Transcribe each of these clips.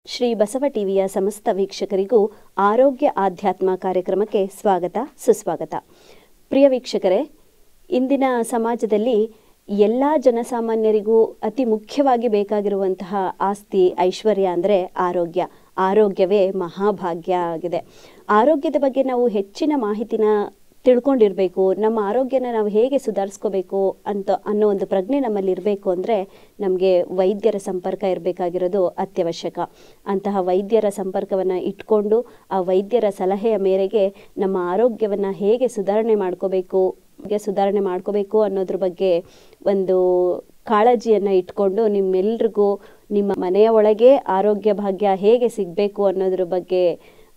ಶ್ರೀ ಬಸವ ಟಿವಿಯ ಸಮಸ್ತ ವೀಕ್ಷಕರಿಗೂ ಆರೋಗ್ಯ ಆಧ್ಯಾತ್ಮ ಕಾರ್ಯಕ್ರಮಕ್ಕೆ ಸ್ವಾಗತ ಸುಸ್ವಾಗತ. ಪ್ರಿಯ ವೀಕ್ಷಕರೇ, ಇಂದಿನ ಸಮಾಜದಲ್ಲಿ ಎಲ್ಲ ಜನಸಾಮಾನ್ಯರಿಗೂ ಅತಿ ಮುಖ್ಯವಾಗಿ ಬೇಕಾಗಿರುವಂತಹ ಆಸ್ತಿ ಐಶ್ವರ್ಯ ಅಂದರೆ ಆರೋಗ್ಯ. ಆರೋಗ್ಯವೇ ಮಹಾಭಾಗ್ಯ ಆಗಿದೆ. ಆರೋಗ್ಯದ ಬಗ್ಗೆ ನಾವು ಹೆಚ್ಚಿನ ಮಾಹಿತಿನ ತಿಳ್ಕೊಂಡಿರಬೇಕು. ನಮ್ಮ ಆರೋಗ್ಯನ ನಾವು ಹೇಗೆ ಸುಧಾರಿಸ್ಕೋಬೇಕು ಅನ್ನೋ ಒಂದು ಪ್ರಜ್ಞೆ ನಮ್ಮಲ್ಲಿ ಇರಬೇಕು ಅಂದರೆ ನಮಗೆ ವೈದ್ಯರ ಸಂಪರ್ಕ ಇರಬೇಕಾಗಿರೋದು ಅತ್ಯವಶ್ಯಕ. ಅಂತಹ ವೈದ್ಯರ ಸಂಪರ್ಕವನ್ನು ಇಟ್ಕೊಂಡು ಆ ವೈದ್ಯರ ಸಲಹೆಯ ಮೇರೆಗೆ ನಮ್ಮ ಆರೋಗ್ಯವನ್ನು ಹೇಗೆ ಸುಧಾರಣೆ ಮಾಡ್ಕೋಬೇಕು ಅನ್ನೋದ್ರ ಬಗ್ಗೆ ಒಂದು ಕಾಳಜಿಯನ್ನು ಇಟ್ಕೊಂಡು ನಿಮ್ಮೆಲ್ರಿಗೂ ನಿಮ್ಮ ಮನೆಯ ಒಳಗೆ ಆರೋಗ್ಯ ಭಾಗ್ಯ ಹೇಗೆ ಸಿಗಬೇಕು ಅನ್ನೋದ್ರ ಬಗ್ಗೆ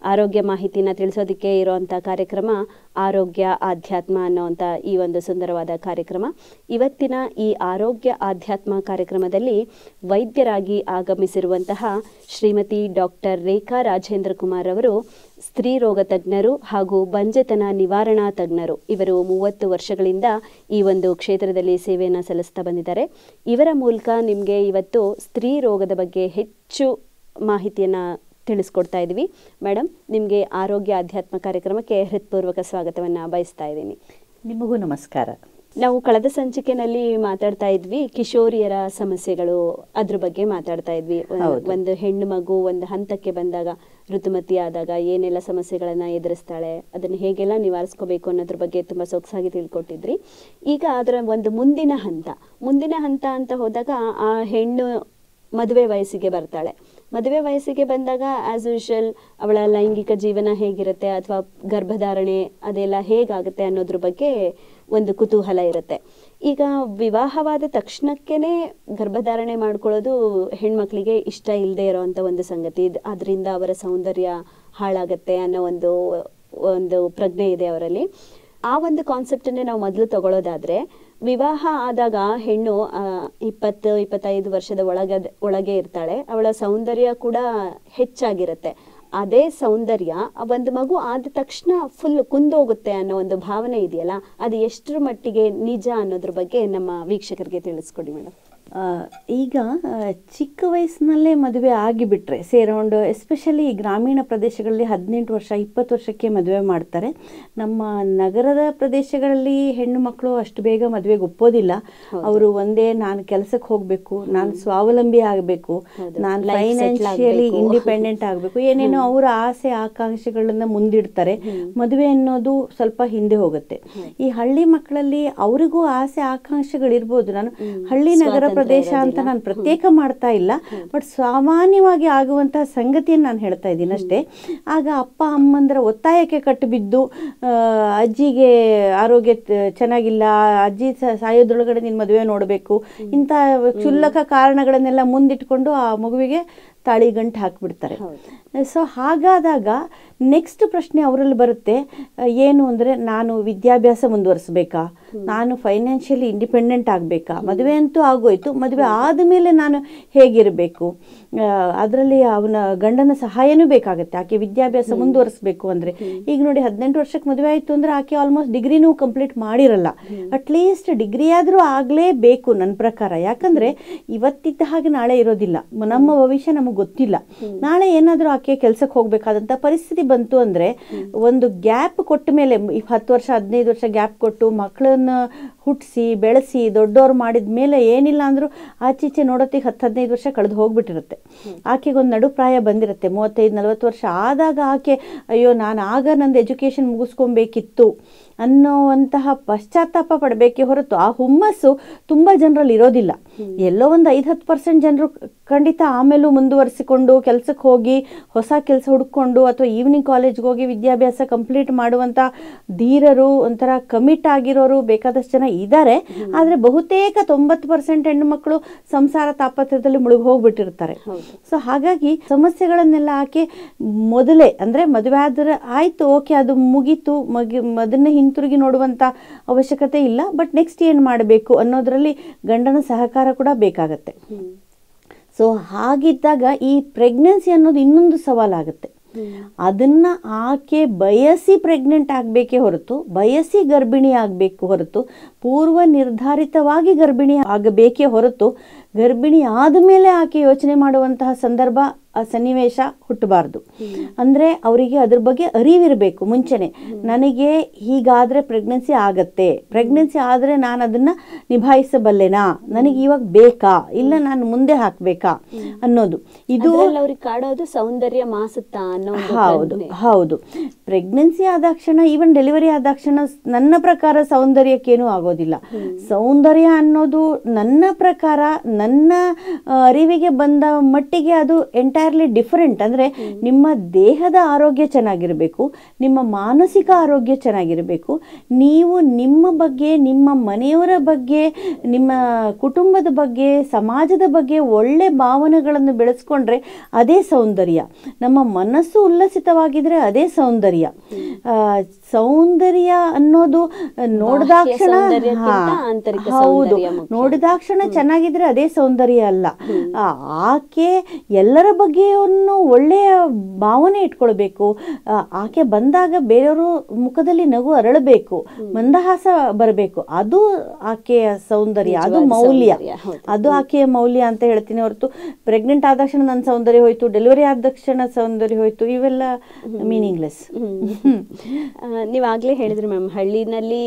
ಆರೋಗ್ಯ ಮಾಹಿತಿನ ತಿಳಿಸೋದಕ್ಕೆ ಇರೋವಂಥ ಕಾರ್ಯಕ್ರಮ ಆರೋಗ್ಯ ಆಧ್ಯಾತ್ಮ ಅನ್ನೋವಂಥ ಈ ಒಂದು ಸುಂದರವಾದ ಕಾರ್ಯಕ್ರಮ. ಇವತ್ತಿನ ಈ ಆರೋಗ್ಯ ಆಧ್ಯಾತ್ಮ ಕಾರ್ಯಕ್ರಮದಲ್ಲಿ ವೈದ್ಯರಾಗಿ ಆಗಮಿಸಿರುವಂತಹ ಶ್ರೀಮತಿ ಡಾಕ್ಟರ್ ರೇಖಾ ರಾಜೇಂದ್ರ ಕುಮಾರ್ ಅವರು ಸ್ತ್ರೀ ರೋಗ ತಜ್ಞರು ಹಾಗೂ ಬಂಜೆತನ ನಿವಾರಣಾ ತಜ್ಞರು. ಇವರು 30 ವರ್ಷಗಳಿಂದ ಈ ಒಂದು ಕ್ಷೇತ್ರದಲ್ಲಿ ಸೇವೆಯನ್ನು ಸಲ್ಲಿಸ್ತಾ ಬಂದಿದ್ದಾರೆ. ಇವರ ಮೂಲಕ ನಿಮಗೆ ಇವತ್ತು ಸ್ತ್ರೀ ರೋಗದ ಬಗ್ಗೆ ಹೆಚ್ಚು ಮಾಹಿತಿಯನ್ನು ತಿಳಿಸ್ಕೊಡ್ತಾ ಇದ್ದೀವಿ. ಮೇಡಮ್, ನಿಮಗೆ ಆರೋಗ್ಯ ಆಧ್ಯಾತ್ಮ ಕಾರ್ಯಕ್ರಮಕ್ಕೆ ಹೃತ್ಪೂರ್ವಕ ಸ್ವಾಗತವನ್ನು ಬಯಸ್ತಾ ಇದ್ದೀನಿ. ನಿಮಗೂ ನಮಸ್ಕಾರ. ನಾವು ಕಳೆದ ಸಂಚಿಕೆಯಲ್ಲಿ ಮಾತಾಡ್ತಾ ಇದ್ವಿ ಕಿಶೋರಿಯರ ಸಮಸ್ಯೆಗಳು, ಅದ್ರ ಬಗ್ಗೆ ಮಾತಾಡ್ತಾ ಇದ್ವಿ. ಒಂದು ಹೆಣ್ಣು ಮಗು ಒಂದು ಹಂತಕ್ಕೆ ಬಂದಾಗ, ಋತುಮತಿ ಆದಾಗ ಏನೆಲ್ಲ ಸಮಸ್ಯೆಗಳನ್ನ ಎದುರಿಸ್ತಾಳೆ, ಅದನ್ನ ಹೇಗೆಲ್ಲ ನಿವಾರಿಸ್ಕೋಬೇಕು ಅನ್ನೋದ್ರ ಬಗ್ಗೆ ತುಂಬಾ ಸೊಗಸಾಗಿ ತಿಳ್ಕೊಟ್ಟಿದ್ರಿ. ಈಗ ಅದರ ಒಂದು ಮುಂದಿನ ಹಂತ ಅಂತ ಹೋದಾಗ ಆ ಹೆಣ್ಣು ಮದುವೆ ವಯಸ್ಸಿಗೆ ಬರ್ತಾಳೆ. ಮದುವೆ ವಯಸ್ಸಿಗೆ ಬಂದಾಗ ಆಸ್ ಯೂಶುವಲ್ ಅವಳ ಲೈಂಗಿಕ ಜೀವನ ಹೇಗಿರುತ್ತೆ ಅಥವಾ ಗರ್ಭಧಾರಣೆ ಅದೆಲ್ಲ ಹೇಗಾಗುತ್ತೆ ಅನ್ನೋದ್ರ ಬಗ್ಗೆ ಒಂದು ಕುತೂಹಲ ಇರುತ್ತೆ. ಈಗ ವಿವಾಹವಾದ ತಕ್ಷಣಕ್ಕೇನೆ ಗರ್ಭಧಾರಣೆ ಮಾಡ್ಕೊಳ್ಳೋದು ಹೆಣ್ಮಕ್ಳಿಗೆ ಇಷ್ಟ ಇಲ್ಲದೆ ಇರೋವಂಥ ಒಂದು ಸಂಗತಿ. ಅದರಿಂದ ಅವರ ಸೌಂದರ್ಯ ಹಾಳಾಗತ್ತೆ ಅನ್ನೋ ಒಂದು ಪ್ರಜ್ಞೆ ಇದೆ ಅವರಲ್ಲಿ. ಆ ಒಂದು ಕಾನ್ಸೆಪ್ಟನ್ನೇ ನಾವು ಮೊದಲು ತಗೊಳ್ಳೋದಾದ್ರೆ, ವಿವಾಹ ಆದಾಗ ಹೆಣ್ಣು 20-25 ವರ್ಷದ ಒಳಗೆ ಇರ್ತಾಳೆ. ಅವಳ ಸೌಂದರ್ಯ ಕೂಡ ಹೆಚ್ಚಾಗಿರುತ್ತೆ. ಅದೇ ಸೌಂದರ್ಯ ಒಂದು ಮಗು ಆದ ತಕ್ಷಣ ಫುಲ್ ಕುಂದೋಗುತ್ತೆ ಅನ್ನೋ ಒಂದು ಭಾವನೆ ಇದೆಯಲ್ಲ, ಅದು ಎಷ್ಟರ ಮಟ್ಟಿಗೆ ನಿಜ ಅನ್ನೋದ್ರ ಬಗ್ಗೆ ನಮ್ಮ ವೀಕ್ಷಕರಿಗೆ ತಿಳಿಸ್ಕೊಡಿ ಮೇಡಮ್. ಈಗ ಚಿಕ್ಕ ವಯಸ್ಸಿನಲ್ಲೇ ಮದುವೆ ಆಗಿಬಿಟ್ರೆ ಅರೌಂಡ್ ಎಸ್ಪೆಷಲಿ ಗ್ರಾಮೀಣ ಪ್ರದೇಶಗಳಲ್ಲಿ 18 ವರ್ಷ 20 ವರ್ಷಕ್ಕೆ ಮದುವೆ ಮಾಡ್ತಾರೆ. ನಮ್ಮ ನಗರದ ಪ್ರದೇಶಗಳಲ್ಲಿ ಹೆಣ್ಣು ಮಕ್ಕಳು ಅಷ್ಟು ಬೇಗ ಮದುವೆಗೆ ಒಪ್ಪೋದಿಲ್ಲ. ಅವರು ಒಂದೇ ನಾನು ಕೆಲಸಕ್ಕೆ ಹೋಗಬೇಕು, ನಾನು ಸ್ವಾವಲಂಬಿ ಆಗಬೇಕು, ನಾನು ಫೈನಾನ್ಷಿಯಲಿ ಇಂಡಿಪೆಂಡೆಂಟ್ ಆಗಬೇಕು, ಏನೇನೋ ಅವರ ಆಸೆ ಆಕಾಂಕ್ಷೆಗಳನ್ನ ಮುಂದಿಡ್ತಾರೆ. ಮದುವೆ ಅನ್ನೋದು ಸ್ವಲ್ಪ ಹಿಂದೆ ಹೋಗುತ್ತೆ. ಈ ಹಳ್ಳಿ ಮಕ್ಕಳಲ್ಲಿ ಅವರಿಗೂ ಆಸೆ ಆಕಾಂಕ್ಷೆಗಳಿರ್ಬೋದು. ನಾನು ಹಳ್ಳಿ ನಗರ ಪ್ರದೇಶ ಅಂತ ನಾನು ಪ್ರತ್ಯೇಕ ಮಾಡ್ತಾ ಇಲ್ಲ, ಬಟ್ ಸಾಮಾನ್ಯವಾಗಿ ಆಗುವಂತಹ ಸಂಗತಿಯನ್ನು ನಾನು ಹೇಳ್ತಾ ಇದ್ದೀನಿ ಅಷ್ಟೇ. ಆಗ ಅಪ್ಪ ಅಮ್ಮಂದರ ಒತ್ತಾಯಕ್ಕೆ ಕಟ್ಟಿಬಿದ್ದು ಅಜ್ಜಿಗೆ ಆರೋಗ್ಯ ಚೆನ್ನಾಗಿಲ್ಲ, ಅಜ್ಜಿ ಸಾಯೋದ್ರೊಳಗಡೆ ನಿನ್ನ ಮದುವೆ ನೋಡಬೇಕು, ಇಂಥ ಕ್ಷುಲ್ಲಕ ಕಾರಣಗಳನ್ನೆಲ್ಲ ಮುಂದಿಟ್ಕೊಂಡು ಆ ಮಗುವಿಗೆ ತಾಳಿ ಗಂಟು ಹಾಕಿಬಿಡ್ತಾರೆ. ಸೊ ಹಾಗಾದಾಗ ನೆಕ್ಸ್ಟ್ ಪ್ರಶ್ನೆ ಅವರಲ್ಲಿ ಬರುತ್ತೆ, ಏನು ಅಂದರೆ ನಾನು ವಿದ್ಯಾಭ್ಯಾಸ ಮುಂದುವರಿಸಬೇಕಾ, ನಾನು ಫೈನಾನ್ಷಿಯಲಿ ಇಂಡಿಪೆಂಡೆಂಟ್ ಆಗಬೇಕಾ, ಮದುವೆ ಅಂತೂ ಆಗೋಯ್ತು, ಮದುವೆ ಆದಮೇಲೆ ನಾನು ಹೇಗಿರಬೇಕು, ಅದರಲ್ಲಿ ಅವನ ಗಂಡನ ಸಹಾಯನೂ ಬೇಕಾಗುತ್ತೆ. ಆಕೆ ವಿದ್ಯಾಭ್ಯಾಸ ಮುಂದುವರಿಸಬೇಕು ಅಂದರೆ, ಈಗ ನೋಡಿ 18 ವರ್ಷಕ್ಕೆ ಮದುವೆ ಆಯಿತು ಅಂದರೆ ಆಕೆ ಆಲ್ಮೋಸ್ಟ್ ಡಿಗ್ರಿನೂ ಕಂಪ್ಲೀಟ್ ಮಾಡಿರಲ್ಲ. ಅಟ್ಲೀಸ್ಟ್ ಡಿಗ್ರಿ ಆದರೂ ಆಗಲೇಬೇಕು ನನ್ನ ಪ್ರಕಾರ. ಯಾಕಂದರೆ ಇವತ್ತಿದ್ದ ಹಾಗೆ ನಾಳೆ ಇರೋದಿಲ್ಲ, ನಮ್ಮ ಭವಿಷ್ಯ ನಮಗೆ ಗೊತ್ತಿಲ್ಲ. ನಾಳೆ ಏನಾದರೂ ಆಕೆ ಕೆಲಸಕ್ಕೆ ಹೋಗಬೇಕಾದಂಥ ಪರಿಸ್ಥಿತಿ ಬಂತು ಅಂದರೆ ಒಂದು ಗ್ಯಾಪ್ ಕೊಟ್ಟ ಮೇಲೆ 10 ವರ್ಷ 15 ವರ್ಷ ಗ್ಯಾಪ್ ಕೊಟ್ಟು ಮಕ್ಕಳನ್ನ ಹುಟ್ಟಿಸಿ ಬೆಳೆಸಿ ದೊಡ್ಡವ್ರು ಮಾಡಿದ ಮೇಲೆ ಏನಿಲ್ಲ ಅಂದರೂ ಆಚೀಚೆ ನೋಡೋತ್ತಿಗೆ 10-15 ವರ್ಷ ಕಳೆದು ಹೋಗ್ಬಿಟ್ಟಿರುತ್ತೆ. ಆಕೆಗೊಂದು ನಡುಪ್ರಾಯ ಬಂದಿರುತ್ತೆ. 35-40 ವರ್ಷ ಆದಾಗ ಆಕೆ ಅಯ್ಯೋ ನಾನು ಆಗ ನಂದು ಎಜುಕೇಷನ್ ಮುಗಿಸ್ಕೊಬೇಕಿತ್ತು ಅನ್ನೋವಂತಹ ಪಶ್ಚಾತ್ತಾಪ ಪಡಬೇಕೇ ಹೊರತು ಆ ಹುಮ್ಮಸ್ಸು ತುಂಬ ಜನರಲ್ಲಿ ಇರೋದಿಲ್ಲ. ಎಲ್ಲೋ ಒಂದು 5-10% ಜನರು ಖಂಡಿತ ಆಮೇಲೂ ಮುಂದುವರಿಸಿಕೊಂಡು ಕೆಲಸಕ್ಕೆ ಹೋಗಿ ಹೊಸ ಕೆಲಸ ಹುಡ್ಕೊಂಡು ಅಥವಾ ಈವ್ನಿಂಗ್ ಕಾಲೇಜ್ಗೆ ಹೋಗಿ ವಿದ್ಯಾಭ್ಯಾಸ ಕಂಪ್ಲೀಟ್ ಮಾಡುವಂಥ ಧೀರರು, ಒಂಥರ ಕಮಿಟ್ ಆಗಿರೋರು ಬೇಕಾದಷ್ಟು ಜನ ಇದ್ದಾರೆ. ಆದರೆ ಬಹುತೇಕ 90% ಹೆಣ್ಣು ಮಕ್ಕಳು ಸಂಸಾರ ತಾಪತ್ರದಲ್ಲಿ ಮುಳುಗಿ ಹೋಗ್ಬಿಟ್ಟಿರ್ತಾರೆ. ಸೊ ಹಾಗಾಗಿ ಸಮಸ್ಯೆಗಳನ್ನೆಲ್ಲ ಆಕೆ ಮೊದಲೇ ಅಂದರೆ ಮದುವೆ ಆದರೆ ಆಯಿತು, ಓಕೆ ಅದು ಮುಗೀತು, ಅದನ್ನೇ ಹಿಂತಿರುಗಿ ನೋಡುವಂಥ ಅವಶ್ಯಕತೆ ಇಲ್ಲ. ಬಟ್ ನೆಕ್ಸ್ಟ್ ಏನು ಮಾಡಬೇಕು ಅನ್ನೋದರಲ್ಲಿ ಗಂಡನ ಸಹಕಾರ ಕೂಡ ಬೇಕಾಗತ್ತೆ. ಸೊ ಹಾಗಿದ್ದಾಗ ಈ ಪ್ರೆಗ್ನೆನ್ಸಿ ಅನ್ನೋದು ಇನ್ನೊಂದು ಸವಾಲಾಗುತ್ತೆ. ಅದನ್ನ ಆಕೆ ಬಯಸಿ ಪ್ರೆಗ್ನೆಂಟ್ ಆಗಬೇಕೇ ಹೊರತು, ಬಯಸಿ ಗರ್ಭಿಣಿ ಆಗಬೇಕು ಹೊರತು, ಪೂರ್ವ ನಿರ್ಧಾರಿತವಾಗಿ ಗರ್ಭಿಣಿ ಆಗಬೇಕೇ ಹೊರತು ಗರ್ಭಿಣಿ ಆದಮೇಲೆ ಆಕೆ ಯೋಚನೆ ಮಾಡುವಂತಹ ಸಂದರ್ಭ ಸನ್ನಿವೇಶ ಹುಟ್ಟಬಾರ್ದು. ಅಂದರೆ ಅವರಿಗೆ ಅದ್ರ ಬಗ್ಗೆ ಅರಿವಿರಬೇಕು ಮುಂಚೆನೆ. ನನಗೆ ಹೀಗಾದರೆ ಪ್ರೆಗ್ನೆನ್ಸಿ ಆಗತ್ತೆ, ಪ್ರೆಗ್ನೆನ್ಸಿ ಆದರೆ ನಾನು ಅದನ್ನು ನಿಭಾಯಿಸಬಲ್ಲೆನಾ, ನನಗೆ ಇವಾಗ ಬೇಕಾ ಇಲ್ಲ ನಾನು ಮುಂದೆ ಹಾಕಬೇಕಾ ಅನ್ನೋದು. ಇದು ಅವ್ರಿಗೆ ಕಾಡೋದು ಸೌಂದರ್ಯ ಮಾಸುತ್ತಾ ಅನ್ನೋ. ಹೌದು. ಪ್ರೆಗ್ನೆನ್ಸಿ ಆದಾಕ್ಷಣ ಈವನ್ ಡೆಲಿವರಿ ಆದಾಕ್ಷಣ ನನ್ನ ಪ್ರಕಾರ ಸೌಂದರ್ಯಕ್ಕೇನೂ ಆಗೋದಿಲ್ಲ. ಸೌಂದರ್ಯ ಅನ್ನೋದು ನನ್ನ ಪ್ರಕಾರ ನನ್ನ ಅರಿವಿಗೆ ಬಂದ ಮಟ್ಟಿಗೆ ಅದು ಎಂಟೈರ್ಲಿ ಡಿಫರೆಂಟ್. ಅಂದರೆ ನಿಮ್ಮ ದೇಹದ ಆರೋಗ್ಯ ಚೆನ್ನಾಗಿರಬೇಕು, ನಿಮ್ಮ ಮಾನಸಿಕ ಆರೋಗ್ಯ ಚೆನ್ನಾಗಿರಬೇಕು, ನೀವು ನಿಮ್ಮ ಬಗ್ಗೆ, ನಿಮ್ಮ ಮನೆಯವರ ಬಗ್ಗೆ, ನಿಮ್ಮ ಕುಟುಂಬದ ಬಗ್ಗೆ, ಸಮಾಜದ ಬಗ್ಗೆ ಒಳ್ಳೆ ಭಾವನೆಗಳನ್ನು ಬೆಳೆಸ್ಕೊಂಡ್ರೆ ಅದೇ ಸೌಂದರ್ಯ. ನಮ್ಮ ಮನಸ್ಸು ಉಲ್ಲಸಿತವಾಗಿದ್ರೆ ಅದೇ ಸೌಂದರ್ಯ. ಸೌಂದರ್ಯ ಅನ್ನೋದು ನೋಡಿದಾಕ್ಷಣ, ಹೌದು, ನೋಡಿದಾಕ್ಷಣ ಚೆನ್ನಾಗಿದ್ರೆ ಅದೇ ಸೌಂದರ್ಯ ಅಲ್ಲ. ಆಕೆ ಎಲ್ಲರ ಬಗ್ಗೆಯನ್ನು ಒಳ್ಳೆಯ ಭಾವನೆ ಇಟ್ಕೊಳ್ಬೇಕು. ಆಕೆ ಬಂದಾಗ ಬೇರೆಯವರು ಮುಖದಲ್ಲಿ ನಗು ಅರಳಬೇಕು, ಮಂದಹಾಸ ಬರಬೇಕು. ಅದು ಆಕೆಯ ಸೌಂದರ್ಯ, ಅದು ಮೌಲ್ಯ, ಅದು ಆಕೆಯ ಮೌಲ್ಯ ಅಂತ ಹೇಳ್ತೀನಿ. ಹೊರತು ಪ್ರೆಗ್ನೆಂಟ್ ಆದ ತಕ್ಷಣ ನನ್ನ ಸೌಂದರ್ಯ ಹೋಯ್ತು, ಡೆಲಿವರಿ ಆದ ತಕ್ಷಣ ಸೌಂದರ್ಯ ಹೋಯ್ತು, ಇವೆಲ್ಲ ಮೀನಿಂಗ್ಲೆಸ್. ನೀವಾಗಲೇ ಹೇಳಿದ್ರಿ ಮ್ಯಾಮ್, ಹಳ್ಳಿನಲ್ಲಿ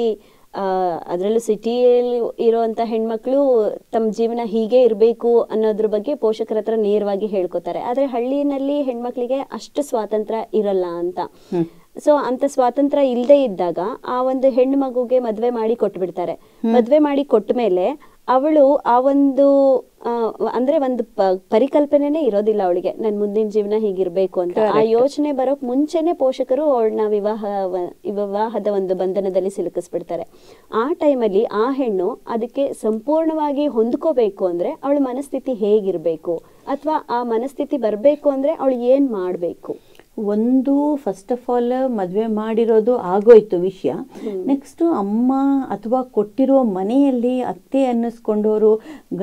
ಅದರಲ್ಲೂ ಸಿಟಿಯಲ್ಲಿ ಇರೋವಂಥ ಹೆಣ್ಮಕ್ಳು ತಮ್ಮ ಜೀವನ ಹೀಗೆ ಇರಬೇಕು ಅನ್ನೋದ್ರ ಬಗ್ಗೆ ಪೋಷಕರ ಹತ್ರ ನೇರವಾಗಿ ಹೇಳ್ಕೊತಾರೆ. ಆದರೆ ಹಳ್ಳಿನಲ್ಲಿ ಹೆಣ್ಮಕ್ಳಿಗೆ ಅಷ್ಟು ಸ್ವಾತಂತ್ರ್ಯ ಇರಲ್ಲ ಅಂತ. ಸೊ ಅಂತ ಸ್ವಾತಂತ್ರ್ಯ ಇಲ್ಲದೆ ಇದ್ದಾಗ ಆ ಒಂದು ಹೆಣ್ಣು ಮಗುಗೆ ಮದ್ವೆ ಮಾಡಿ ಕೊಟ್ಬಿಡ್ತಾರೆ. ಮದ್ವೆ ಮಾಡಿ ಕೊಟ್ಟ ಮೇಲೆ ಅವಳು ಆ ಒಂದು ಅಂದ್ರೆ ಒಂದು ಪರಿಕಲ್ಪನೆನೇ ಇರೋದಿಲ್ಲ ಅವಳಿಗೆ, ನನ್ ಮುಂದಿನ ಜೀವನ ಹೀಗಿರ್ಬೇಕು ಅಂತ. ಆ ಯೋಚನೆ ಬರೋಕ್ ಮುಂಚೆನೆ ಪೋಷಕರು ಅವಳನ್ನ ವಿವಾಹದ ಒಂದು ಬಂಧನದಲ್ಲಿ ಸಿಲುಕಿಸ್ಬಿಡ್ತಾರೆ. ಆ ಟೈಮಲ್ಲಿ ಆ ಹೆಣ್ಣು ಅದಕ್ಕೆ ಸಂಪೂರ್ಣವಾಗಿ ಹೊಂದ್ಕೋಬೇಕು ಅಂದ್ರೆ ಅವಳ ಮನಸ್ಥಿತಿ ಹೇಗಿರ್ಬೇಕು, ಅಥವಾ ಆ ಮನಸ್ಥಿತಿ ಬರ್ಬೇಕು ಅಂದ್ರೆ ಅವಳು ಏನ್ ಮಾಡ್ಬೇಕು? ಒಂದು, ಫಸ್ಟ್ ಆಫ್ ಆಲ್ ಮದುವೆ ಮಾಡಿರೋದು ಆಗೋಯ್ತು ವಿಷಯ. ನೆಕ್ಸ್ಟು ಅಮ್ಮ ಅಥವಾ ಕೊಟ್ಟಿರೋ ಮನೆಯಲ್ಲಿ ಅತ್ತೆ ಅನ್ನಿಸ್ಕೊಂಡವರು,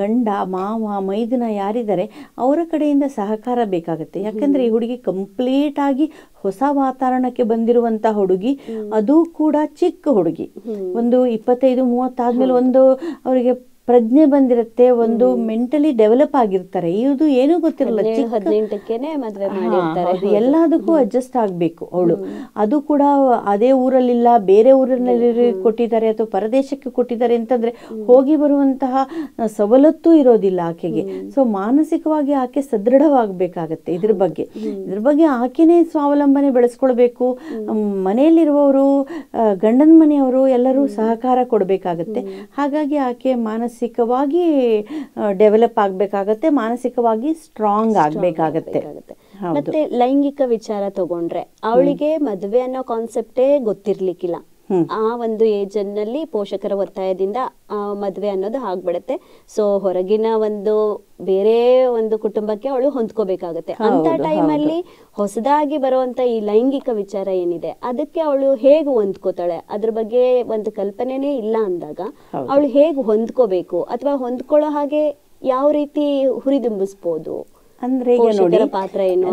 ಗಂಡ, ಮಾವ, ಮೈದುನ ಯಾರಿದ್ದಾರೆ ಅವರ ಕಡೆಯಿಂದ ಸಹಕಾರ ಬೇಕಾಗುತ್ತೆ. ಯಾಕಂದರೆ ಈ ಹುಡುಗಿ ಕಂಪ್ಲೀಟ್ ಆಗಿ ಹೊಸ ವಾತಾವರಣಕ್ಕೆ ಬಂದಿರುವಂಥ ಹುಡುಗಿ, ಅದು ಕೂಡ ಚಿಕ್ಕ ಹುಡುಗಿ. ಒಂದು 25-30 ಆದ್ಮೇಲೆ ಒಂದು ಅವರಿಗೆ ಪ್ರಜ್ಞೆ ಬಂದಿರುತ್ತೆ, ಒಂದು ಮೆಂಟಲಿ ಡೆವಲಪ್ ಆಗಿರ್ತಾರೆ. ಇದು ಏನೂ ಗೊತ್ತಿರಲ್ಲ, 18ಕ್ಕೇನೆ ಮದುವೆ ಮಾಡಿರ್ತಾರೆ. ಎಲ್ಲದಕ್ಕೂ ಅಡ್ಜಸ್ಟ್ ಆಗಬೇಕು ಅವಳು. ಅದು ಕೂಡ ಅದೇ ಊರಲ್ಲಿಲ್ಲ, ಬೇರೆ ಊರಿನಲ್ಲಿ ಕೊಟ್ಟಿದ್ದಾರೆ ಅಥವಾ ಪರದೇಶಕ್ಕೆ ಕೊಟ್ಟಿದ್ದಾರೆ ಅಂತಂದ್ರೆ ಹೋಗಿ ಬರುವಂತಹ ಸವಲತ್ತು ಇರೋದಿಲ್ಲ ಆಕೆಗೆ. ಸೊ ಮಾನಸಿಕವಾಗಿ ಆಕೆ ಸದೃಢವಾಗಬೇಕಾಗತ್ತೆ. ಇದ್ರ ಬಗ್ಗೆ ಆಕೆನೇ ಸ್ವಾವಲಂಬನೆ ಬೆಳೆಸ್ಕೊಳ್ಬೇಕು. ಮನೆಯಲ್ಲಿರುವವರು, ಗಂಡನ ಮನೆಯವರು ಎಲ್ಲರೂ ಸಹಕಾರ ಕೊಡಬೇಕಾಗತ್ತೆ. ಹಾಗಾಗಿ ಆಕೆ ಮಾನಸಿಕವಾಗಿ ಡೆವಲಪ್ ಆಗಬೇಕಾಗತ್ತೆ, ಮಾನಸಿಕವಾಗಿ ಸ್ಟ್ರಾಂಗ್ ಆಗಬೇಕಾಗತ್ತೆ. ಮತ್ತೆ ಲೈಂಗಿಕ ವಿಚಾರ ತಗೊಂಡ್ರೆ ಅವಳಿಗೆ ಮದುವೆ ಅನ್ನೋ ಕಾನ್ಸೆಪ್ಟೇ ಗೊತ್ತಿರ್ಲಿಕ್ಕಿಲ್ಲ. ಆ ಒಂದು ಏಜ್ ನಲ್ಲಿ ಪೋಷಕರ ಒತ್ತಾಯದಿಂದ ಮದುವೆ ಅನ್ನೋದು ಆಗ್ಬಿಡುತ್ತೆ. ಸೊ ಹೊರಗಿನ ಒಂದು ಬೇರೆ ಒಂದು ಕುಟುಂಬಕ್ಕೆ ಅವಳು ಹೊಂದ್ಕೋಬೇಕಾಗತ್ತೆ. ಅಂತ ಟೈಮಲ್ಲಿ ಹೊಸದಾಗಿ ಬರುವಂತ ಈ ಲೈಂಗಿಕ ವಿಚಾರ ಏನಿದೆ ಅದಕ್ಕೆ ಅವಳು ಹೇಗೆ ಹೊಂದ್ಕೋತಾಳೆ, ಅದ್ರ ಬಗ್ಗೆ ಒಂದು ಕಲ್ಪನೆನೇ ಇಲ್ಲ ಅಂದಾಗ ಅವಳು ಹೇಗೆ ಹೊಂದ್ಕೋಬೇಕು, ಅಥವಾ ಹೊಂದ್ಕೊಳ್ಳೋ ಹಾಗೆ ಯಾವ ರೀತಿ ಹುರಿದುಂಬಿಸ್ಬೋದು ಅಂದ್ರೆ ಈಗ ನೋಡಿ, ಪಾತ್ರ ಏನು,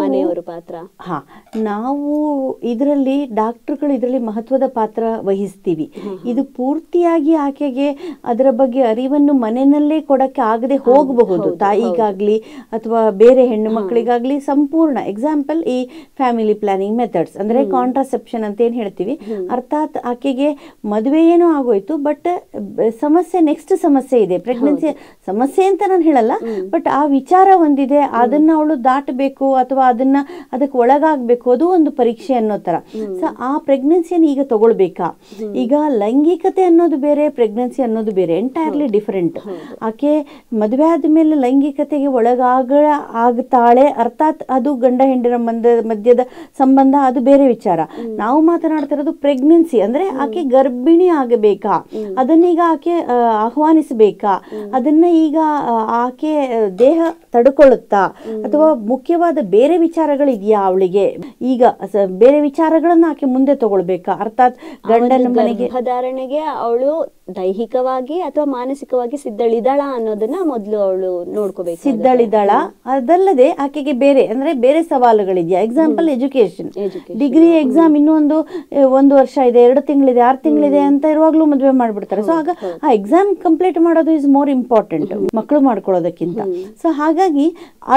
ಮನೆಯವರ ಪಾತ್ರ. ನಾವು ಇದರಲ್ಲಿ ಡಾಕ್ಟರ್ಗಳು ಇದರಲ್ಲಿ ಮಹತ್ವದ ಪಾತ್ರ ವಹಿಸ್ತೀವಿ. ಇದು ಪೂರ್ತಿಯಾಗಿ ಆಕೆಗೆ ಅದರ ಬಗ್ಗೆ ಅರಿವನ್ನು ಮನೆಯಲ್ಲೇ ಕೊಡಕ್ಕೆ ಆಗದೆ ಹೋಗಬಹುದು, ತಾಯಿಗಾಗ್ಲಿ ಅಥವಾ ಬೇರೆ ಹೆಣ್ಣು ಮಕ್ಕಳಿಗಾಗ್ಲಿ. ಸಂಪೂರ್ಣ ಎಕ್ಸಾಂಪಲ್ ಈ ಫ್ಯಾಮಿಲಿ ಪ್ಲಾನಿಂಗ್ ಮೆಥಡ್ಸ್ ಅಂದ್ರೆ ಕಾಂಟ್ರಾಸೆಪ್ಷನ್ ಅಂತ ಏನ್ ಹೇಳ್ತೀವಿ. ಅರ್ಥಾತ್ ಆಕೆಗೆ ಮದುವೆ ಏನೋ ಆಗೋಯ್ತು, ಬಟ್ ಸಮಸ್ಯೆ, ನೆಕ್ಸ್ಟ್ ಸಮಸ್ಯೆ ಇದೆ. ಪ್ರೆಗ್ನೆನ್ಸಿ ಸಮಸ್ಯೆ ಅಂತ ನಾನು ಹೇಳಲ್ಲ, ಬಟ್ ಆ ವಿಚಾರ ಒಂದಿದೆ, ಅದನ್ನ ಅವಳು ದಾಟಬೇಕು ಅಥವಾ ಅದಕ್ಕೆ ಒಳಗಾಗಬೇಕು, ಅದು ಒಂದು ಪರೀಕ್ಷೆ ಅನ್ನೋ ತರ. ಸೊ ಆ ಪ್ರೆಗ್ನೆನ್ಸಿಯನ್ನು ಈಗ ತಗೊಳ್ಬೇಕಾ? ಈಗ ಲೈಂಗಿಕತೆ ಅನ್ನೋದು ಬೇರೆ, ಪ್ರೆಗ್ನೆನ್ಸಿ ಅನ್ನೋದು ಬೇರೆ, ಎಂಟೈರ್ಲಿ ಡಿಫರೆಂಟ್. ಆಕೆ ಮದುವೆ ಆದ್ಮೇಲೆ ಲೈಂಗಿಕತೆಗೆ ಆಗ್ತಾಳೆ, ಅರ್ಥಾತ್ ಅದು ಗಂಡ ಹೆಂಡಿರ ಮಧ್ಯದ ಸಂಬಂಧ, ಅದು ಬೇರೆ ವಿಚಾರ. ನಾವು ಮಾತನಾಡ್ತಿರೋದು ಪ್ರೆಗ್ನೆನ್ಸಿ ಅಂದ್ರೆ ಆಕೆ ಗರ್ಭಿಣಿ ಆಗಬೇಕಾ, ಅದನ್ನೀಗ ಆಕೆ ಆಹ್ವಾನಿಸಬೇಕಾ, ಅದನ್ನ ಈಗ ಆಕೆ ದೇಹ ತಡ್ಕೊಳ್ಳುತ್ತಾ, ಅಥವಾ ಮುಖ್ಯವಾದ ಬೇರೆ ವಿಚಾರಗಳಿದೆಯಾ ಅವಳಿಗೆ? ಈಗ ಬೇರೆ ವಿಚಾರಗಳನ್ನ ಆಕೆ ಮುಂದೆ ತಗೊಳ್ಬೇಕಾ? ಅರ್ಥಾತ್ ಗಂಡನ ಮನೆಗೆ ಧಾರಣೆಗೆ ಅವಳು ದೈಹಿಕವಾಗಿ ಅಥವಾ ಮಾನಸಿಕವಾಗಿ ಸಿದ್ಧಳಿದಾಳ ಅನ್ನೋದನ್ನ ಮೊದಲು ಅವಳು ನೋಡ್ಕೋಬೇಕು. ಸಿದ್ಧಳಿದಾಳ, ಅದಲ್ಲದೆ ಆಕೆಗೆ ಬೇರೆ ಅಂದ್ರೆ ಬೇರೆ ಸವಾಲುಗಳಿದೆಯಾ? ಎಕ್ಸಾಂಪಲ್ ಎಜುಕೇಶನ್, ಡಿಗ್ರಿ ಎಕ್ಸಾಮ್ ಇನ್ನೂ ಒಂದು ವರ್ಷ ಇದೆ, 2 ತಿಂಗಳಿದೆ, 6 ತಿಂಗಳಿದೆ ಅಂತ ಇರುವಾಗ್ಲೂ ಮದುವೆ ಮಾಡ್ಬಿಡ್ತಾರೆ. ಸೊ ಆಗ ಆ ಎಕ್ಸಾಮ್ ಕಂಪ್ಲೀಟ್ ಮಾಡೋದು ಇಸ್ ಮೋರ್ ಇಂಪಾರ್ಟೆಂಟ್ ಮಕ್ಕಳು ಮಾಡ್ಕೊಳ್ಳೋದಕ್ಕಿಂತ. ಸೊ ಹಾಗಾಗಿ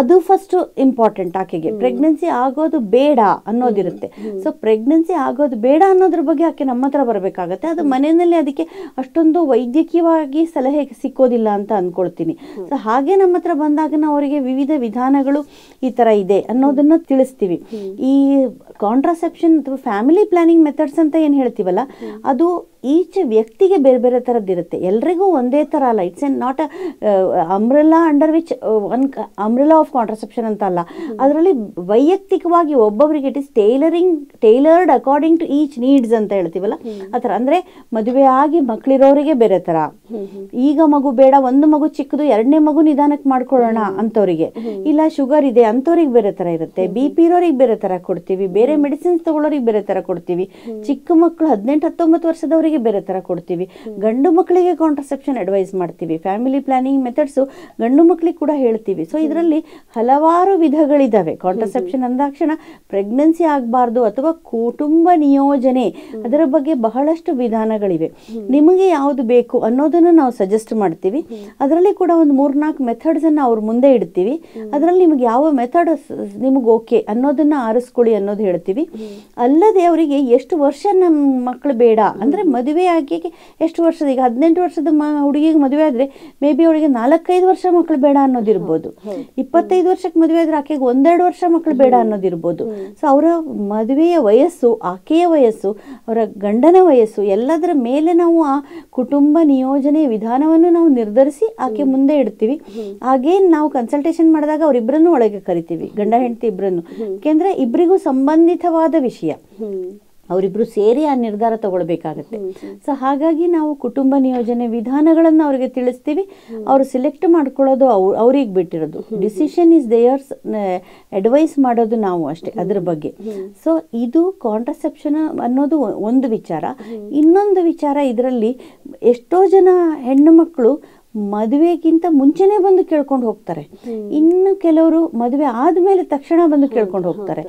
ಅದು ಫಸ್ಟ್ ಇಂಪಾರ್ಟೆಂಟ್ ಆಕೆಗೆ. ಪ್ರೆಗ್ನೆನ್ಸಿ ಆಗೋದು ಬೇಡ ಅನ್ನೋದಿರುತ್ತೆ. ಸೊ ಪ್ರೆಗ್ನೆನ್ಸಿ ಆಗೋದು ಬೇಡ ಅನ್ನೋದ್ರ ಬಗ್ಗೆ ಆಕೆ ನಮ್ಮ ಹತ್ರ ಬರಬೇಕಾಗತ್ತೆ. ಅದು ಮನೆಯಲ್ಲಿ ಅದಕ್ಕೆ ಅಷ್ಟೊಂದು ವೈದ್ಯಕೀಯವಾಗಿ ಸಲಹೆ ಸಿಕ್ಕೋದಿಲ್ಲ ಅಂತ ಅನ್ಕೊಳ್ತೀನಿ. ಸೊ ಹಾಗೆ ನಮ್ಮ ಹತ್ರ ಬಂದಾಗ ನಾವು ಅವರಿಗೆ ವಿವಿಧ ವಿಧಾನಗಳು ಈ ತರ ಇದೆ ಅನ್ನೋದನ್ನ ತಿಳಿಸ್ತೀವಿ. ಈ ಕಾಂಟ್ರಾಸೆಪ್ಷನ್ ಅಥವಾ ಫ್ಯಾಮಿಲಿ ಪ್ಲಾನಿಂಗ್ ಮೆಥಡ್ಸ್ ಅಂತ ಏನ್ ಹೇಳ್ತೀವಲ್ಲ, ಅದು ಈಚ್ ವ್ಯಕ್ತಿಗೆ ಬೇರೆ ಬೇರೆ ತರದ್ದಿರುತ್ತೆ. ಎಲ್ರಿಗೂ ಒಂದೇ ತರ ಅಲ್ಲ. It's an not umbrella under which umbrella of contraception ಅಂತ ಅಲ್ಲ. ಅದರಲ್ಲಿ ವೈಯಕ್ತಿಕವಾಗಿ ಒಬ್ಬೊಬ್ಬರಿಗೆ it is tailored according to each needs ಅಂತ ಹೇಳ್ತೀವಲ್ಲ ಆ ಥರ. ಅಂದ್ರೆ ಮದುವೆ ಆಗಿ ಮಕ್ಕಳಿರೋರಿಗೆ ಬೇರೆ ತರ, ಈಗ ಮಗು ಬೇಡ, ಒಂದು ಮಗು ಚಿಕ್ಕದು, 2ನೇ ಮಗು ನಿಧಾನಕ್ಕೆ ಮಾಡ್ಕೊಳ್ಳೋಣ ಅಂತವ್ರಿಗೆ, ಇಲ್ಲ ಶುಗರ್ ಇದೆ ಅಂತವ್ರಿಗೆ ಬೇರೆ ತರ ಇರುತ್ತೆ, BP ಇರೋರಿಗೆ ಬೇರೆ ತರ ಕೊಡ್ತೀವಿ, ಬೇರೆ ಮೆಡಿಸಿನ್ಸ್ ತಗೊಳ್ಳೋರಿಗೆ ಬೇರೆ ತರ ಕೊಡ್ತೀವಿ, ಚಿಕ್ಕ ಮಕ್ಕಳು 18-19 ವರ್ಷದವರಿಗೆ ಬೇರೆ ತರ ಕೊಡ್ತೀವಿ, ಗಂಡು ಮಕ್ಕಳಿಗೆ ಕಾಂಟ್ರಾಸೆಪ್ಷನ್ ಅಡ್ವೈಸ್ ಮಾಡ್ತೀವಿ. ಫ್ಯಾಮಿಲಿ ಪ್ಲಾನಿಂಗ್ ಮೆಥಡ್ಸ್ ಗಂಡು ಮಕ್ಕಳಿಗೆ ಕೂಡ ಹೇಳ್ತೀವಿ. ಸೊ ಇದರಲ್ಲಿ ಹಲವಾರು ವಿಧಗಳಿದಾವೆ. ಕಾಂಟ್ರಾಸೆಪ್ಷನ್ ಅಂದಾಕ್ಷಣ ಪ್ರೆಗ್ನೆನ್ಸಿ ಆಗಬಾರ್ದು ಅಥವಾ ಕುಟುಂಬ ನಿಯೋಜನೆ, ಅದರ ಬಗ್ಗೆ ಬಹಳಷ್ಟು ವಿಧಾನಗಳಿವೆ. ನಿಮಗೆ ಯಾವುದು ಬೇಕು ಅನ್ನೋದನ್ನು ನಾವು ಸಜೆಸ್ಟ್ ಮಾಡ್ತೀವಿ. ಅದರಲ್ಲಿ ಕೂಡ ಒಂದು 3-4 ಮೆಥಡ್ಸ್ ಅನ್ನ ಅವ್ರ ಮುಂದೆ ಇಡ್ತೀವಿ. ಅದರಲ್ಲಿ ನಿಮಗೆ ಯಾವ ಮೆಥಡ್ ನಿಮಗೆ ಓಕೆ ಅನ್ನೋದನ್ನ ಆರಿಸ್ಕೊಳ್ಳಿ ಅನ್ನೋದು ಹೇಳ್ತೀವಿ. ಅಲ್ಲದೆ ಅವರಿಗೆ ಎಷ್ಟು ವರ್ಷ ನಮ್ಮ ಮಕ್ಕಳು ಬೇಡ ಅಂದ್ರೆ ಮದುವೆ ಆಗಿ ಎಷ್ಟು ವರ್ಷದ, ಈಗ 18 ವರ್ಷದ ಹುಡುಗಿಗೆ ಮದುವೆ ಆದ್ರೆ ಮೇ ಬಿ ಅವಳಿಗೆ 4-5 ವರ್ಷ ಮಕ್ಕಳು ಬೇಡ ಅನ್ನೋದಿರ್ಬೋದು. 25 ವರ್ಷಕ್ಕೆ ಮದುವೆ ಆದ್ರೆ ಆಕೆಗೆ 1-2 ವರ್ಷ ಮಕ್ಕಳು ಬೇಡ ಅನ್ನೋದಿರ್ಬೋದು. ಸೊ ಅವರ ಮದುವೆಯ ವಯಸ್ಸು, ಆಕೆಯ ವಯಸ್ಸು, ಅವರ ಗಂಡನ ವಯಸ್ಸು ಎಲ್ಲದರ ಮೇಲೆ ನಾವು ಆ ಕುಟುಂಬ ನಿಯೋಜನೆ ವಿಧಾನವನ್ನು ನಾವು ನಿರ್ಧರಿಸಿ ಆಕೆ ಮುಂದೆ ಇಡ್ತೀವಿ. ಹಾಗೇನ್ ನಾವು ಕನ್ಸಲ್ಟೇಷನ್ ಮಾಡಿದಾಗ ಅವರಿಬ್ಬರನ್ನು ಒಳಗೆ ಕರಿತೀವಿ, ಗಂಡ ಹೆಂಡತಿ ಇಬ್ಬರನ್ನು. ಯಾಕೆಂದ್ರೆ ಇಬ್ಬರಿಗೂ ಸಂಬಂಧಿತವಾದ ವಿಷಯ, ಅವರಿಬ್ರು ಸೇರಿ ಆ ನಿರ್ಧಾರ ತಗೊಳ್ಬೇಕಾಗತ್ತೆ. ಸೊ ಹಾಗಾಗಿ ನಾವು ಕುಟುಂಬ ನಿಯೋಜನೆ ವಿಧಾನಗಳನ್ನು ಅವ್ರಿಗೆ ತಿಳಿಸ್ತೀವಿ. ಅವರು ಸಿಲೆಕ್ಟ್ ಮಾಡ್ಕೊಳ್ಳೋದು ಅವ್ರಿಗೆ ಬಿಟ್ಟಿರೋದು. ಡಿಸಿಷನ್ ಇಸ್ ದೇಯರ್ಸ್, ಅಡ್ವೈಸ್ ಮಾಡೋದು ನಾವು ಅಷ್ಟೇ ಅದ್ರ ಬಗ್ಗೆ. ಸೊ ಇದು ಕಾಂಟ್ರಾಸೆಪ್ಷನ್ ಅನ್ನೋದು ಒಂದು ವಿಚಾರ. ಇನ್ನೊಂದು ವಿಚಾರ, ಇದರಲ್ಲಿ ಎಷ್ಟೋ ಜನ ಹೆಣ್ಣು ಮಕ್ಕಳು ಮದುವೆಗಿಂತ ಮುಂಚೆನೆ ಬಂದು ಕೇಳ್ಕೊಂಡು ಹೋಗ್ತಾರೆ. ಇನ್ನು ಕೆಲವರು ಮದುವೆ ಆದ್ಮೇಲೆ ತಕ್ಷಣ ಬಂದು ಕೇಳ್ಕೊಂಡು ಹೋಗ್ತಾರೆ.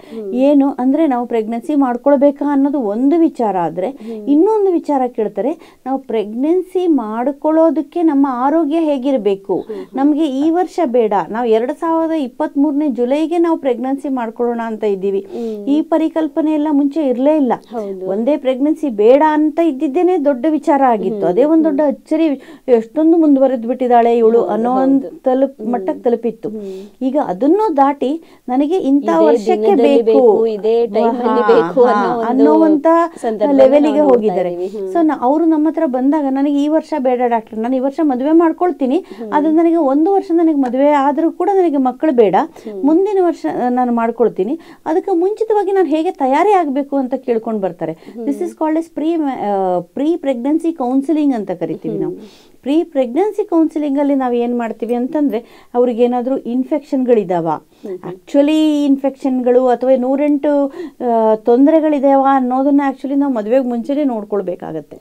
ಏನು ಅಂದ್ರೆ ನಾವು ಪ್ರೆಗ್ನೆನ್ಸಿ ಮಾಡ್ಕೊಳ್ಬೇಕಾ ಅನ್ನೋದು ಒಂದು ವಿಚಾರ ಆದ್ರೆ, ಇನ್ನೊಂದು ವಿಚಾರ ಕೇಳ್ತಾರೆ, ನಾವು ಪ್ರೆಗ್ನೆನ್ಸಿ ಮಾಡ್ಕೊಳ್ಳೋದಕ್ಕೆ ನಮ್ಮ ಆರೋಗ್ಯ ಹೇಗಿರಬೇಕು, ನಮ್ಗೆ ಈ ವರ್ಷ ಬೇಡ, ನಾವು 2023 ಜುಲೈಗೆ ನಾವು ಪ್ರೆಗ್ನೆನ್ಸಿ ಮಾಡ್ಕೊಳ್ಳೋಣ ಅಂತ ಇದ್ದೀವಿ. ಈ ಪರಿಕಲ್ಪನೆ ಎಲ್ಲ ಮುಂಚೆ ಇರ್ಲೇ ಇಲ್ಲ. ಒಂದೇ ಪ್ರೆಗ್ನೆನ್ಸಿ ಬೇಡ ಅಂತ ಇದ್ದಿದ್ದೇನೆ ದೊಡ್ಡ ವಿಚಾರ ಆಗಿತ್ತು. ಅದೇ ಒಂದು ದೊಡ್ಡ ಅಚ್ಚರಿ, ಎಷ್ಟೊಂದು ಮುಂದುವರೆದು ಬಿಟ್ಟಿದ್ದಾಳೆ ಇವಳು ಅನ್ನೋ ಮಟ್ಟಕ್ಕೆ ತಲುಪಿತ್ತು. ಈಗ ಅದನ್ನು ದಾಟಿ ನನಗೆ ಇಂಥ ವರ್ಷಕ್ಕೆ ಬೇಕು ಅನ್ನೋವಂತ ಲೆವೆಲಿಗೆ ಹೋಗಿದ್ದಾರೆ. ಸೊ ಅವರು ನಮ್ಮ ಹತ್ರ ಬಂದಾಗ, ನನಗೆ ಈ ವರ್ಷ ಬೇಡ ಡಾಕ್ಟರ್, ನಾನು ಈ ವರ್ಷ ಮದುವೆ ಮಾಡ್ಕೊಳ್ತೀನಿ, ಆದ್ರೆ ನನಗೆ 1 ವರ್ಷ ನನಗೆ ಮದುವೆ ಆದ್ರೂ ಕೂಡ ನನಗೆ ಮಕ್ಕಳು ಬೇಡ, ಮುಂದಿನ ವರ್ಷ ನಾನು ಮಾಡ್ಕೊಳ್ತೀನಿ, ಅದಕ್ಕೆ ಮುಂಚಿತವಾಗಿ ನಾನು ಹೇಗೆ ತಯಾರಿ ಆಗಬೇಕು ಅಂತ ಕೇಳ್ಕೊಂಡು ಬರ್ತಾರೆ. This is called as pre pregnancy counselling ಅಂತ ಕರಿತೀವಿ ನಾವು. ಪ್ರೀ ಪ್ರೆಗ್ನೆನ್ಸಿ ಕೌನ್ಸಿಲಿಂಗ್ ಅಲ್ಲಿ ನಾವು ಏನ್ ಮಾಡ್ತೀವಿ ಅಂತಂದ್ರೆ, ಅವ್ರಿಗೆ ಏನಾದ್ರೂ ಇನ್ಫೆಕ್ಷನ್ಗಳಿದಾವ, ಆಕ್ಚುಲಿ ಇನ್ಫೆಕ್ಷನ್ಗಳು ಅಥವಾ 108 ತೊಂದರೆಗಳಿದಾವ ಅನ್ನೋದನ್ನ ಆಕ್ಚುಲಿ ನಾವು ಮದುವೆಗೆ ಮುಂಚೆನೆ ನೋಡ್ಕೊಳ್ಬೇಕಾಗತ್ತೆ.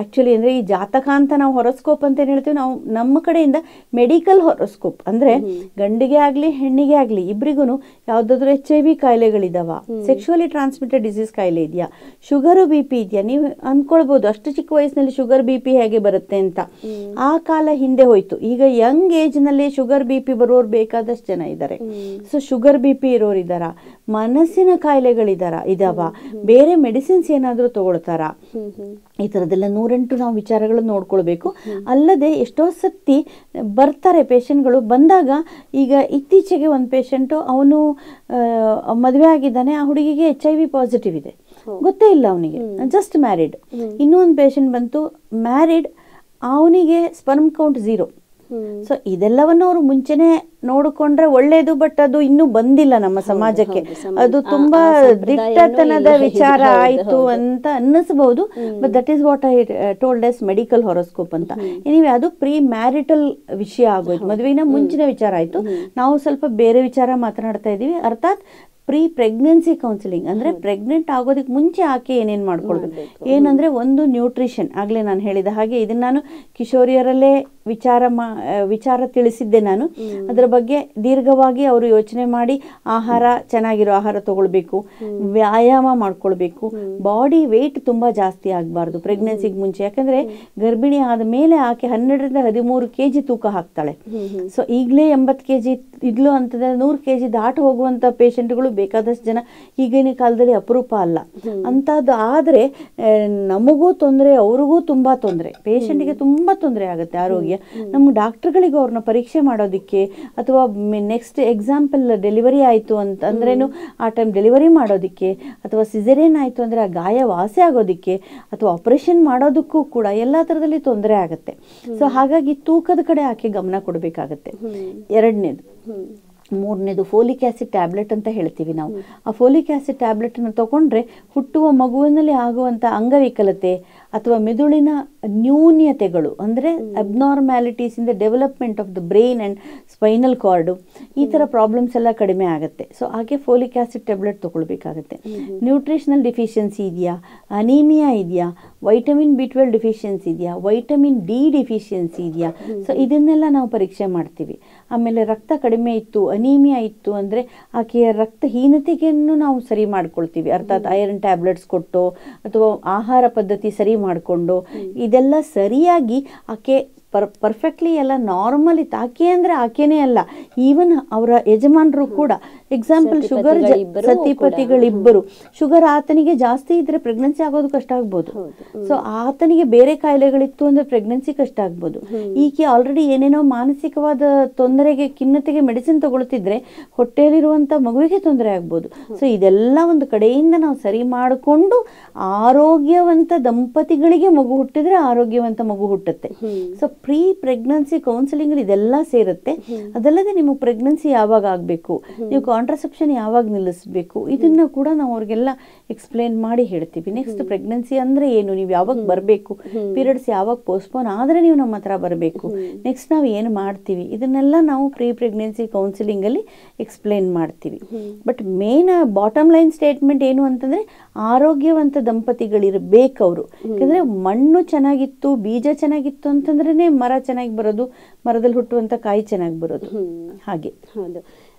ಆಕ್ಚುಲಿ ಅಂದ್ರೆ ಈ ಜಾತಕ ಅಂತ ನಾವು ಹೊರಸ್ಕೋಪ್ ಅಂತ ಏನ್ ಹೇಳ್ತೀವಿ, ನಾವು ನಮ್ಮ ಕಡೆಯಿಂದ ಮೆಡಿಕಲ್ ಹೊರಸ್ಕೋಪ್ ಅಂದ್ರೆ ಗಂಡಿಗೆ ಆಗ್ಲಿ ಹೆಣ್ಣಿಗೆ ಆಗ್ಲಿ ಇಬ್ರಿಗೂ ಯಾವ್ದಾದ್ರು HIV ಕಾಯಿಲೆಗಳಿದಾವ, ಸೆಕ್ಷುವಲಿ ಟ್ರಾನ್ಸ್ಮಿಟೆಡ್ ಡಿಸೀಸ್ ಕಾಯಿಲೆ ಇದೆಯಾ, ಶುಗರ್ BP ಇದೆಯಾ. ನೀವು ಅನ್ಕೊಳ್ಬಹುದು ಅಷ್ಟು ಚಿಕ್ಕ ವಯಸ್ಸಿನಲ್ಲಿ ಶುಗರ್ BP ಹೇಗೆ ಬರುತ್ತೆ ಅಂತ. ಆ ಕಾಲ ಹಿಂದೆ ಹೋಯ್ತು. ಈಗ ಯಂಗ್ ಏಜ್ ನಲ್ಲಿ ಶುಗರ್ BP ಬರೋರು ಬೇಕಾದಷ್ಟು ಜನ ಇದ್ದಾರೆ. ಸೊ ಶುಗರ್ BP ಇರೋರು ಇದ್ದಾರ, ಮನಸ್ಸಿನ ಇದಾವ, ಬೇರೆ ಮೆಡಿಸಿನ್ಸ್ ಏನಾದ್ರೂ ತಗೊಳ್ತಾರ, ಈ ತರದೆಲ್ಲ 108 ನಾವು ವಿಚಾರಗಳನ್ನು ನೋಡ್ಕೊಳ್ಬೇಕು. ಅಲ್ಲದೆ ಎಷ್ಟೋ ಸತಿ ಬರ್ತಾರೆ ಪೇಷಂಟ್ಗಳು. ಬಂದಾಗ ಈಗ ಇತ್ತೀಚೆಗೆ ಒಂದು ಪೇಷಂಟ್, ಅವನು ಮದುವೆ ಆಗಿದ್ದಾನೆ, ಆ ಹುಡುಗಿಗೆ HIV ಪಾಸಿಟಿವ್ ಇದೆ, ಗೊತ್ತೇ ಇಲ್ಲ ಅವನಿಗೆ, ಜಸ್ಟ್ ಮ್ಯಾರಿಡ್. ಇನ್ನೂ ಒಂದು ಪೇಷಂಟ್ ಬಂತು, ಮ್ಯಾರಿಡ್, ಅವನಿಗೆ ಸ್ಪರ್ಮ್ ಕೌಂಟ್ 0. ಸೊ ಇದೆಲ್ಲವನ್ನು ಅವರು ಮುಂಚೆನೆ ನೋಡಿಕೊಂಡ್ರೆ ಒಳ್ಳೇದು. ಬಟ್ ಅದು ಇನ್ನೂ ಬಂದಿಲ್ಲ ನಮ್ಮ ಸಮಾಜಕ್ಕೆ. ಅದು ತುಂಬಾ ದಿಟ್ಟತನದ ವಿಚಾರ ಆಯ್ತು ಅಂತ ಅನ್ನಿಸಬಹುದು. But that is what I told as medical horoscope ಅಂತ. ಎನಿವೆ ಅದು ಪ್ರೀ ಮ್ಯಾರಿಟಲ್ ವಿಷಯ ಆಗೋಯ್ತು, ಮದುವೆನ ಮುಂಚಿನ ವಿಚಾರ ಆಯ್ತು. ನಾವು ಸ್ವಲ್ಪ ಬೇರೆ ವಿಚಾರ ಮಾತನಾಡ್ತಾ ಇದೀವಿ. ಅರ್ಥಾತ್ ಪ್ರೀ ಪ್ರೆಗ್ನೆನ್ಸಿ ಕೌನ್ಸಿಲಿಂಗ್ ಅಂದರೆ ಪ್ರೆಗ್ನೆಂಟ್ ಆಗೋದಕ್ಕೆ ಮುಂಚೆ ಆಕೆ ಏನೇನು ಮಾಡ್ಕೊಳ್ಬೇಕು, ಏನಂದರೆ ಒಂದು ನ್ಯೂಟ್ರಿಷನ್, ಆಗಲೇ ನಾನು ಹೇಳಿದ ಹಾಗೆ ಇದನ್ನು ನಾನು ಕಿಶೋರಿಯರಲ್ಲೇ ವಿಚಾರ ತಿಳಿಸಿದ್ದೆ ನಾನು. ಅದರ ಬಗ್ಗೆ ದೀರ್ಘವಾಗಿ ಅವರು ಯೋಚನೆ ಮಾಡಿ ಆಹಾರ ಚೆನ್ನಾಗಿರೋ ಆಹಾರ ತಗೊಳ್ಬೇಕು, ವ್ಯಾಯಾಮ ಮಾಡ್ಕೊಳ್ಬೇಕು, ಬಾಡಿ ವೆಯ್ಟ್ ತುಂಬ ಜಾಸ್ತಿ ಆಗಬಾರ್ದು ಪ್ರೆಗ್ನೆನ್ಸಿಗೆ ಮುಂಚೆ. ಯಾಕಂದರೆ ಗರ್ಭಿಣಿ ಆದ ಮೇಲೆ ಆಕೆ 12ರಿಂದ 13 kg ತೂಕ ಹಾಕ್ತಾಳೆ. ಸೊ ಈಗಲೇ 80 kg ಇದ್ಲು ಅಂತಂದರೆ 100 kg ದಾಟಿ ಹೋಗುವಂಥ ಪೇಷಂಟ್ಗಳು ಬೇಕಾದಷ್ಟು ಜನ ಈಗಿನ ಕಾಲದಲ್ಲಿ ಅಪರೂಪ ಅಲ್ಲ. ಅಂಥದ್ದು ಆದರೆ ನಮಗೂ ತೊಂದರೆ, ಅವ್ರಿಗೂ ತುಂಬ ತೊಂದರೆ, ಪೇಷಂಟಿಗೆ ತುಂಬ ತೊಂದರೆ ಆಗುತ್ತೆ ಆರೋಗ್ಯ. ನಮ್ಮ ಡಾಕ್ಟರ್ಗಳಿಗೂ ಅವ್ರನ್ನ ಪರೀಕ್ಷೆ ಮಾಡೋದಕ್ಕೆ ಅಥವಾ ನೆಕ್ಸ್ಟ್ ಎಕ್ಸಾಂಪಲ್ ಡೆಲಿವರಿ ಆಯಿತು ಅಂತಂದ್ರೇನು ಆ ಟೈಮ್ ಡೆಲಿವರಿ ಮಾಡೋದಕ್ಕೆ ಅಥವಾ ಸಿಸೇರಿಯನ್ ಆಯಿತು ಅಂದರೆ ಆ ಗಾಯ ವಾಸಿ ಆಗೋದಕ್ಕೆ ಅಥವಾ ಆಪರೇಷನ್ ಮಾಡೋದಕ್ಕೂ ಕೂಡ ಎಲ್ಲ ಥರದಲ್ಲಿ ತೊಂದರೆ ಆಗುತ್ತೆ. ಸೊ ಹಾಗಾಗಿ ತೂಕದ ಕಡೆ ಆಕೆ ಗಮನ ಕೊಡಬೇಕಾಗತ್ತೆ. ಎರಡನೇದು. ಮೂರನೇದು ಫೋಲಿಕ್ ಆ್ಯಸಿಡ್ ಟ್ಯಾಬ್ಲೆಟ್ ಅಂತ ಹೇಳ್ತೀವಿ ನಾವು. ಆ ಫೋಲಿಕ್ ಆ್ಯಸಿಡ್ ಟ್ಯಾಬ್ಲೆಟನ್ನು ತಗೊಂಡ್ರೆ ಹುಟ್ಟುವ ಮಗುವಿನಲ್ಲಿ ಆಗುವಂಥ ಅಂಗವಿಕಲತೆ ಅಥವಾ ಮೆದುಳಿನ ನ್ಯೂನ್ಯತೆಗಳು ಅಂದರೆ abnormalities in the development of the brain and spinal cord, ಈ ಥರ ಪ್ರಾಬ್ಲಮ್ಸ್ ಎಲ್ಲ ಕಡಿಮೆ ಆಗುತ್ತೆ. ಸೊ ಹಾಗೆ ಫೋಲಿಕ್ ಆ್ಯಸಿಡ್ ಟ್ಯಾಬ್ಲೆಟ್ ತೊಗೊಳ್ಬೇಕಾಗತ್ತೆ. ನ್ಯೂಟ್ರಿಷನಲ್ ಡಿಫಿಷಿಯನ್ಸಿ ಇದೆಯಾ, ಅನೀಮಿಯಾ ಇದೆಯಾ, ವೈಟಮಿನ್ B12 ಡಿಫಿಷಿಯನ್ಸಿ ಇದೆಯಾ, ವೈಟಮಿನ್ D ಡಿಫಿಷಿಯನ್ಸಿ ಇದೆಯಾ, ಸೊ ಇದನ್ನೆಲ್ಲ ನಾವು ಪರೀಕ್ಷೆ ಮಾಡ್ತೀವಿ. ಆಮೇಲೆ ರಕ್ತ ಕಡಿಮೆ ಇತ್ತು, ಅನೀಮಿಯಾ ಇತ್ತು ಅಂದರೆ ಆಕೆಯ ರಕ್ತಹೀನತೆಯನ್ನು ನಾವು ಸರಿ ಮಾಡ್ಕೊಳ್ತೀವಿ. ಅರ್ಥಾತ್ ಐರನ್ ಟ್ಯಾಬ್ಲೆಟ್ಸ್ ಕೊಟ್ಟು ಅಥವಾ ಆಹಾರ ಪದ್ಧತಿ ಸರಿ ಮಾಡಿಕೊಂಡು ಇದೆಲ್ಲ ಸರಿಯಾಗಿ ಆಕೆ ಪರ್ಫೆಕ್ಟ್ಲಿ ಎಲ್ಲ ನಾರ್ಮಲ್ ಇತ್ತು. ಆಕೆ ಅಂದರೆ ಆಕೆನೇ ಅಲ್ಲ, ಈವನ್ ಅವರ ಯಜಮಾನರು ಕೂಡ. ಎಕ್ಸಾಂಪಲ್ ಶುಗರ್ ಸತಿಪತಿಗಳಿಬ್ಬರು, ಶುಗರ್ ಆತನಿಗೆ ಜಾಸ್ತಿ ಇದ್ರೆ ಪ್ರೆಗ್ನೆನ್ಸಿ ಆಗೋದು ಕಷ್ಟ ಆಗ್ಬೋದು. ಸೊ ಆತನಿಗೆ ಬೇರೆ ಕಾಯಿಲೆಗಳಿತ್ತು ಅಂದರೆ ಪ್ರೆಗ್ನೆನ್ಸಿ ಕಷ್ಟ ಆಗ್ಬೋದು. ಈಕೆ ಆಲ್ರೆಡಿ ಏನೇನೋ ಮಾನಸಿಕವಾದ ತೊಂದರೆಗೆ, ಖಿನ್ನತೆಗೆ ಮೆಡಿಸಿನ್ ತಗೊಳ್ತಿದ್ರೆ ಹೊಟ್ಟೆಯಲ್ಲಿರುವಂಥ ಮಗುವಿಗೆ ತೊಂದರೆ ಆಗ್ಬೋದು. ಸೊ ಇದೆಲ್ಲ ಒಂದು ಕಡೆಯಿಂದ ನಾವು ಸರಿ ಮಾಡಿಕೊಂಡು ಆರೋಗ್ಯವಂತ ದಂಪತಿಗಳಿಗೆ ಮಗು ಹುಟ್ಟಿದ್ರೆ ಆರೋಗ್ಯವಂತ ಮಗು ಹುಟ್ಟುತ್ತೆ. ಸೊ ಪ್ರೀ ಪ್ರೆಗ್ನೆನ್ಸಿ ಕೌನ್ಸಿಲಿಂಗ್ ಇದೆಲ್ಲ ಸೇರುತ್ತೆ. ಅದಲ್ಲದೆ ನಿಮ್ಮ ಪ್ರೆಗ್ನೆನ್ಸಿ ಯಾವಾಗ ಆಗಬೇಕು, ನೀವು ಕಾಂಟ್ರಸೆಪ್ಷನ್ ಯಾವಾಗ ನಿಲ್ಲಿಸಬೇಕು, ಇದನ್ನ ಕೂಡ ನಾವು ಅವ್ರಿಗೆಲ್ಲ ಎಕ್ಸ್ಪ್ಲೇನ್ ಮಾಡಿ ಹೇಳ್ತೀವಿ. ನೆಕ್ಸ್ಟ್ ಪ್ರೆಗ್ನೆನ್ಸಿ ಅಂದರೆ ಏನು, ನೀವು ಯಾವಾಗ ಬರಬೇಕು, ಪೀರಿಯಡ್ಸ್ ಯಾವಾಗ ಪೋಸ್ಟ್ಪೋನ್ ಆದರೆ ನೀವು ನಮ್ಮ ಹತ್ರ ಬರಬೇಕು, ನೆಕ್ಸ್ಟ್ ನಾವು ಏನು ಮಾಡ್ತೀವಿ, ಇದನ್ನೆಲ್ಲ ನಾವು ಪ್ರೀ ಪ್ರೆಗ್ನೆನ್ಸಿ ಕೌನ್ಸಿಲಿಂಗಲ್ಲಿ ಎಕ್ಸ್ಪ್ಲೇನ್ ಮಾಡ್ತೀವಿ. But main bottom line statement ಏನು ಅಂತಂದರೆ ಆರೋಗ್ಯವಂತ ದಂಪತಿಗಳಿರಬೇಕು ಅವರು. ಯಾಕಂದರೆ ಮಣ್ಣು ಚೆನ್ನಾಗಿತ್ತು, ಬೀಜ ಚೆನ್ನಾಗಿತ್ತು ಅಂತಂದ್ರೇ ಮರ ಚೆನ್ನಾಗಿ ಬರೋದು, ಮರದಲ್ಲಿ ಹುಟ್ಟುವಂಥ ಕಾಯಿ ಚೆನ್ನಾಗಿ ಬರೋದು. ಹಾಗೆ. ಹೌದು.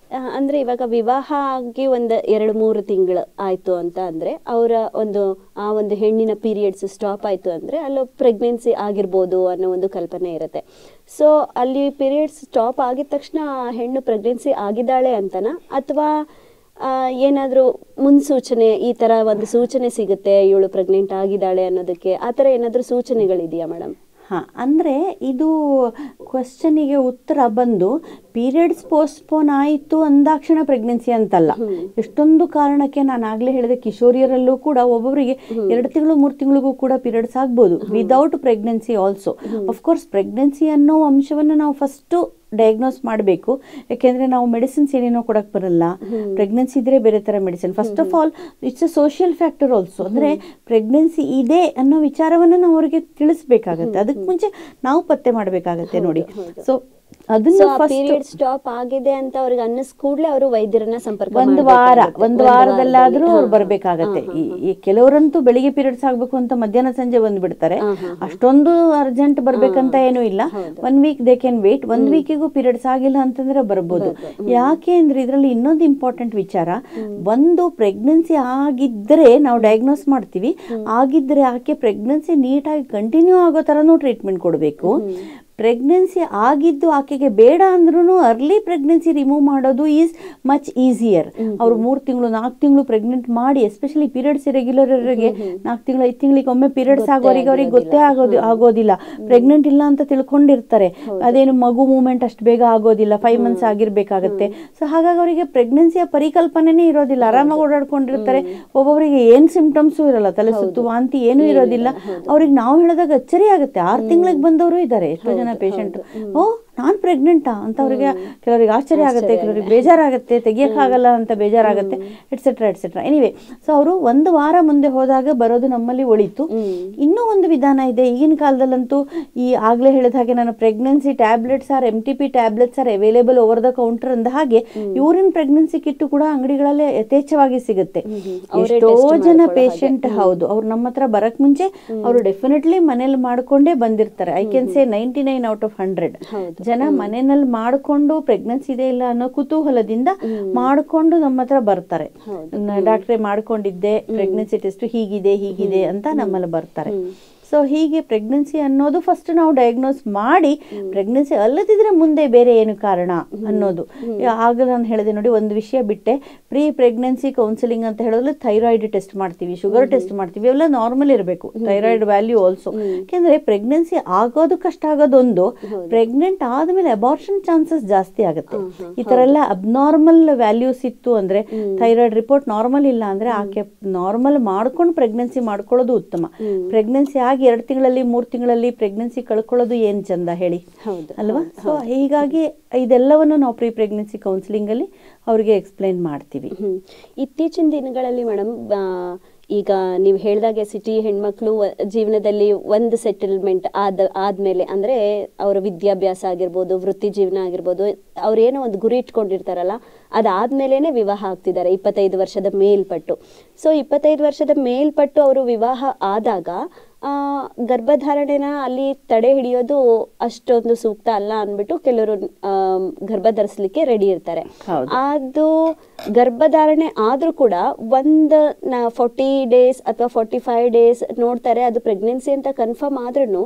ಅಂದ್ರೆ ಇವಾಗ ವಿವಾಹ ಆಗಿ ಒಂದು 2-3 ತಿಂಗಳು ಆಯ್ತು ಅಂತ ಅಂದ್ರೆ ಅವರ ಒಂದು ಹೆಣ್ಣಿನ ಪೀರಿಯಡ್ಸ್ ಸ್ಟಾಪ್ ಆಯ್ತು ಅಂದ್ರೆ ಅಲ್ಲಿ ಪ್ರೆಗ್ನೆನ್ಸಿ ಆಗಿರ್ಬೋದು ಅನ್ನೋ ಒಂದು ಕಲ್ಪನೆ ಇರುತ್ತೆ. ಸೊ ಅಲ್ಲಿ ಪೀರಿಯಡ್ಸ್ ಸ್ಟಾಪ್ ಆಗಿದ ತಕ್ಷಣ ಹೆಣ್ಣು ಪ್ರೆಗ್ನೆನ್ಸಿ ಆಗಿದ್ದಾಳೆ ಅಂತನಾ, ಅಥವಾ ಏನಾದರೂ ಮುನ್ಸೂಚನೆ, ಈ ತರ ಒಂದು ಸೂಚನೆ ಸಿಗುತ್ತೆ ಇವಳು ಪ್ರೆಗ್ನೆಂಟ್ ಆಗಿದ್ದಾಳೆ ಅನ್ನೋದಕ್ಕೆ, ಆ ಥರ ಏನಾದರೂ ಸೂಚನೆಗಳಿದೆಯಾ ಮೇಡಮ್? ಅಂದರೆ ಇದು ಕ್ವಶನಿಗೆ ಉತ್ತರ ಬಂದು ಪೀರಿಯಡ್ಸ್ ಪೋಸ್ಟ್ಪೋನ್ ಆಯಿತು ಅಂದಾಕ್ಷಣ ಪ್ರೆಗ್ನೆನ್ಸಿ ಅಂತಲ್ಲ. ಎಷ್ಟೊಂದು ಕಾರಣಕ್ಕೆ ನಾನು ಆಗಲೇ ಹೇಳಿದೆ, ಕಿಶೋರಿಯರಲ್ಲೂ ಕೂಡ ಒಬ್ಬೊಬ್ಬರಿಗೆ 2 ತಿಂಗಳು 3 ತಿಂಗಳಿಗೂ ಕೂಡ ಪೀರಿಯಡ್ಸ್ ಆಗ್ಬೋದು without pregnancy also. Of course pregnancy ಅನ್ನೋ ಅಂಶವನ್ನು ನಾವು ಫಸ್ಟು ಡಯಾಗ್ನೋಸ್ ಮಾಡಬೇಕು. ಯಾಕೆಂದರೆ ನಾವು ಮೆಡಿಸಿನ್ಸ್ ಏನೇನೋ ಕೊಡಕ್ಕೆ ಬರಲ್ಲ. ಪ್ರೆಗ್ನೆನ್ಸಿ ಇದ್ರೆ ಬೇರೆ ಥರ medicine. First of all it's a social factor also. ಅಂದರೆ ಪ್ರೆಗ್ನೆನ್ಸಿ ಇದೆ ಅನ್ನೋ ವಿಚಾರವನ್ನು ನಾವು ಅವರಿಗೆ ತಿಳಿಸ್ಬೇಕಾಗತ್ತೆ. ಅದಕ್ಕೆ ಮುಂಚೆ ನಾವು ಪತ್ತೆ ಮಾಡಬೇಕಾಗತ್ತೆ ನೋಡಿ. ಸೊ ಅದನ್ನ ಪೀರಿಯಡ್ ಸ್ಟಾಪ್ ಆಗಿದೆ ಅಂತ ಅವ್ರಿಗೆ ಅನ್ನಿಸ್ ಕೂಡಲೇ ಅವರು ವೈದ್ಯರನ್ನ ಸಂಪರ್ಕ ಒಂದು ವಾರದಲ್ಲಾದ್ರೂ ಅವ್ರು ಬರ್ಬೇಕಾಗತ್ತೆ. ಈ ಕೆಲವರಂತೂ ಬೆಳಿಗ್ಗೆ ಪೀರಿಯಡ್ಸ್ ಆಗ್ಬೇಕು ಅಂತ ಮಧ್ಯಾಹ್ನ ಸಂಜೆ ಬಂದ್ಬಿಡ್ತಾರೆ. ಅಷ್ಟೊಂದು ಅರ್ಜೆಂಟ್ ಬರ್ಬೇಕಂತ ಏನೂ ಇಲ್ಲ. 1 ವೀಕ್ ದೇ ಕ್ಯಾನ್ ವೇಟ್. 1 ವೀಕಿಗೂ ಪೀರಿಯಡ್ಸ್ ಆಗಿಲ್ಲ ಅಂತಂದ್ರೆ ಬರ್ಬೋದು. ಯಾಕೆ ಅಂದ್ರೆ ಇದರಲ್ಲಿ ಇನ್ನೊಂದು ಇಂಪಾರ್ಟೆಂಟ್ ವಿಚಾರ, ಒಂದು ಪ್ರೆಗ್ನೆನ್ಸಿ ಆಗಿದ್ರೆ ನಾವು ಡಯಾಗ್ನೋಸ್ ಮಾಡ್ತೀವಿ. ಆಗಿದ್ರೆ ಆಕೆ ಪ್ರೆಗ್ನೆನ್ಸಿ ನೀಟಾಗಿ ಕಂಟಿನ್ಯೂ ಆಗೋ ತರನೂ ಟ್ರೀಟ್ಮೆಂಟ್ ಕೊಡಬೇಕು. ಪ್ರೆಗ್ನೆನ್ಸಿ ಆಗಿದ್ದು ಆಕೆಗೆ ಬೇಡ ಅಂದ್ರೂ ಅರ್ಲಿ ಪ್ರೆಗ್ನೆನ್ಸಿ ರಿಮೂವ್ ಮಾಡೋದು ಈಸ್ ಮಚ್ ಈಸಿಯರ್. ಅವ್ರು 3 ತಿಂಗಳು 4 ತಿಂಗಳು ಪ್ರೆಗ್ನೆಂಟ್ ಮಾಡಿ, ಎಸ್ಪೆಷಲಿ ಪೀರಿಯಡ್ಸ್ ಇರೆಗ್ಯುಲರ್ಗೆ 4 ತಿಂಗಳು 5 ತಿಂಗಳಿಗೆ ಒಮ್ಮೆ ಪೀರಿಯಡ್ಸ್ ಆಗೋರಿಗೆ ಅವ್ರಿಗೆ ಗೊತ್ತೇ ಆಗೋದಿಲ್ಲ. ಪ್ರೆಗ್ನೆಂಟ್ ಇಲ್ಲ ಅಂತ ತಿಳ್ಕೊಂಡಿರ್ತಾರೆ. ಅದೇನು ಮಗು ಮೂವ್ಮೆಂಟ್ ಅಷ್ಟು ಬೇಗ ಆಗೋದಿಲ್ಲ, 5 ಮಂತ್ಸ್ ಆಗಿರ್ಬೇಕಾಗತ್ತೆ. ಸೊ ಹಾಗಾಗಿ ಅವರಿಗೆ ಪ್ರೆಗ್ನೆನ್ಸಿಯ ಪರಿಕಲ್ಪನೆನೇ ಇರೋದಿಲ್ಲ. ಆರಾಮಾಗಿ ಓಡಾಡ್ಕೊಂಡಿರ್ತಾರೆ. ಒಬ್ಬೊಬ್ಬರಿಗೆ ಏನು ಸಿಂಪ್ಟಮ್ಸು ಇರಲ್ಲ, ತಲೆ ಸುತ್ತು ವಾಂತಿ ಏನೂ ಇರೋದಿಲ್ಲ. ಅವ್ರಿಗೆ ನಾವು ಹೇಳಿದಾಗ ಅಚ್ಚರಿ ಆಗುತ್ತೆ. 6 ತಿಂಗಳಿಗೆ ಬಂದವರು ಇದ್ದಾರೆ ಎಷ್ಟೋ ಜನ ಪೇಷಂಟ್. ನಾನು ಪ್ರೆಗ್ನೆಂಟಾ ಅಂತ ಅವ್ರಿಗೆ ಕೆಲವರಿಗೆ ಆಶ್ಚರ್ಯ ಆಗುತ್ತೆ, ಕೆಲವರಿಗೆ ಬೇಜಾರಾಗುತ್ತೆ, ತೆಗಿಯೋಕ್ಕಾಗಲ್ಲ ಅಂತ ಬೇಜಾರಾಗುತ್ತೆ, ಎಟ್ಸೆಟ್ರಾ ಎಟ್ಸೆಟ್ರಾ. ಎನಿವೆ, ಸೊ ಅವರು 1 ವಾರ ಮುಂದೆ ಹೋದಾಗ ಬರೋದು ನಮ್ಮಲ್ಲಿ ಒಳಿತು. ಇನ್ನೂ ಒಂದು ವಿಧಾನ ಇದೆ ಈಗಿನ ಕಾಲದಲ್ಲಂತೂ, ಈ ಆಗಲೇ ಹೇಳಿದ ಹಾಗೆ ನಾನು pregnancy tablets or MTP tablets or available over the counter ಅಂದ ಹಾಗೆ ಯೂರಿನ್ ಪ್ರೆಗ್ನೆನ್ಸಿ ಕಿಟ್ಟು ಕೂಡ ಅಂಗಡಿಗಳಲ್ಲೇ ಯಥೇಚ್ಛವಾಗಿ ಸಿಗುತ್ತೆ. ಎಷ್ಟೋ ಜನ ಪೇಷಂಟ್, ಹೌದು, ಅವ್ರು ನಮ್ಮ ಹತ್ರ ಬರಕ್ ಮುಂಚೆ ಅವರು ಡೆಫಿನೆಟ್ಲಿ ಮನೇಲಿ ಮಾಡ್ಕೊಂಡೇ ಬಂದಿರ್ತಾರೆ. I can say 99 out of 100 ಜನ ಮನೆಯಲ್ಲಿ ಮಾಡಿಕೊಂಡು ಪ್ರೆಗ್ನೆನ್ಸಿ ಇದೆ ಇಲ್ಲ ಅನ್ನೋ ಕುತೂಹಲದಿಂದ ಮಾಡಿಕೊಂಡು ನಮ್ಮ ಹತ್ರ ಬರ್ತಾರೆ. ಡಾಕ್ಟ್ರೇ ಮಾಡ್ಕೊಂಡಿದ್ದೆ, ಪ್ರೆಗ್ನೆನ್ಸಿ ಟೆಸ್ಟ್ ಹೀಗಿದೆ ಅಂತ ನಮ್ಮಲ್ಲಿ ಬರ್ತಾರೆ. ಸೊ ಹೀಗೆ ಪ್ರೆಗ್ನೆನ್ಸಿ ಅನ್ನೋದು ಫಸ್ಟ್ ನಾವು ಡಯಾಗ್ನೋಸ್ ಮಾಡಿ, ಪ್ರೆಗ್ನೆನ್ಸಿ ಅಲ್ಲದಿದ್ರೆ ಮುಂದೆ ಬೇರೆ ಏನು ಕಾರಣ ಅನ್ನೋದು. ಆಗ ನಾನು ಹೇಳಿದೆ ನೋಡಿ, ಒಂದು ವಿಷಯ ಬಿಟ್ಟೆ, ಪ್ರೀ ಪ್ರೆಗ್ನೆನ್ಸಿ ಕೌನ್ಸಿಲಿಂಗ್ ಅಂತ ಹೇಳಿದ್ರೆ ಥೈರಾಯ್ಡ್ ಟೆಸ್ಟ್ ಮಾಡ್ತೀವಿ, ಶುಗರ್ ಟೆಸ್ಟ್ ಮಾಡ್ತೀವಿ, ಇವೆಲ್ಲ ನಾರ್ಮಲ್ ಇರಬೇಕು, ಥೈರಾಯ್ಡ್ ವ್ಯಾಲ್ಯೂ ಆಲ್ಸೋ. ಯಾಕೆಂದ್ರೆ ಪ್ರೆಗ್ನೆನ್ಸಿ ಆಗೋದು ಕಷ್ಟ ಆಗೋದೊಂದು, ಪ್ರೆಗ್ನೆಂಟ್ ಆದ್ಮೇಲೆ ಅಬಾರ್ಷನ್ ಚಾನ್ಸಸ್ ಜಾಸ್ತಿ ಆಗುತ್ತೆ. ಈ ತರ ಎಲ್ಲ ಅಬ್ನಾರ್ಮಲ್ ವ್ಯಾಲ್ಯೂಸ್ ಇತ್ತು ಅಂದ್ರೆ, ಥೈರಾಯ್ಡ್ ರಿಪೋರ್ಟ್ ನಾರ್ಮಲ್ ಇಲ್ಲ ಅಂದ್ರೆ ಆಕೆ ನಾರ್ಮಲ್ ಮಾಡ್ಕೊಂಡು ಪ್ರೆಗ್ನೆನ್ಸಿ ಮಾಡ್ಕೊಳ್ಳೋದು ಉತ್ತಮ. ಪ್ರೆಗ್ನೆನ್ಸಿ ಆಗಿ 2 ತಿಂಗಳಲ್ಲಿ 3 ತಿಂಗಳಲ್ಲಿ ಪ್ರೆಗ್ನೆನ್ಸಿ ಕಳ್ಕೊಳ್ಳೋದು ಏನ್ ಚಂದ ಹೇಳಿ ಅಲ್ವಾ? ಸೊ ಹೀಗಾಗಿ ಇದೆಲ್ಲವನ್ನು ನಾವು ಪ್ರೀ ಪ್ರೆಗ್ನೆನ್ಸಿ ಕೌನ್ಸಿಲಿಂಗ್ ಅಲ್ಲಿ ಅವ್ರಿಗೆ ಎಕ್ಸ್ಪ್ಲೈನ್ ಮಾಡ್ತೀವಿ. ಇತ್ತೀಚಿನ ದಿನಗಳಲ್ಲಿ ಮೇಡಮ್, ಈಗ ನೀವು ಹೇಳಿದಾಗೆ ಸಿಟಿ ಹೆಣ್ಮಕ್ಳು ಜೀವನದಲ್ಲಿ ಒಂದು ಸೆಟಲ್ಮೆಂಟ್ ಆದ್ಮೇಲೆ, ಅಂದ್ರೆ ಅವರ ವಿದ್ಯಾಭ್ಯಾಸ ಆಗಿರ್ಬೋದು, ವೃತ್ತಿ ಜೀವನ ಆಗಿರ್ಬೋದು, ಅವ್ರೇನೋ ಒಂದು ಗುರಿ ಇಟ್ಕೊಂಡಿರ್ತಾರಲ್ಲ, ಅದಾದ್ಮೇಲೆನೆ ವಿವಾಹ ಆಗ್ತಿದ್ದಾರೆ 25 ವರ್ಷದ ಮೇಲ್ಪಟ್ಟು. ಸೊ 25 ವರ್ಷದ ಮೇಲ್ಪಟ್ಟು ಅವರು ವಿವಾಹ ಆದಾಗ ಗರ್ಭಧಾರಣೆನ ಅಲ್ಲಿ ತಡೆ ಹಿಡಿಯೋದು ಅಷ್ಟೊಂದು ಸೂಕ್ತ ಅಲ್ಲ ಅಂದ್ಬಿಟ್ಟು ಕೆಲವರು ಗರ್ಭ ಧರಿಸ್ಲಿಕ್ಕೆ ರೆಡಿ ಇರ್ತಾರೆ. ಅದು ಗರ್ಭಧಾರಣೆ ಆದ್ರೂ ಕೂಡ 40 ಡೇಸ್ ಅಥವಾ 45 ಡೇಸ್ ನೋಡ್ತಾರೆ. ಅದು ಪ್ರೆಗ್ನೆನ್ಸಿ ಅಂತ ಕನ್ಫರ್ಮ್ ಆದ್ರೂ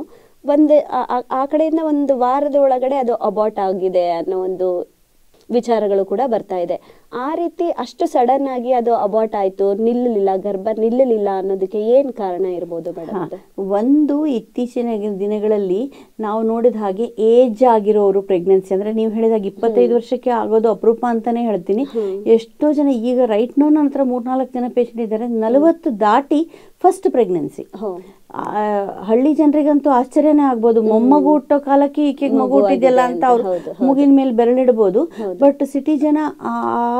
ಆ ಕಡೆಯಿಂದ 1 ವಾರದ ಒಳಗಡೆ ಅದು ಅಬಾರ್ಟ್ ಆಗಿದೆ ಅನ್ನೋ ಒಂದು ವಿಚಾರಗಳು ಕೂಡ ಬರ್ತಾ ಇದೆ. ಆ ರೀತಿ ಅಷ್ಟು ಸಡನ್ ಆಗಿ ಅದು ಅಬಾರ್ಟ್ ಆಯ್ತು, ಗರ್ಭ ನಿಲ್ಲಲಿಲ್ಲ ಅನ್ನೋದಕ್ಕೆ ಏನ್ ಕಾರಣ ಇರ್ಬೋದು ಮೇಡಮ್? ಒಂದು, ಇತ್ತೀಚಿನ ದಿನಗಳಲ್ಲಿ ನಾವು ನೋಡಿದ ಹಾಗೆ ಏಜ್ ಆಗಿರೋರು ಪ್ರೆಗ್ನೆನ್ಸಿ, ಅಂದ್ರೆ ನೀವು ಹೇಳಿದಾಗ 25 ವರ್ಷಕ್ಕೆ ಆಗೋದು ಅಪರೂಪ ಅಂತಾನೆ ಹೇಳ್ತೀನಿ. ಎಷ್ಟೋ ಜನ ಈಗ ರೈಟ್ ನೋ ನನ್ನ ಹತ್ರ 3-4 ಜನ ಪೇಷಂಟ್ ಇದ್ದಾರೆ 40 ದಾಟಿ ಫಸ್ಟ್ ಪ್ರೆಗ್ನೆನ್ಸಿ. ಹಳ್ಳಿ ಜನರಿಗಂತೂ ಆಶ್ಚರ್ಯನೇ ಆಗ್ಬೋದು, ಮೊಮ್ಮಗು ಹುಟ್ಟೋ ಕಾಲಕ್ಕೆ ಈಕೆಗೆ ಮಗು ಹುಟ್ಟಿದೆಯಲ್ಲ ಅಂತ ಅವ್ರು ಮುಗಿನ ಮೇಲೆ ಬೆರಳಿಡ್ಬೋದು. ಬಟ್ ಸಿಟಿ ಜನ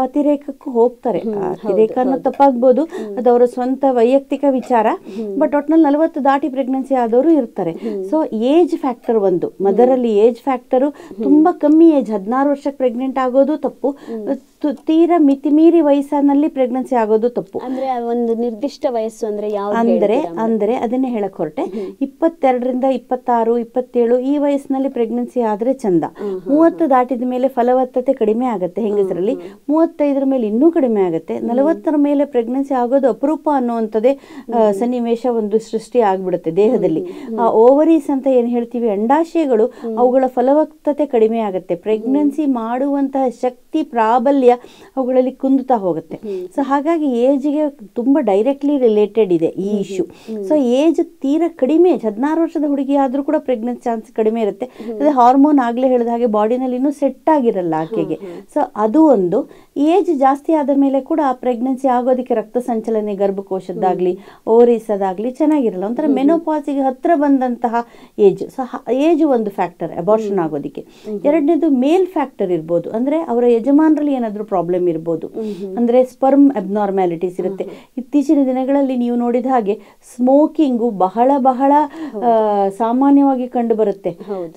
ಅತಿರೇಕಕ್ಕೂ ಹೋಗ್ತಾರೆ. ಅತಿರೇಕ ಅನ್ನೋ ತಪ್ಪಾಗ್ಬೋದು, ಅದು ಅವರ ಸ್ವಂತ ವೈಯಕ್ತಿಕ ವಿಚಾರ. ಬಟ್ ಒಟ್ನಲ್ಲಿ 40 ದಾಟಿ ಪ್ರೆಗ್ನೆನ್ಸಿ ಆದವರು ಇರ್ತಾರೆ. ಸೊ ಏಜ್ ಫ್ಯಾಕ್ಟರ್ ಒಂದು, ಮದರಲ್ಲಿ ಏಜ್ ಫ್ಯಾಕ್ಟರು ತುಂಬಾ ಕಮ್ಮಿ ಏಜ್, 16 ವರ್ಷಕ್ಕೆ ಪ್ರೆಗ್ನೆಂಟ್ ಆಗೋದು ತಪ್ಪು, ತೀರಾ ಮಿತಿಮೀರಿ ವಯಸ್ಸಿನಲ್ಲಿ ಪ್ರೆಗ್ನೆನ್ಸಿ ಆಗೋದು ತಪ್ಪು. ಅಂದ್ರೆ ಒಂದು ನಿರ್ದಿಷ್ಟ ವಯಸ್ಸು ಅಂದ್ರೆ ಅಂದ್ರೆ ಅದನ್ನೇ ಹೇಳಕ್ ಹೊರಟೆ, 22ರಿಂದ 26, 27 ಈ ವಯಸ್ಸಿನಲ್ಲಿ ಪ್ರೆಗ್ನೆನ್ಸಿ ಆದ್ರೆ ಚಂದ. 30 ದಾಟಿದ ಮೇಲೆ ಫಲವತ್ತತೆ ಕಡಿಮೆ ಆಗುತ್ತೆ ಹೆಂಗಸರಲ್ಲಿ, 35 ಮೇಲೆ ಇನ್ನೂ ಕಡಿಮೆ ಆಗುತ್ತೆ. 40 ಮೇಲೆ ಪ್ರೆಗ್ನೆನ್ಸಿ ಆಗೋದು ಅಪರೂಪ ಅನ್ನುವಂಥದ್ದೇ ಸನ್ನಿವೇಶ ಒಂದು ಸೃಷ್ಟಿ ಆಗ್ಬಿಡುತ್ತೆ ದೇಹದಲ್ಲಿ. ಓವರೀಸ್ ಅಂತ ಏನ್ ಹೇಳ್ತೀವಿ, ಅಂಡಾಶಯಗಳು, ಅವುಗಳ ಫಲವತ್ತತೆ ಕಡಿಮೆ ಆಗುತ್ತೆ. ಪ್ರೆಗ್ನೆನ್ಸಿ ಮಾಡುವಂತಹ ಶಕ್ತಿ, ಪ್ರಾಬಲ್ಯ ಅವುಗಳಲ್ಲಿ ಕುಂದುತ್ತಾ ಹೋಗುತ್ತೆ. ಸೊ ಹಾಗಾಗಿ ಏಜ್ಗೆ ತುಂಬಾ ಡೈರೆಕ್ಟ್ಲಿ ರಿಲೇಟೆಡ್ ಇದೆ ಈ ಇಶ್ಯೂ. ಸೊ ಏಜ್ ತೀರಾ ಕಡಿಮೆ, 16 ವರ್ಷದ ಹುಡುಗಿ ಆದ್ರೂ ಕೂಡ ಪ್ರೆಗ್ನೆನ್ಸಿ ಚಾನ್ಸ್ ಕಡಿಮೆ ಇರುತ್ತೆ. ಅದೇ ಹಾರ್ಮೋನ್ ಆಗ್ಲೇ ಹೇಳಿದ ಹಾಗೆ ಬಾಡಿನಲ್ಲಿ ಇನ್ನೂ ಸೆಟ್ ಆಗಿರಲ್ಲ ಆಕೆಗೆ. ಸೊ ಅದು ಒಂದು. ಏಜ್ ಜಾಸ್ತಿ ಆದ ಮೇಲೆ ಕೂಡ ಪ್ರೆಗ್ನೆನ್ಸಿ ಆಗೋದಕ್ಕೆ ರಕ್ತ ಸಂಚಲನೆ ಗರ್ಭಕೋಶದ್ದಾಗ್ಲಿ ಓವರೀಸ್ ಅದಾಗ್ಲಿ ಚೆನ್ನಾಗಿರಲ್ಲ, ಒಂಥರ ಮೆನೋಪಾಸಿಗೆ ಹತ್ರ ಬಂದಂತಹ ಏಜ್. ಸೊ ಏಜ್ ಒಂದು ಫ್ಯಾಕ್ಟರ್ ಅಬಾರ್ಷನ್ ಆಗೋದಕ್ಕೆ. ಎರಡನೇದು ಮೇಲ್ ಫ್ಯಾಕ್ಟರ್ ಇರ್ಬೋದು, ಅಂದ್ರೆ ಅವರ ಯಜಮಾನರಲ್ಲಿ ಏನಾದ್ರೂ ಪ್ರಾಬ್ಲಮ್ ಇರ್ಬೋದು, ಅಂದ್ರೆ ಸ್ಪರ್ಮ್ ಅಬ್ನಾರ್ಮ್ಯಾಲಿಟೀಸ್ ಇರುತ್ತೆ. ಇತ್ತೀಚಿನ ದಿನಗಳಲ್ಲಿ ನೀವು ನೋಡಿದ ಹಾಗೆ ಸ್ಮೋಕಿಂಗು ಬಹಳ ಸಾಮಾನ್ಯವಾಗಿ ಕಂಡು ಬರುತ್ತೆ.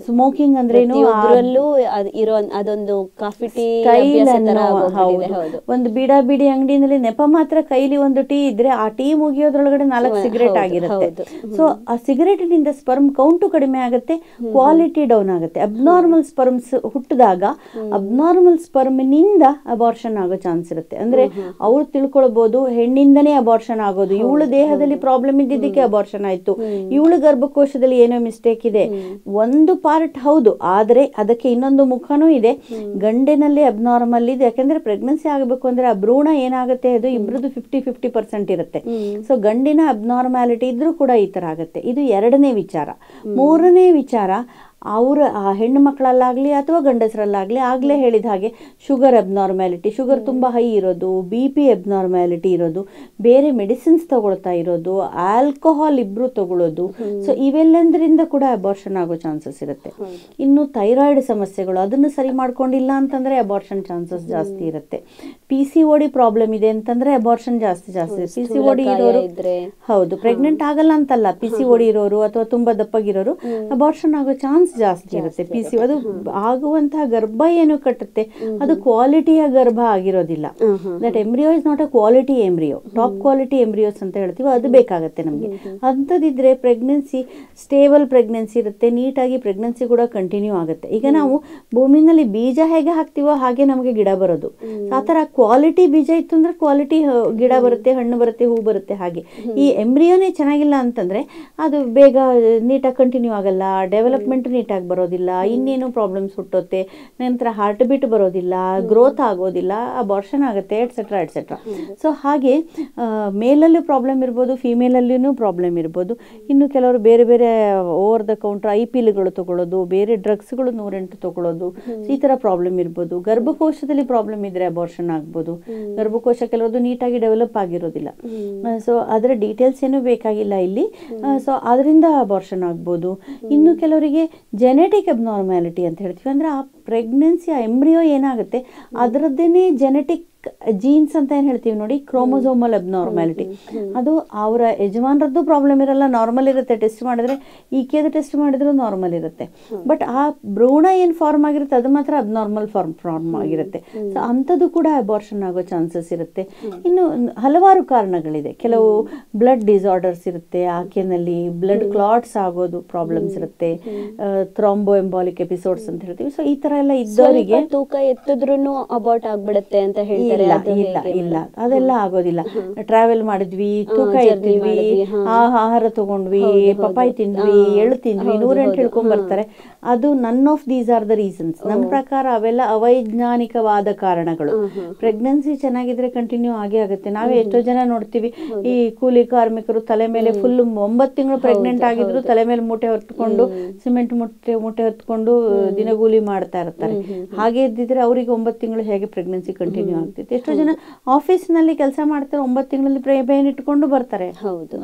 ಸ್ಮೋಕಿಂಗ್ ಅಂದ್ರೇನು, ಅದೊಂದು ಕಾಫಿ ಟೀ ಒಂದು ಬಿಡಿ ಅಂಗಡಿನಲ್ಲಿ ನೆಪ ಮಾತ್ರ ಕೈಲಿ ಒಂದು ಟೀ ಇದ್ರೆ ಆ ಟೀ ಮುಗಿಯೋದ್ರೊಳಗಡೆ 4 ಸಿಗರೇಟ್ ಆಗಿರುತ್ತೆ. ಸೊ ಆ ಸಿಗರೇಟಿನಿಂದ ಸ್ಪರ್ಮ್ ಕೌಂಟು ಕಡಿಮೆ ಆಗುತ್ತೆ, ಕ್ವಾಲಿಟಿ ಡೌನ್ ಆಗುತ್ತೆ. ಅಬ್ನಾರ್ಮಲ್ ಸ್ಪರ್ಮ್ಸ್ ಹುಟ್ಟಿದಾಗ ಅಬ್ನಾರ್ಮಲ್ ಸ್ಪರ್ಮ್ನಿಂದ ಅಬಾರ್ಷನ್ ಆಗೋ ಚಾನ್ಸ್ ಇರುತ್ತೆ. ಅಂದ್ರೆ ಅವ್ರು ತಿಳ್ಕೊಳ್ಬಹುದು ಹೆಣ್ಣಿಂದನೇ ಅಬಾರ್ಷನ್ ಆಗೋದು, ಇವಳು ದೇಹದಲ್ಲಿ ಪ್ರಾಬ್ಲಮ್ ಇದ್ದಿದ್ದಕ್ಕೆ ಅಬಾರ್ಷನ್ ಆಯ್ತು, ಇವಳು ಗರ್ಭಕೋಶದಲ್ಲಿ ಏನೋ ಮಿಸ್ಟೇಕ್ ಇದೆ. ಒಂದು ಪಾರ್ಟ್ ಹೌದು, ಆದ್ರೆ ಅದಕ್ಕೆ ಇನ್ನೊಂದು ಮುಖನೂ ಇದೆ. ಗಂಡಿನಲ್ಲಿ ಅಬ್ನಾರ್ಮಲ್ ಇದೆ, ಯಾಕಂದ್ರೆ ಪ್ರೆಗ್ನೆನ್ಸಿ ಆಗಬೇಕು ಅಂದ್ರೆ ಆ ಭ್ರೂಣ ಏನಾಗುತ್ತೆ ಅದು ಇಬ್ರದ್ದು 50-50% ಇರುತ್ತೆ. ಸೊ ಗಂಡಿನ ಅಬ್ನಾರ್ಮ್ಯಾಲಿಟಿ ಇದ್ರೂ ಕೂಡ ಈ ತರ ಆಗುತ್ತೆ. ಇದು ಎರಡನೇ ವಿಚಾರ. ಮೂರನೇ ವಿಚಾರ, ಆ ಹೆಣ್ಣು ಮಕ್ಕಳಲ್ಲಾಗಲಿ ಅಥವಾ ಗಂಡಸರಲ್ಲಾಗಲಿ ಆಗಲೇ ಹೇಳಿದ ಹಾಗೆ ಶುಗರ್ ಅಬ್ನಾರ್ಮ್ಯಾಲಿಟಿ, ಶುಗರ್ ತುಂಬ ಹೈ ಇರೋದು, BP ಅಬ್ನಾರ್ಮ್ಯಾಲಿಟಿ ಇರೋದು, ಬೇರೆ ಮೆಡಿಸಿನ್ಸ್ ತಗೊಳ್ತಾ ಇರೋದು, ಆಲ್ಕೋಹಾಲ್ ಇಬ್ಬರು ತಗೊಳ್ಳೋದು, ಸೊ ಇವೆಲ್ಲಂದ್ರಿಂದ ಕೂಡ ಅಬಾರ್ಷನ್ ಆಗೋ ಚಾನ್ಸಸ್ ಇರುತ್ತೆ. ಇನ್ನು ಥೈರಾಯ್ಡ್ ಸಮಸ್ಯೆಗಳು, ಅದನ್ನು ಸರಿ ಮಾಡ್ಕೊಂಡಿಲ್ಲ ಅಂತಂದರೆ ಅಬಾರ್ಷನ್ ಚಾನ್ಸಸ್ ಜಾಸ್ತಿ ಇರುತ್ತೆ. PCOD ಪ್ರಾಬ್ಲಮ್ ಇದೆ ಅಂತಂದರೆ ಅಬಾರ್ಷನ್ ಜಾಸ್ತಿ PCOD ಇರೋರು, ಹೌದು, ಪ್ರೆಗ್ನೆಂಟ್ ಆಗಲ್ಲ ಅಂತಲ್ಲ, PCOD ಇರೋರು ಅಥವಾ ತುಂಬ ದಪ್ಪಗಿರೋರು ಅಬಾರ್ಷನ್ ಆಗೋ ಚಾನ್ಸ್ ಜಾಸ್ತಿ ಇರುತ್ತೆ. ಅದು ಆಗುವಂತಹ ಗರ್ಭ ಏನು ಕಟ್ಟುತ್ತೆ ಅದು ಕ್ವಾಲಿಟಿಯ ಗರ್ಭ ಆಗಿರೋದಿಲ್ಲ. That embryo is not a quality embryo, top quality embryos ಅಂತ ಹೇಳ್ತೀವಿ, ಅದು ಬೇಕಾಗುತ್ತೆ ನಮಗೆ. ಅಂಥದ್ದಿದ್ರೆ ಪ್ರೆಗ್ನೆನ್ಸಿ ಸ್ಟೇಬಲ್ ಪ್ರೆಗ್ನೆನ್ಸಿ ಇರುತ್ತೆ, ನೀಟಾಗಿ ಪ್ರೆಗ್ನೆನ್ಸಿ ಕೂಡ ಕಂಟಿನ್ಯೂ ಆಗುತ್ತೆ. ಈಗ ನಾವು ಭೂಮಿನಲ್ಲಿ ಬೀಜ ಹೇಗೆ ಹಾಕ್ತೀವೋ ಹಾಗೆ ನಮಗೆ ಗಿಡ ಬರೋದು. ಆ ಥರ ಕ್ವಾಲಿಟಿ ಬೀಜ ಇತ್ತು ಅಂದ್ರೆ ಕ್ವಾಲಿಟಿ ಗಿಡ ಬರುತ್ತೆ, ಹಣ್ಣು ಬರುತ್ತೆ, ಹೂ ಬರುತ್ತೆ. ಹಾಗೆ ಈ ಎಂಬ್ರಿಯೋನೇ ಚೆನ್ನಾಗಿಲ್ಲ ಅಂತಂದ್ರೆ ಅದು ಬೇಗ ನೀಟಾಗಿ ಕಂಟಿನ್ಯೂ ಆಗಲ್ಲ, ಡೆವಲಪ್ಮೆಂಟ್ ನೀಟಾಗಿ ಬರೋದಿಲ್ಲ, ಇನ್ನೇನು ಪ್ರಾಬ್ಲಮ್ಸ್ ಹುಟ್ಟುತ್ತೆ, ನಂತರ ಹಾರ್ಟ್ ಬೀಟ್ ಬರೋದಿಲ್ಲ, ಗ್ರೋತ್ ಆಗೋದಿಲ್ಲ, ಅಬಾರ್ಷನ್ ಆಗುತ್ತೆ, ಎಟ್ಸೆಟ್ರಾ ಎಟ್ಸೆಟ್ರಾ. ಸೊ ಹಾಗೆ ಮೇಲಲ್ಲೂ ಪ್ರಾಬ್ಲಮ್ ಇರ್ಬೋದು, ಫಿಮೇಲಲ್ಲೂ ಪ್ರಾಬ್ಲಮ್ ಇರ್ಬೋದು. ಇನ್ನು ಕೆಲವರು ಬೇರೆ ಬೇರೆ ಓವರ್ ದ ಕೌಂಟರ್ IPLಗಳು ತಗೊಳ್ಳೋದು, ಬೇರೆ ಡ್ರಗ್ಸ್ಗಳು 108 ತಗೊಳ್ಳೋದು, ಈ ಥರ ಪ್ರಾಬ್ಲಮ್ ಇರ್ಬೋದು. ಗರ್ಭಕೋಶದಲ್ಲಿ ಪ್ರಾಬ್ಲಮ್ ಇದ್ರೆ ಅಬಾರ್ಷನ್ ಆಗ್ಬೋದು. ಗರ್ಭಕೋಶ ಕೆಲವೊಂದು ನೀಟಾಗಿ ಡೆವಲಪ್ ಆಗಿರೋದಿಲ್ಲ. ಸೊ ಅದರ ಡೀಟೇಲ್ಸ್ ಏನೂ ಬೇಕಾಗಿಲ್ಲ ಇಲ್ಲಿ. ಸೊ ಅದರಿಂದ ಅಬಾರ್ಷನ್ ಆಗ್ಬೋದು. ಇನ್ನು ಕೆಲವರಿಗೆ ಜೆನೆಟಿಕ್ ಅಬ್ನಾರ್ಮ್ಯಾಲಿಟಿ ಅಂತ ಹೇಳ್ತೀವಿ, ಅಂದರೆ ಆ ಪ್ರೆಗ್ನೆನ್ಸಿ ಆ ಎಂಬ್ರಿಯೋ ಏನಾಗುತ್ತೆ ಅದರದ್ದೇನೆ ಜೆನೆಟಿಕ್ ಜೀನ್ಸ್ ಅಂತ ಏನು ಹೇಳ್ತೀವಿ ನೋಡಿ, ಕ್ರೋಮೋಸೋಮಲ್ ಅಬ್ನಾರ್ಮ್ಯಾಲಿಟಿ, ಅದು ಅವರ ಯಜಮಾನರದ್ದು ಪ್ರಾಬ್ಲಮ್ ಇರಲ್ಲ, ನಾರ್ಮಲ್ ಇರುತ್ತೆ. ಟೆಸ್ಟ್ ಮಾಡಿದ್ರೆ ಈಕೆದು ಟೆಸ್ಟ್ ಮಾಡಿದ್ರು ನಾರ್ಮಲ್ ಇರುತ್ತೆ. ಬಟ್ ಆ ಭ್ರೂಣ ಏನು ಫಾರ್ಮ್ ಆಗಿರುತ್ತೆ ಅದು ಮಾತ್ರ ಅಬ್ನಾರ್ಮಲ್ ಫಾರ್ಮ್ ಆಗಿರುತ್ತೆ. ಸೊ ಅಂಥದ್ದು ಕೂಡ ಅಬಾರ್ಷನ್ ಆಗೋ ಚಾನ್ಸಸ್ ಇರುತ್ತೆ. ಇನ್ನು ಹಲವಾರು ಕಾರಣಗಳಿದೆ. ಕೆಲವು ಬ್ಲಡ್ ಡಿಸಾರ್ಡರ್ಸ್ ಇರುತ್ತೆ, ಆಕೆನಲ್ಲಿ ಬ್ಲಡ್ ಕ್ಲಾಟ್ಸ್ ಆಗೋದು ಪ್ರಾಬ್ಲಮ್ಸ್ ಇರುತ್ತೆ, ಥ್ರಾಂಬೋ ಎಂಬಾಲಿಕ್ ಎಪಿಸೋಡ್ಸ್ ಅಂತ ಹೇಳ್ತೀವಿ. ಸೊ ಈ ತರ ಎಲ್ಲ ಇದ್ದವರಿಗೆ ತೂಕ ಎತ್ತಿದ್ರೂ ಅಬಾರ್ಟ್ ಆಗ್ಬಿಡುತ್ತೆ ಅಂತ ಹೇಳ್ತಾರೆ. ಇಲ್ಲ ಅದೆಲ್ಲ ಆಗೋದಿಲ್ಲ. ಟ್ರಾವೆಲ್ ಮಾಡಿದ್ವಿ, ತೂಕ ಎತ್ತಿದ್ವಿ, ಆಹಾರ ತಗೊಂಡ್ವಿ, ಪಪಾಯಿ ತಿಂದ್ವಿ, ಎಳ್ಳು ತಿಂದ್ವಿ, 108 ಹಿಡ್ಕೊಂಡ್ ಬರ್ತಾರೆ. ಅದು none of these are the reasons. ನಮ್ಮ ಪ್ರಕಾರ ಅವೆಲ್ಲ ಅವೈಜ್ಞಾನಿಕವಾದ ಕಾರಣಗಳು. ಪ್ರೆಗ್ನೆನ್ಸಿ ಚೆನ್ನಾಗಿದ್ರೆ ಕಂಟಿನ್ಯೂ ಆಗೇ ಆಗುತ್ತೆ. ನಾವೇ ಎಷ್ಟೋ ಜನ ನೋಡ್ತೀವಿ, ಈ ಕೂಲಿ ಕಾರ್ಮಿಕರು ತಲೆ ಮೇಲೆ ಫುಲ್ 9 ತಿಂಗಳು ಪ್ರೆಗ್ನೆಂಟ್ ಆಗಿದ್ರು ತಲೆ ಮೇಲೆ ಮೂಟೆ ಹೊತ್ಕೊಂಡು, ಸಿಮೆಂಟ್ ಮೂಟೆ ಹೊತ್ಕೊಂಡು ದಿನಗೂಲಿ ಮಾಡ್ತಾ ಇರ್ತಾರೆ. ಹಾಗೆ ಇದ್ದಿದ್ರೆ ಅವ್ರಿಗೆ 9 ತಿಂಗಳು ಹೇಗೆ ಪ್ರೆಗ್ನೆನ್ಸಿ ಕಂಟಿನ್ಯೂ ಆಗ್ತಿತ್ತು. ಎಷ್ಟೋ ಜನ ಆಫೀಸ್ ನಲ್ಲಿ ಕೆಲಸ ಮಾಡ್ತಾರೆ, 9 ತಿಂಗಳಲ್ಲಿ ಬೇನ್ ಇಟ್ಕೊಂಡು ಬರ್ತಾರೆ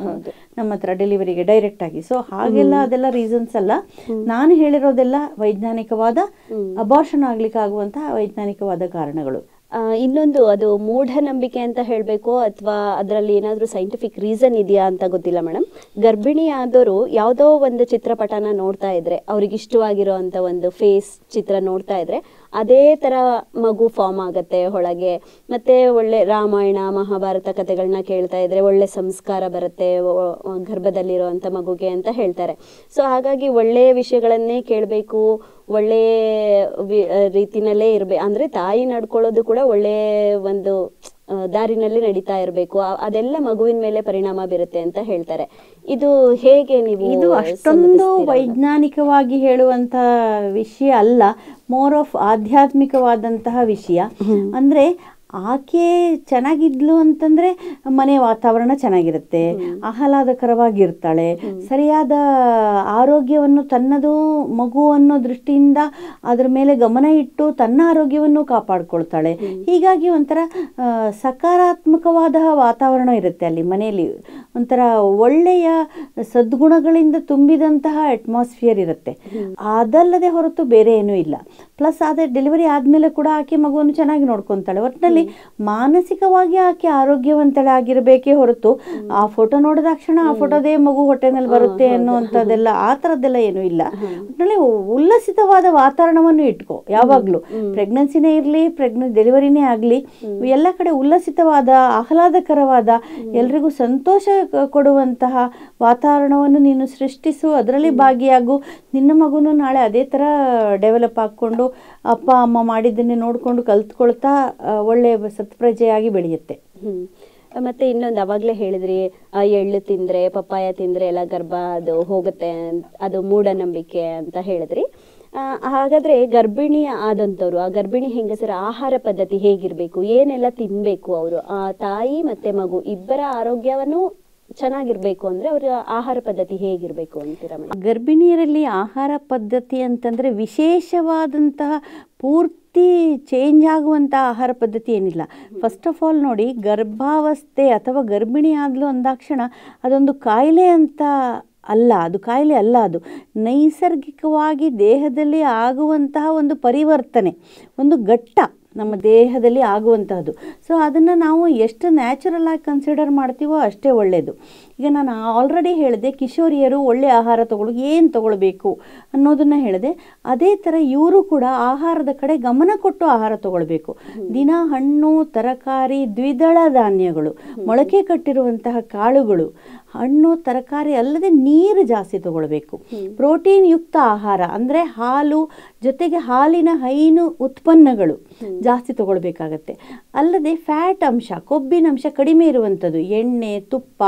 ನಮ್ಮ ಹತ್ರ ಡೆಲಿವರಿಗೆ ಡೈರೆಕ್ಟ್ ಆಗಿ. ಸೊ ಹಾಗೆಲ್ಲ ಅದೆಲ್ಲ ರೀಸನ್ಸ್ ಅಲ್ಲ. ನಾನು ಹೇಳಿರೋದೆಲ್ಲ ವೈಜ್ಞಾನಿಕವಾದ ಅಬಾರ್ಷನ್ ಆಗ್ಲಿಕ್ಕೆ ಆಗುವಂತಹ ವೈಜ್ಞಾನಿಕವಾದ ಕಾರಣಗಳು. ಇನ್ನೊಂದು, ಅದು ಮೂಢನಂಬಿಕೆ ಅಂತ ಹೇಳಬೇಕು ಅಥವಾ ಅದರಲ್ಲಿ ಏನಾದರೂ ಸೈಂಟಿಫಿಕ್ ರೀಸನ್ ಇದೆಯಾ ಅಂತ ಗೊತ್ತಿಲ್ಲ ಮೇಡಮ್. ಗರ್ಭಿಣಿ ಆದವರು ಯಾವುದೋ ಒಂದು ಚಿತ್ರಪಟನ ನೋಡ್ತಾ ಇದ್ರೆ, ಅವ್ರಿಗೆ ಇಷ್ಟವಾಗಿರೋ ಅಂತ ಒಂದು ಫೇಸ್ ಚಿತ್ರ ನೋಡ್ತಾ ಇದ್ರೆ ಅದೇ ಥರ ಮಗು ಫಾರ್ಮ್ ಆಗುತ್ತೆ ಒಳಗೆ. ಮತ್ತೆ ಒಳ್ಳೆ ರಾಮಾಯಣ ಮಹಾಭಾರತ ಕಥೆಗಳನ್ನ ಕೇಳ್ತಾ ಇದ್ರೆ ಒಳ್ಳೆ ಸಂಸ್ಕಾರ ಬರುತ್ತೆ ಗರ್ಭದಲ್ಲಿರುವಂಥ ಮಗುಗೆ ಅಂತ ಹೇಳ್ತಾರೆ. ಸೊ ಹಾಗಾಗಿ ಒಳ್ಳೆಯ ವಿಷಯಗಳನ್ನೇ ಕೇಳಬೇಕು, ಒಳ್ಳೆ ರೀತಿನಲ್ಲೇ ಇರಬೇಕು. ಅಂದರೆ ತಾಯಿ ನಡ್ಕೊಳ್ಳೋದು ಕೂಡ ಒಳ್ಳೆ ಒಂದು ದಾರಿನಲ್ಲಿ ನಡೀತಾ ಇರಬೇಕು, ಅದೆಲ್ಲ ಮಗುವಿನ ಮೇಲೆ ಪರಿಣಾಮ ಬೀರುತ್ತೆ ಅಂತ ಹೇಳ್ತಾರೆ. ಇದು ಹೇಗೆ ನೀವು? ಇದು ಅಷ್ಟೊಂದು ವೈಜ್ಞಾನಿಕವಾಗಿ ಹೇಳುವಂತ ವಿಷಯ ಅಲ್ಲ, ಮೋರ್ ಆಫ್ ಆಧ್ಯಾತ್ಮಿಕವಾದಂತಹ ವಿಷಯ. ಅಂದ್ರೆ ಆಕೆ ಚೆನ್ನಾಗಿದ್ಲು ಅಂತಂದ್ರೆ ಮನೆ ವಾತಾವರಣ ಚೆನ್ನಾಗಿರುತ್ತೆ, ಆಹ್ಲಾದಕರವಾಗಿರ್ತಾಳೆ, ಸರಿಯಾದ ಆರೋಗ್ಯವನ್ನು ತನ್ನದು ಮಗು ಅನ್ನೋ ದೃಷ್ಟಿಯಿಂದ ಅದರ ಮೇಲೆ ಗಮನ ಇಟ್ಟು ತನ್ನ ಆರೋಗ್ಯವನ್ನು ಕಾಪಾಡ್ಕೊಳ್ತಾಳೆ. ಹೀಗಾಗಿ ಒಂಥರ ಸಕಾರಾತ್ಮಕವಾದ ವಾತಾವರಣ ಇರುತ್ತೆ ಅಲ್ಲಿ ಮನೆಯಲ್ಲಿ, ಒಂಥರ ಒಳ್ಳೆಯ ಸದ್ಗುಣಗಳಿಂದ ತುಂಬಿದಂತಹ ಅಟ್ಮಾಸ್ಫಿಯರ್ ಇರುತ್ತೆ. ಅದಲ್ಲದೆ ಹೊರತು ಬೇರೆ ಏನೂ ಇಲ್ಲ. ಪ್ಲಸ್ ಅದೇ ಡೆಲಿವರಿ ಆದಮೇಲೆ ಕೂಡ ಆಕೆ ಮಗುವನ್ನು ಚೆನ್ನಾಗಿ ನೋಡ್ಕೊತಾಳೆ. ಒಟ್ಟಿನಲ್ಲಿ ಮಾನಸಿಕವಾಗಿ ಆಕೆ ಆರೋಗ್ಯವಂತಳೆ ಆಗಿರಬೇಕೇ ಹೊರತು ಆ ಫೋಟೋ ನೋಡಿದ ತಕ್ಷಣ ಆ ಫೋಟೋದೇ ಮಗು ಹೊಟ್ಟೆನಲ್ಲಿ ಬರುತ್ತೆ ಅನ್ನೋಂಥದ್ದೆಲ್ಲ ಆ ಥರದ್ದೆಲ್ಲ ಏನೂ ಇಲ್ಲ. ಒಟ್ಟಿನಲ್ಲಿ ಉಲ್ಲಸಿತವಾದ ವಾತಾವರಣವನ್ನು ಇಟ್ಕೋ ಯಾವಾಗಲೂ. ಪ್ರೆಗ್ನೆನ್ಸಿನೇ ಇರಲಿ, ಡೆಲಿವರಿನೇ ಆಗಲಿ, ಎಲ್ಲ ಕಡೆ ಉಲ್ಲಸಿತವಾದ ಆಹ್ಲಾದಕರವಾದ ಎಲ್ರಿಗೂ ಸಂತೋಷ ಕೊಡುವಂತಹ ವಾತಾವರಣವನ್ನು ನೀನು ಸೃಷ್ಟಿಸು, ಅದರಲ್ಲಿ ಭಾಗಿಯಾಗು. ನಿನ್ನ ಮಗುನು ನಾಳೆ ಅದೇ ಥರ ಡೆವಲಪ್ ಆಗಿಕೊಂಡು ಅಪ್ಪ ಅಮ್ಮ ಮಾಡಿದ್ದನ್ನೇ ನೋಡಿಕೊಂಡು ಕಲ್ತ್ಕೊಳ್ತಾ ಒಳ್ಳೆ ಸತ್ಪ್ರಜೆಯಾಗಿ ಬೆಳೆಯುತ್ತೆ. ಮತ್ತೆ ಇನ್ನೊಂದು, ಅವಾಗಲೇ ಹೇಳಿದ್ರಿ ಎಳ್ಳು ತಿಂದ್ರೆ ಪಪ್ಪಾಯ ತಿಂದ್ರೆ ಎಲ್ಲ ಗರ್ಭ ಅದು ಹೋಗುತ್ತೆ, ಅದು ಮೂಢನಂಬಿಕೆ ಅಂತ ಹೇಳಿದ್ರಿ. ಹಾಗಾದ್ರೆ ಗರ್ಭಿಣಿ ಆದಂಥವ್ರು, ಆ ಗರ್ಭಿಣಿ ಹೆಂಗಸರ ಆಹಾರ ಪದ್ಧತಿ ಹೇಗಿರ್ಬೇಕು, ಏನೆಲ್ಲ ತಿನ್ಬೇಕು ಅವರು, ಆ ತಾಯಿ ಮತ್ತೆ ಮಗು ಇಬ್ಬರ ಆರೋಗ್ಯವನ್ನು ಚೆನ್ನಾಗಿರ್ಬೇಕು ಅಂದ್ರೆ ಅವರ ಆಹಾರ ಪದ್ಧತಿ ಹೇಗಿರ್ಬೇಕು ಅಂತೀರಾ ಮೇಡಮ್? ಗರ್ಭಿಣಿಯರಲ್ಲಿ ಆಹಾರ ಪದ್ಧತಿ ಅಂತಂದರೆ ವಿಶೇಷವಾದಂತಹ ಪೂರ್ತಿ ಚೇಂಜ್ ಆಗುವಂಥ ಆಹಾರ ಪದ್ಧತಿ ಏನಿಲ್ಲ. ಫಸ್ಟ್ ಆಫ್ ಆಲ್ ನೋಡಿ, ಗರ್ಭಾವಸ್ಥೆ ಅಥವಾ ಗರ್ಭಿಣಿ ಆದಲು ಅಂದಾಕ್ಷಣ ಅದೊಂದು ಕಾಯಿಲೆ ಅಂತ ಅಲ್ಲ, ಅದು ಕಾಯಿಲೆ ಅಲ್ಲ, ಅದು ನೈಸರ್ಗಿಕವಾಗಿ ದೇಹದಲ್ಲಿ ಆಗುವಂತಹ ಒಂದು ಪರಿವರ್ತನೆ, ಒಂದು ಘಟ್ಟ ನಮ್ಮ ದೇಹದಲ್ಲಿ ಆಗುವಂತಹದ್ದು. ಸೊ ಅದನ್ನು ನಾವು ಎಷ್ಟು ನ್ಯಾಚುರಲ್ ಆಗಿ ಕನ್ಸಿಡರ್ ಮಾಡ್ತೀವೋ ಅಷ್ಟೇ ಒಳ್ಳೆಯದು. ಈಗ ನಾನು ಆಲ್ರೆಡಿ ಹೇಳಿದೆ, ಕಿಶೋರಿಯರು ಒಳ್ಳೆಯ ಆಹಾರ ಏನು ತಗೊಳ್ಬೇಕು ಅನ್ನೋದನ್ನು ಹೇಳಿದೆ. ಅದೇ ಥರ ಇವರು ಕೂಡ ಆಹಾರದ ಕಡೆ ಗಮನ ಕೊಟ್ಟು ಆಹಾರ ತಗೊಳ್ಬೇಕು. ದಿನ ಹಣ್ಣು, ತರಕಾರಿ, ದ್ವಿದಳ ಧಾನ್ಯಗಳು, ಮೊಳಕೆ ಕಟ್ಟಿರುವಂತಹ ಕಾಳುಗಳು, ಹಣ್ಣು ತರಕಾರಿ ಅಲ್ಲದೆ ನೀರು ಜಾಸ್ತಿ ತಗೊಳ್ಬೇಕು. ಪ್ರೋಟೀನ್ ಯುಕ್ತ ಆಹಾರ ಅಂದರೆ ಹಾಲು ಜೊತೆಗೆ ಹಾಲಿನ ಹೈನು ಉತ್ಪನ್ನಗಳು ಜಾಸ್ತಿ ತಗೊಳ್ಬೇಕಾಗತ್ತೆ. ಅಲ್ಲದೆ ಫ್ಯಾಟ್ ಅಂಶ, ಕೊಬ್ಬಿನ ಅಂಶ ಕಡಿಮೆ ಇರುವಂಥದ್ದು, ಎಣ್ಣೆ, ತುಪ್ಪ,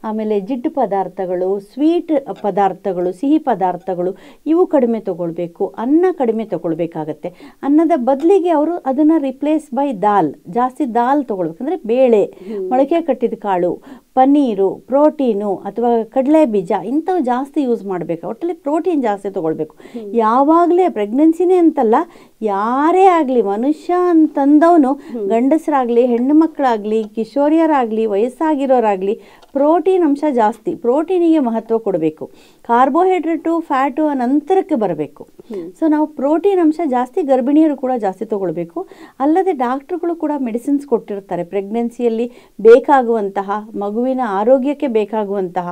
ಆಮೇಲೆ ಜಿಡ್ಡು ಪದಾರ್ಥಗಳು, ಸ್ವೀಟ್ ಪದಾರ್ಥಗಳು, ಸಿಹಿ ಪದಾರ್ಥಗಳು ಇವು ಕಡಿಮೆ ತಗೊಳ್ಬೇಕು. ಅನ್ನ ಕಡಿಮೆ ತಗೊಳ್ಬೇಕಾಗತ್ತೆ. ಅನ್ನದ ಬದಲಿಗೆ ಅವರು ಅದನ್ನು ರಿಪ್ಲೇಸ್ ಬೈ ದಾಲ್, ಜಾಸ್ತಿ ದಾಲ್ ತಗೊಳ್ಬೇಕು. ಅಂದರೆ ಬೇಳೆ, ಮೊಳಕೆ ಕಟ್ಟಿದ ಕಾಳು, ಪನ್ನೀರು, ಪ್ರೋಟೀನು ಅಥವಾ ಕಡಲೆ ಬೀಜ ಇಂಥವು ಜಾಸ್ತಿ ಯೂಸ್ ಮಾಡಬೇಕು. ಒಟ್ಟಲ್ಲಿ ಪ್ರೋಟೀನ್ ಜಾಸ್ತಿ ತೊಗೊಳ್ಬೇಕು. ಯಾವಾಗಲೇ ಪ್ರೆಗ್ನೆನ್ಸಿನೇ ಅಂತಲ್ಲ, ಯಾರೇ ಆಗಲಿ ಮನುಷ್ಯ ಅಂತಂದವನು, ಗಂಡಸರಾಗಲಿ, ಹೆಣ್ಣು ಮಕ್ಕಳಾಗಲಿ, ಕಿಶೋರಿಯರಾಗಲಿ, ವಯಸ್ಸಾಗಿರೋರಾಗಲಿ ಪ್ರೋಟೀನ್ ಅಂಶ ಜಾಸ್ತಿ, ಪ್ರೋಟೀನಿಗೆ ಮಹತ್ವ ಕೊಡಬೇಕು. ಕಾರ್ಬೋಹೈಡ್ರೇಟು, ಫ್ಯಾಟು ನಂತರಕ್ಕೆ ಬರಬೇಕು. ಸೊ ನಾವು ಪ್ರೋಟೀನ್ ಅಂಶ ಜಾಸ್ತಿ ಗರ್ಭಿಣಿಯರು ಕೂಡ ಜಾಸ್ತಿ ತಗೊಳ್ಬೇಕು. ಅಲ್ಲದೆ ಡಾಕ್ಟ್ರುಗಳು ಕೂಡ ಮೆಡಿಸಿನ್ಸ್ ಕೊಟ್ಟಿರ್ತಾರೆ. ಪ್ರೆಗ್ನೆನ್ಸಿಯಲ್ಲಿ ಬೇಕಾಗುವಂತಹ, ಮಗುವಿನ ಆರೋಗ್ಯಕ್ಕೆ ಬೇಕಾಗುವಂತಹ,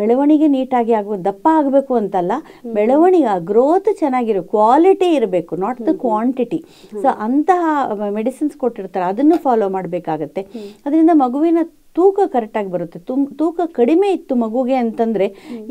ಬೆಳವಣಿಗೆ ನೀಟಾಗಿ ಆಗುವ, ದಪ್ಪ ಆಗಬೇಕು ಅಂತಲ್ಲ, ಬೆಳವಣಿಗೆ ಗ್ರೋತ್ ಚೆನ್ನಾಗಿರೋ, ಕ್ವಾಲಿಟಿ ಇರಬೇಕು, ನಾಟ್ ದ ಕ್ವಾಂಟಿಟಿ. ಸೊ ಅಂತಹ ಮೆಡಿಸಿನ್ಸ್ ಕೊಟ್ಟಿರ್ತಾರೆ, ಅದನ್ನು ಫಾಲೋ ಮಾಡಬೇಕಾಗತ್ತೆ. ಅದರಿಂದ ಮಗುವಿನ ತೂಕ ಕರೆಕ್ಟಾಗಿ ಬರುತ್ತೆ. ತೂಕ ಕಡಿಮೆ ಇತ್ತು ಮಗುಗೆ ಅಂತಂದರೆ,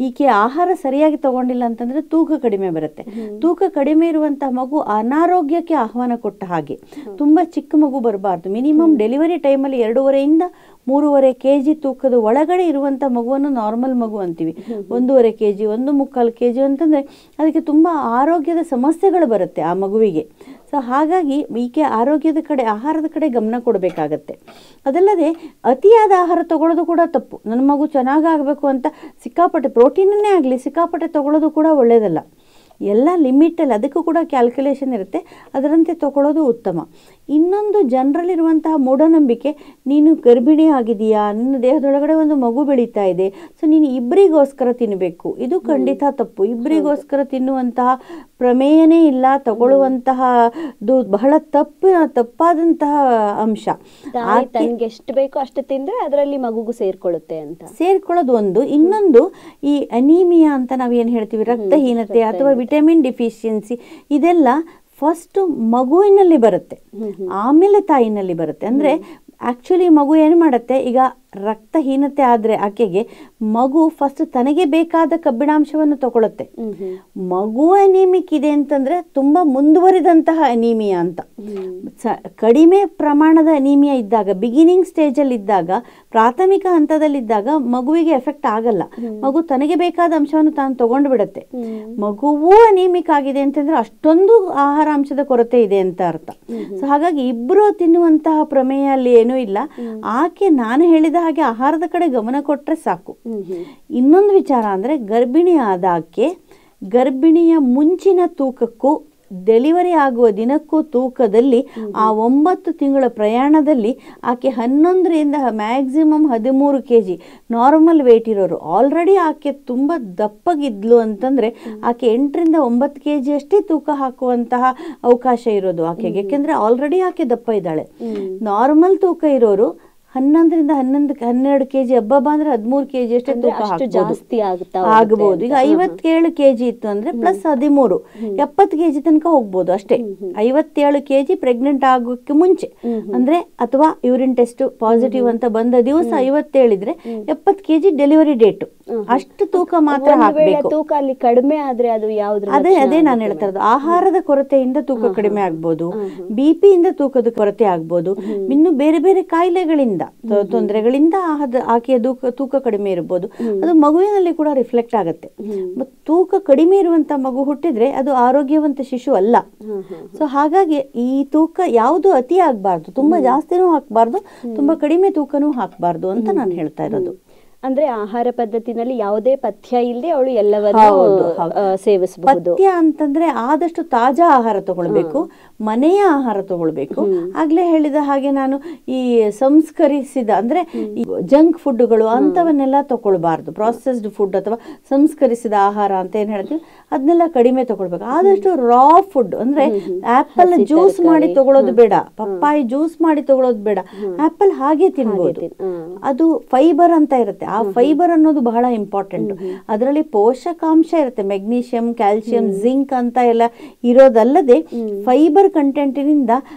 ಈಕೆ ಆಹಾರ ಸರಿಯಾಗಿ ತಗೊಂಡಿಲ್ಲ ಅಂತಂದರೆ ತೂಕ ಕಡಿಮೆ ಬರುತ್ತೆ. ತೂಕ ಕಡಿಮೆ ಇರುವಂತಹ ಮಗು ಅನಾರೋಗ್ಯಕ್ಕೆ ಆಹ್ವಾನ ಕೊಟ್ಟ ಹಾಗೆ. ತುಂಬ ಚಿಕ್ಕ ಮಗು ಬರಬಾರ್ದು. ಮಿನಿಮಮ್ ಡೆಲಿವರಿ ಟೈಮಲ್ಲಿ 2.5 to 3.5 kg ತೂಕದ ಒಳಗಡೆ ಇರುವಂಥ ಮಗುವನ್ನು ನಾರ್ಮಲ್ ಮಗು ಅಂತೀವಿ. 1.5 kg, 1.25 kg ಅಂತಂದರೆ ಅದಕ್ಕೆ ತುಂಬ ಆರೋಗ್ಯದ ಸಮಸ್ಯೆಗಳು ಬರುತ್ತೆ ಆ ಮಗುವಿಗೆ. ಸೊ ಹಾಗಾಗಿ ಈಕೆ ಆರೋಗ್ಯದ ಕಡೆ, ಆಹಾರದ ಕಡೆ ಗಮನ ಕೊಡಬೇಕಾಗತ್ತೆ. ಅದಲ್ಲದೆ ಅತಿಯಾದ ಆಹಾರ ತಗೊಳ್ಳೋದು ಕೂಡ ತಪ್ಪು. ನನ್ನ ಮಗು ಚೆನ್ನಾಗಾಗಬೇಕು ಅಂತ ಸಿಕ್ಕಾಪಟ್ಟೆ ಪ್ರೋಟೀನನ್ನೇ ಆಗಲಿ ಸಿಕ್ಕಾಪಟ್ಟೆ ತಗೊಳ್ಳೋದು ಕೂಡ ಒಳ್ಳೆಯದಲ್ಲ. ಎಲ್ಲ ಲಿಮಿಟಲ್ಲಿ, ಅದಕ್ಕೂ ಕೂಡ ಕ್ಯಾಲ್ಕುಲೇಷನ್ ಇರುತ್ತೆ, ಅದರಂತೆ ತಗೊಳ್ಳೋದು ಉತ್ತಮ. ಇನ್ನೊಂದು ಜನರಲ್ಲಿರುವಂತಹ ಮೂಢನಂಬಿಕೆ, ನೀನು ಗರ್ಭಿಣಿ ಆಗಿದೆಯಾ, ನಿನ್ನ ದೇಹದೊಳಗಡೆ ಒಂದು ಮಗು ಬೆಳೀತಾ ಇದೆ, ಸೊ ನೀನು ಇಬ್ಬರಿಗೋಸ್ಕರ ತಿನ್ನಬೇಕು. ಇದು ಖಂಡಿತ ತಪ್ಪು. ಇಬ್ಬರಿಗೋಸ್ಕರ ತಿನ್ನುವಂತಹ ಪ್ರಮೇಯನೇ ಇಲ್ಲ. ತಗೊಳ್ಳುವಂತಹ ಬಹಳ ತಪ್ಪಾದಂತಹ ಅಂಶ. ತನಗೆ ಎಷ್ಟು ಬೇಕೋ ಅಷ್ಟು ತಿಂದರೆ ಅದರಲ್ಲಿ ಮಗುಗೂ ಸೇರ್ಕೊಳ್ಳುತ್ತೆ ಅಂತ. ಸೇರ್ಕೊಳ್ಳೋದು ಒಂದು. ಇನ್ನೊಂದು ಈ ಅನೀಮಿಯಾ ಅಂತ ನಾವೇನು ಹೇಳ್ತೀವಿ, ರಕ್ತಹೀನತೆ ಅಥವಾ ವಿಟಮಿನ್ ಡಿಫಿಷಿಯನ್ಸಿ, ಇದೆಲ್ಲ ಫಸ್ಟ್ ಮಗುವಿನಲ್ಲಿ ಬರುತ್ತೆ, ಆಮೇಲೆ ತಾಯಿನಲ್ಲಿ ಬರುತ್ತೆ. ಅಂದರೆ ಆ್ಯಕ್ಚುಲಿ ಮಗು ಏನು ಮಾಡುತ್ತೆ, ಈಗ ರಕ್ತಹೀನತೆ ಆದರೆ ಆಕೆಗೆ ಮಗು ಫಸ್ಟ್ ತನಗೆ ಬೇಕಾದ ಕಬ್ಬಿಣಾಂಶವನ್ನು ತಗೊಳುತ್ತೆ. ಮಗು ಅನೀಮಿಕ್ ಇದೆ ಅಂತಂದರೆ ತುಂಬ ಮುಂದುವರಿದಂತಹ ಅನೀಮಿಯಾ ಅಂತ. ಕಡಿಮೆ ಪ್ರಮಾಣದ ಅನೀಮಿಯಾ ಇದ್ದಾಗ, ಬಿಗಿನಿಂಗ್ ಸ್ಟೇಜಲ್ಲಿ ಇದ್ದಾಗ, ಪ್ರಾಥಮಿಕ ಹಂತದಲ್ಲಿದ್ದಾಗ ಮಗುವಿಗೆ ಎಫೆಕ್ಟ್ ಆಗಲ್ಲ. ಮಗು ತನಗೆ ಬೇಕಾದ ಅಂಶವನ್ನು ತಾನು ತಗೊಂಡು ಬಿಡುತ್ತೆ. ಮಗುವೂ ಅನೀಮಿಕ್ ಆಗಿದೆ ಅಂತಂದರೆ ಅಷ್ಟೊಂದು ಆಹಾರಾಂಶದ ಕೊರತೆ ಇದೆ ಅಂತ ಅರ್ಥ. ಸೊ ಹಾಗಾಗಿ ಇಬ್ಬರು ತಿನ್ನುವಂತಹ ಪ್ರಮೇಯ ಅಲ್ಲಿ ಏನೂ ಇಲ್ಲ. ಆಕೆ ನಾನು ಹೇಳಿದ ಹಾಗೆ ಆಹಾರದ ಕಡೆ ಗಮನ ಕೊಟ್ಟರೆ ಸಾಕು. ಇನ್ನೊಂದು ವಿಚಾರ ಅಂದರೆ, ಗರ್ಭಿಣಿ ಆದಾಕೆ ಗರ್ಭಿಣಿಯ ಮುಂಚಿನ ತೂಕಕ್ಕೂ ಡೆಲಿವರಿ ಆಗುವ ದಿನಕ್ಕೂ ತೂಕದಲ್ಲಿ ಆ 9 ತಿಂಗಳ ಪ್ರಯಾಣದಲ್ಲಿ ಆಕೆ 11ರಿಂದ ಮ್ಯಾಕ್ಸಿಮಮ್ 13 kg ನಾರ್ಮಲ್ ವೇಟ್ ಇರೋರು. ಆಲ್ರೆಡಿ ಆಕೆ ತುಂಬ ದಪ್ಪಗಿದ್ಲು ಅಂತಂದರೆ ಆಕೆ 8ರಿಂದ 9 kg ಅಷ್ಟೇ ತೂಕ ಹಾಕುವಂತಹ ಅವಕಾಶ ಇರೋದು ಆಕೆಗೆ. ಯಾಕೆಂದರೆ ಆಲ್ರೆಡಿ ಆಕೆ ದಪ್ಪ ಇದ್ದಾಳೆ. ನಾರ್ಮಲ್ ತೂಕ ಇರೋರು 11ರಿಂದ 12 kg, ಹಬ್ಬ ಅಂದ್ರೆ 13 kg ಅಷ್ಟೇ ತೂಕ ಆಗಬಹುದು. ಈಗ 57 kg ಇತ್ತು ಅಂದ್ರೆ ಪ್ಲಸ್ 13, 70 kg ತನಕ ಹೋಗ್ಬೋದು ಅಷ್ಟೇ. 57 kg ಪ್ರೆಗ್ನೆಂಟ್ ಆಗೋಕ್ಕೆ ಮುಂಚೆ ಅಂದ್ರೆ, ಅಥವಾ ಯೂರಿನ್ ಟೆಸ್ಟ್ ಪಾಸಿಟಿವ್ ಅಂತ ಬಂದ ದಿವಸ 57 ಇದ್ರೆ 70 kg ಡೆಲಿವರಿ ಡೇಟ್, ಅಷ್ಟು ತೂಕ ಮಾತ್ರ ಹಾಕಬೇಕು. ತೂಕ ಅಲ್ಲಿ ಕಡಿಮೆ ಆದ್ರೆ ಅದು ಯಾವ್ದು? ಅದೇ ನಾನು ಹೇಳ್ತಾ ಇರೋದು. ಆಹಾರದ ಕೊರತೆಯಿಂದ ತೂಕ ಕಡಿಮೆ ಆಗ್ಬೋದು, BP ಇಂದ ತೂಕದ ಕೊರತೆ ಆಗ್ಬೋದು, ಇನ್ನು ಬೇರೆ ಬೇರೆ ಕಾಯಿಲೆಗಳಿಂದ, ತೊಂದರೆಗಳಿಂದ ಆಕೆಯ ತೂಕ ಕಡಿಮೆ ಇರಬಹುದು. ಅದು ಮಗುವಿನಲ್ಲಿ ಕೂಡ ರಿಫ್ಲೆಕ್ಟ್ ಆಗುತ್ತೆ. ತೂಕ ಕಡಿಮೆ ಇರುವಂತ ಮಗು ಹುಟ್ಟಿದ್ರೆ ಅದು ಆರೋಗ್ಯವಂತ ಶಿಶು ಅಲ್ಲ. ಸೊ ಹಾಗಾಗಿ ಈ ತೂಕ ಯಾವುದು ಅತಿ ಆಗ್ಬಾರ್ದು, ತುಂಬಾ ಜಾಸ್ತಿನೂ ಹಾಕ್ಬಾರ್ದು, ತುಂಬಾ ಕಡಿಮೆ ತೂಕನೂ ಹಾಕ್ಬಾರ್ದು ಅಂತ ನಾನು ಹೇಳ್ತಾ ಇರೋದು. ಅಂದ್ರೆ ಆಹಾರ ಪದ್ಧತಿನಲ್ಲಿ ಯಾವುದೇ ಪಥ್ಯ ಇಲ್ಲದೆ ಅವಳು ಎಲ್ಲವನ್ನೂ ಸೇವಿಸಬಹುದು. ಪಥ್ಯ ಅಂತಂದ್ರೆ ಆದಷ್ಟು ತಾಜಾ ಆಹಾರ ತಗೊಳ್ಬೇಕು, ಮನೆಯ ಆಹಾರ ತಗೊಳ್ಬೇಕು. ಆಗ್ಲೇ ಹೇಳಿದ ಹಾಗೆ ನಾನು ಈ ಸಂಸ್ಕರಿಸಿದ ಅಂದ್ರೆ ಜಂಕ್ ಫುಡ್ಗಳು ಅಂತವನ್ನೆಲ್ಲ ತಗೊಳ್ಬಾರ್ದು. ಪ್ರಾಸೆಸ್ಡ್ ಫುಡ್ ಅಥವಾ ಸಂಸ್ಕರಿಸಿದ ಆಹಾರ ಅಂತ ಏನ್ ಹೇಳ್ತೀವಿ ಅದನ್ನೆಲ್ಲ ಕಡಿಮೆ ತಗೊಳ್ಬೇಕು. ಆದಷ್ಟು ರಾ ಫುಡ್ ಅಂದ್ರೆ ಆಪಲ್ ಜ್ಯೂಸ್ ಮಾಡಿ ತಗೊಳ್ಳೋದು ಬೇಡ, ಪಪ್ಪಾಯಿ ಜ್ಯೂಸ್ ಮಾಡಿ ತಗೊಳ್ಳೋದು ಬೇಡ, ಆಪಲ್ ಹಾಗೆ ತಿನ್ಬೋದು. ಅದು ಫೈಬರ್ ಅಂತ ಇರುತ್ತೆ. ಆ ಫೈಬರ್ ಅನ್ನೋದು ಬಹಳ ಇಂಪಾರ್ಟೆಂಟ್. ಅದರಲ್ಲಿ ಪೋಷಕಾಂಶ ಇರುತ್ತೆ, ಮೆಗ್ನೀಷಿಯಂ, ಕ್ಯಾಲ್ಸಿಯಂ, ಜಿಂಕ್ ಅಂತ ಎಲ್ಲ ಇರೋದಲ್ಲದೆ ಫೈಬರ್ ಕಂಟೆಂಟಿನಿಂದ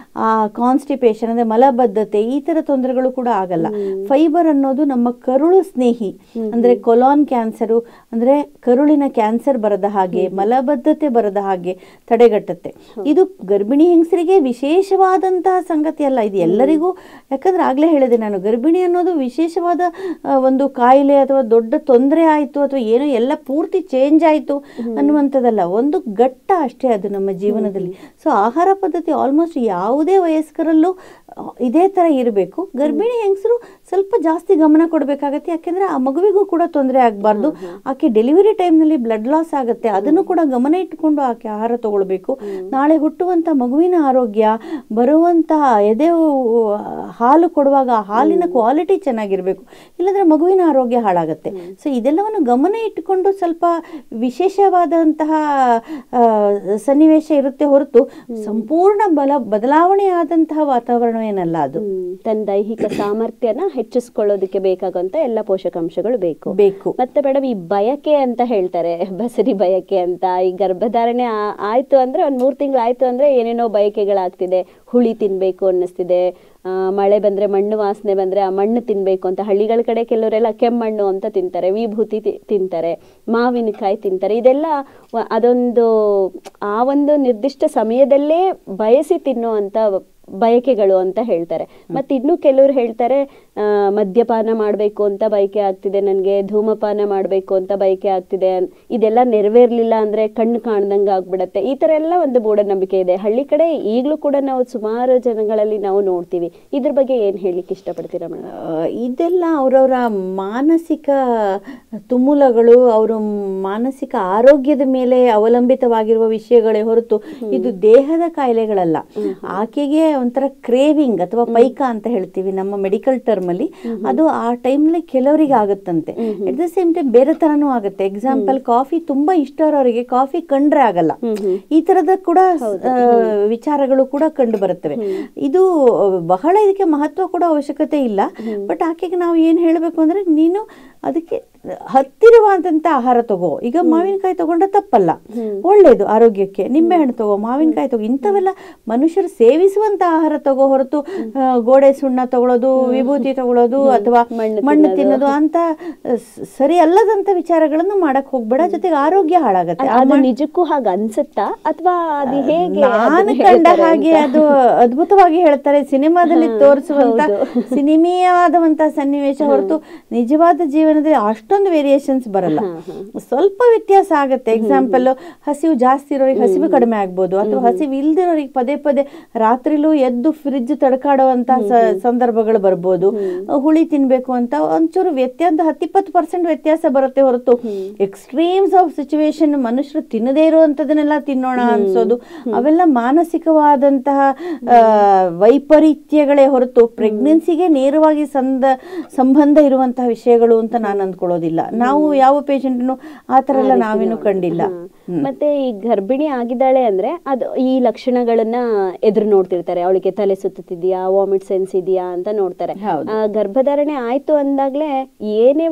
ಆ ಕಾನ್ಸ್ಟಿಪೇಷನ್ ಅಂದ್ರೆ ಮಲಬದ್ಧತೆ ಈ ತರ ತೊಂದರೆಗಳು ಕೂಡ ಆಗಲ್ಲ. ಫೈಬರ್ ಅನ್ನೋದು ನಮ್ಮ ಕರುಳು ಸ್ನೇಹಿ, ಅಂದ್ರೆ ಕೊಲಾನ್ ಕ್ಯಾನ್ಸರು ಅಂದ್ರೆ ಕರುಳಿನ ಕ್ಯಾನ್ಸರ್ ಬರದ ಹಾಗೆ, ಮಲಬದ್ಧತೆ ಬರದ ಹಾಗೆ ತಡೆಗಟ್ಟುತ್ತೆ. ಇದು ಗರ್ಭಿಣಿ ಹೆಂಗಸರಿಗೆ ವಿಶೇಷವಾದಂತಹ ಸಂಗತಿ ಅಲ್ಲ, ಇದು ಎಲ್ಲರಿಗೂ. ಯಾಕಂದ್ರೆ ಆಗ್ಲೇ ಹೇಳಿದೆ ನಾನು, ಗರ್ಭಿಣಿ ಅನ್ನೋದು ವಿಶೇಷವಾದ ಒಂದು ಕಾಯಿಲೆ ಅಥವಾ ದೊಡ್ಡ ತೊಂದರೆ ಆಯ್ತು ಅಥವಾ ಏನೋ ಎಲ್ಲ ಪೂರ್ತಿ ಚೇಂಜ್ ಆಯ್ತು ಅನ್ನುವಂಥದ್ದಲ್ಲ, ಒಂದು ಘಟ್ಟ ಅಷ್ಟೇ ಅದು ನಮ್ಮ ಜೀವನದಲ್ಲಿ. ಸೊ ಆಹಾರ ಪದ್ಧತಿ ಆಲ್ಮೋಸ್ಟ್ ಯಾವುದೇ ವಯಸ್ಕರಲ್ಲೂ ಇದೇ ತರ ಇರಬೇಕು. ಗರ್ಭಿಣಿ ಹೆಂಗಸರು ಸ್ವಲ್ಪ ಜಾಸ್ತಿ ಗಮನ ಕೊಡಬೇಕಾಗತ್ತೆ, ಯಾಕೆಂದ್ರೆ ಆ ಮಗುವಿಗೂ ಕೂಡ ತೊಂದರೆ ಆಗಬಾರ್ದು. ಆಕೆ ಡೆಲಿವರಿ ಟೈಮ್ನಲ್ಲಿ ಬ್ಲಡ್ ಲಾಸ್ ಆಗುತ್ತೆ, ಅದನ್ನು ಕೂಡ ಗಮನ ಇಟ್ಟುಕೊಂಡು ಆಕೆ ಆಹಾರ ತಗೊಳ್ಬೇಕು. ನಾಳೆ ಹುಟ್ಟುವಂತ ಮಗುವಿನ ಆರೋಗ್ಯ, ಬರುವಂತಹ ಎದೆ ಹಾಲು ಕೊಡುವಾಗ ಹಾಲಿನ ಕ್ವಾಲಿಟಿ ಚೆನ್ನಾಗಿರ್ಬೇಕು, ಇಲ್ಲಂದ್ರೆ ಮಗುವಿನ ಆರೋಗ್ಯ ಹಾಳಾಗುತ್ತೆ. ಸೊ ಇದೆಲ್ಲವನ್ನು ಗಮನ ಇಟ್ಟುಕೊಂಡು ಸ್ವಲ್ಪ ವಿಶೇಷವಾದಂತಹ ಸನ್ನಿವೇಶ ಇರುತ್ತೆ ಹೊರತು ಸಂಪೂರ್ಣ ಬದಲಾವಣೆ ಆದಂತಹ ವಾತಾವರಣವೇನಲ್ಲ ಅದು. ತನ್ನ ದೈಹಿಕ ಸಾಮರ್ಥ್ಯನ ಹೆಚ್ಚಿಸ್ಕೊಳ್ಳೋದಕ್ಕೆ ಬೇಕಾಗುವಂತ ಎಲ್ಲ ಪೋಷಕಾಂಶಗಳು ಬೇಕು. ಮತ್ತೆ ಮೇಡಮ್, ಈ ಬಯಕೆ ಅಂತ ಹೇಳ್ತಾರೆ, ಬಸರಿ ಬಯಕೆ ಅಂತ. ಈ ಗರ್ಭಧಾರಣೆ ಆಯ್ತು ಅಂದ್ರೆ ಒಂದ್ 3 ತಿಂಗಳು ಆಯ್ತು ಅಂದ್ರೆ ಏನೇನೋ ಬಯಕೆಗಳಾಗ್ತಿದೆ. ಹುಳಿ ತಿನ್ಬೇಕು ಅನ್ನಿಸ್ತಿದೆ, ಮಳೆ ಬಂದ್ರೆ ಮಣ್ಣು ವಾಸನೆ ಬಂದ್ರೆ ಆ ಮಣ್ಣು ತಿನ್ಬೇಕು ಅಂತ. ಹಳ್ಳಿಗಳ ಕಡೆ ಕೆಲವರೆಲ್ಲ ಕೆಮ್ಮಣ್ಣು ಅಂತ ತಿಂತಾರೆ, ವಿಭೂತಿ ತಿಂತಾರೆ, ಮಾವಿನಕಾಯಿ ತಿಂತಾರೆ. ಇದೆಲ್ಲ ಅದೊಂದು ಆ ಒಂದು ನಿರ್ದಿಷ್ಟ ಸಮಯದಲ್ಲೇ ಬಯಸಿ ತಿನ್ನುವಂತ ಬಯಕೆಗಳು ಅಂತ ಹೇಳ್ತಾರೆ. ಮತ್ತೆ ಇನ್ನು ಕೆಲವರು ಹೇಳ್ತಾರೆ ಮದ್ಯಪಾನ ಮಾಡ್ಬೇಕು ಅಂತ ಬಯಕೆ ಆಗ್ತಿದೆ ನನಗೆ, ಧೂಮಪಾನ ಮಾಡ್ಬೇಕು ಅಂತ ಬಯಕೆ ಆಗ್ತಿದೆ, ಇದೆಲ್ಲ ನೆರವೇರ್ಲಿಲ್ಲ ಅಂದ್ರೆ ಕಣ್ಣು ಕಾಣ್ದಂಗ ಆಗ್ಬಿಡತ್ತೆ. ಈ ತರ ಎಲ್ಲ ಒಂದು ಮೂಢನಂಬಿಕೆ ಇದೆ ಹಳ್ಳಿ ಕಡೆ ಈಗಲೂ ಕೂಡ. ನಾವು ಸುಮಾರು ಜನಗಳಲ್ಲಿ ನಾವು ನೋಡ್ತೀವಿ. ಇದ್ರ ಬಗ್ಗೆ ಏನ್ ಹೇಳಿಕ್ಕೆ ಇಷ್ಟಪಡ್ತೀರಾ ಮೇಡಮ್? ಇದೆಲ್ಲ ಅವರವರ ಮಾನಸಿಕ ತುಮುಲಗಳು, ಅವರು ಮಾನಸಿಕ ಆರೋಗ್ಯದ ಮೇಲೆ ಅವಲಂಬಿತವಾಗಿರುವ ವಿಷಯಗಳೇ ಹೊರತು ಇದು ದೇಹದ ಕಾಯಿಲೆಗಳಲ್ಲ. ಆಕೆಗೆ ಒಂಥರ ಕ್ರೇವಿಂಗ್ ಅಥವಾ ಪೈಕ ಅಂತ ಹೇಳ್ತೀವಿ ನಮ್ಮ ಮೆಡಿಕಲ್ ಟರ್ಮ್ ಅಲ್ಲಿ, ಅದು ಆ ಟೈಮ್ನಲ್ಲಿ ಕೆಲವರಿಗೆ ಆಗುತ್ತಂತೆ. ಅಟ್ ದ ಸೇಮ್ ಟೈಮ್ ಬೇರೆ ತರನೂ ಆಗುತ್ತೆ. ಎಕ್ಸಾಂಪಲ್, ಕಾಫಿ ತುಂಬಾ ಇಷ್ಟ ಇರೋರಿಗೆ ಕಾಫಿ ಕಂಡ್ರೆ ಆಗಲ್ಲ. ಈ ತರದ ಕೂಡ ವಿಚಾರಗಳು ಕೂಡ ಕಂಡು ಬರುತ್ತವೆ. ಇದು ಬಹಳ ಇದಕ್ಕೆ ಮಹತ್ವ ಕೂಡ ಅವಶ್ಯಕತೆ ಇಲ್ಲ. ಬಟ್ ಆಕೆಗೆ ನಾವು ಏನ್ ಹೇಳ್ಬೇಕು ಅಂದ್ರೆ, ನೀನು ಅದಕ್ಕೆ ಹತ್ತಿರವಾದಂತ ಆಹಾರ ತಗೋ. ಈಗ ಮಾವಿನಕಾಯಿ ತಗೊಂಡ್ರೆ ತಪ್ಪಲ್ಲ, ಒಳ್ಳೇದು ಆರೋಗ್ಯಕ್ಕೆ. ನಿಂಬೆಹಣ್ಣು ತಗೋ, ಮಾವಿನಕಾಯಿ ತಗೋ, ಇಂಥವೆಲ್ಲ ಮನುಷ್ಯರು ಸೇವಿಸುವಂತ ಆಹಾರ ತಗೋ ಹೊರತು ಗೋಡೆ ಸುಣ್ಣ ತಗೊಳ್ಳೋದು, ವಿಭೂತಿ ತಗೊಳ್ಳೋದು ಅಥವಾ ಮಣ್ಣು ತಿನ್ನೋದು ಅಂತ ಸರಿ ಅಲ್ಲದಂತ ವಿಚಾರಗಳನ್ನು ಮಾಡಕ್ ಹೋಗ್ಬೇಡ. ಜೊತೆಗೆ ಆರೋಗ್ಯ ಹಾಳಾಗತ್ತೆ. ಅದು ನಿಜಕ್ಕೂ ಹಾಗೆ ಅನ್ಸುತ್ತಾ ಅಥವಾ ಅದು ಹೇಗೆ? ನಾನು ಕಂಡ ಹಾಗೆ ಅದು ಅದ್ಭುತವಾಗಿ ಹೇಳ್ತಾರೆ ಸಿನಿಮಾದಲ್ಲಿ ತೋರಿಸುವಂತ ಸಿನಿಮೀಯವಾದಂತಹ ಸನ್ನಿವೇಶ ಹೊರತು ನಿಜವಾದ ಜೀವನದಲ್ಲಿ ಅಷ್ಟೊಂದು ವೇರಿಯೇಷನ್ಸ್ ಬರಲ್ಲ. ಸ್ವಲ್ಪ ವ್ಯತ್ಯಾಸ ಆಗುತ್ತೆ. ಎಕ್ಸಾಂಪಲ್, ಹಸಿವು ಜಾಸ್ತಿ ಇರೋರಿಗೆ ಹಸಿವು ಕಡಿಮೆ ಆಗ್ಬೋದು, ಅಥವಾ ಹಸಿವು ಇಲ್ದಿರೋರಿಗೆ ಪದೇ ಪದೇ ರಾತ್ರಿಲೂ ಎದ್ದು ಫ್ರಿಡ್ಜ್ ತಡ್ಕಾಡುವಂತ ಸಂದರ್ಭಗಳು ಬರ್ಬೋದು. ಹುಳಿ ತಿನ್ಬೇಕು ಅಂತ ಒಂಚೂರು ವ್ಯತ್ಯಾಸ 10-20% ವ್ಯತ್ಯಾಸ ಬರುತ್ತೆ ಹೊರತು ಎಕ್ಸ್ಟ್ರೀಮ್ಸ್ ಆಫ್ ಸಿಚುವೇಶನ್ ಮನುಷ್ಯರು ತಿನ್ನದೇ ಇರುವಂತದನ್ನೆಲ್ಲ ತಿನ್ನೋಣ ಅನ್ಸೋದು ಅವೆಲ್ಲ ಮಾನಸಿಕವಾದಂತಹ ವೈಪರೀತ್ಯಗಳೇ ಹೊರತು ಪ್ರೆಗ್ನೆನ್ಸಿಗೆ ನೇರವಾಗಿ ಸಂಬಂಧ ಇರುವಂತಹ ವಿಷಯಗಳು ಅಂತ ನಾನು ಅಂದ್ಕೊಳ್ಳೋದಿಲ್ಲ. ನಾವು ಯಾವ ಪೇಷಂಟ್ನು ಆ ತರ ಎಲ್ಲ ನಾವೇನು ಕಂಡಿಲ್ಲ. ಮತ್ತೆ ಈ ಗರ್ಭಿಣಿ ಆಗಿದ್ದಾಳೆ ಅಂದ್ರೆ ಅದು ಈ ಲಕ್ಷಣಗಳನ್ನ ಎದುರು ನೋಡ್ತಿರ್ತಾರೆ. ಅವಳಿಗೆ ತಲೆ ಸುತ್ತಿದ್ಯಾ, ವಾಮಿಟ್ ಸೆನ್ಸ್ ಇದೆಯಾ ಅಂತ ನೋಡ್ತಾರೆ. ಗರ್ಭಧಾರಣೆ ಆಯ್ತು ಅಂದಾಗ್ಲೇ ಏನೇ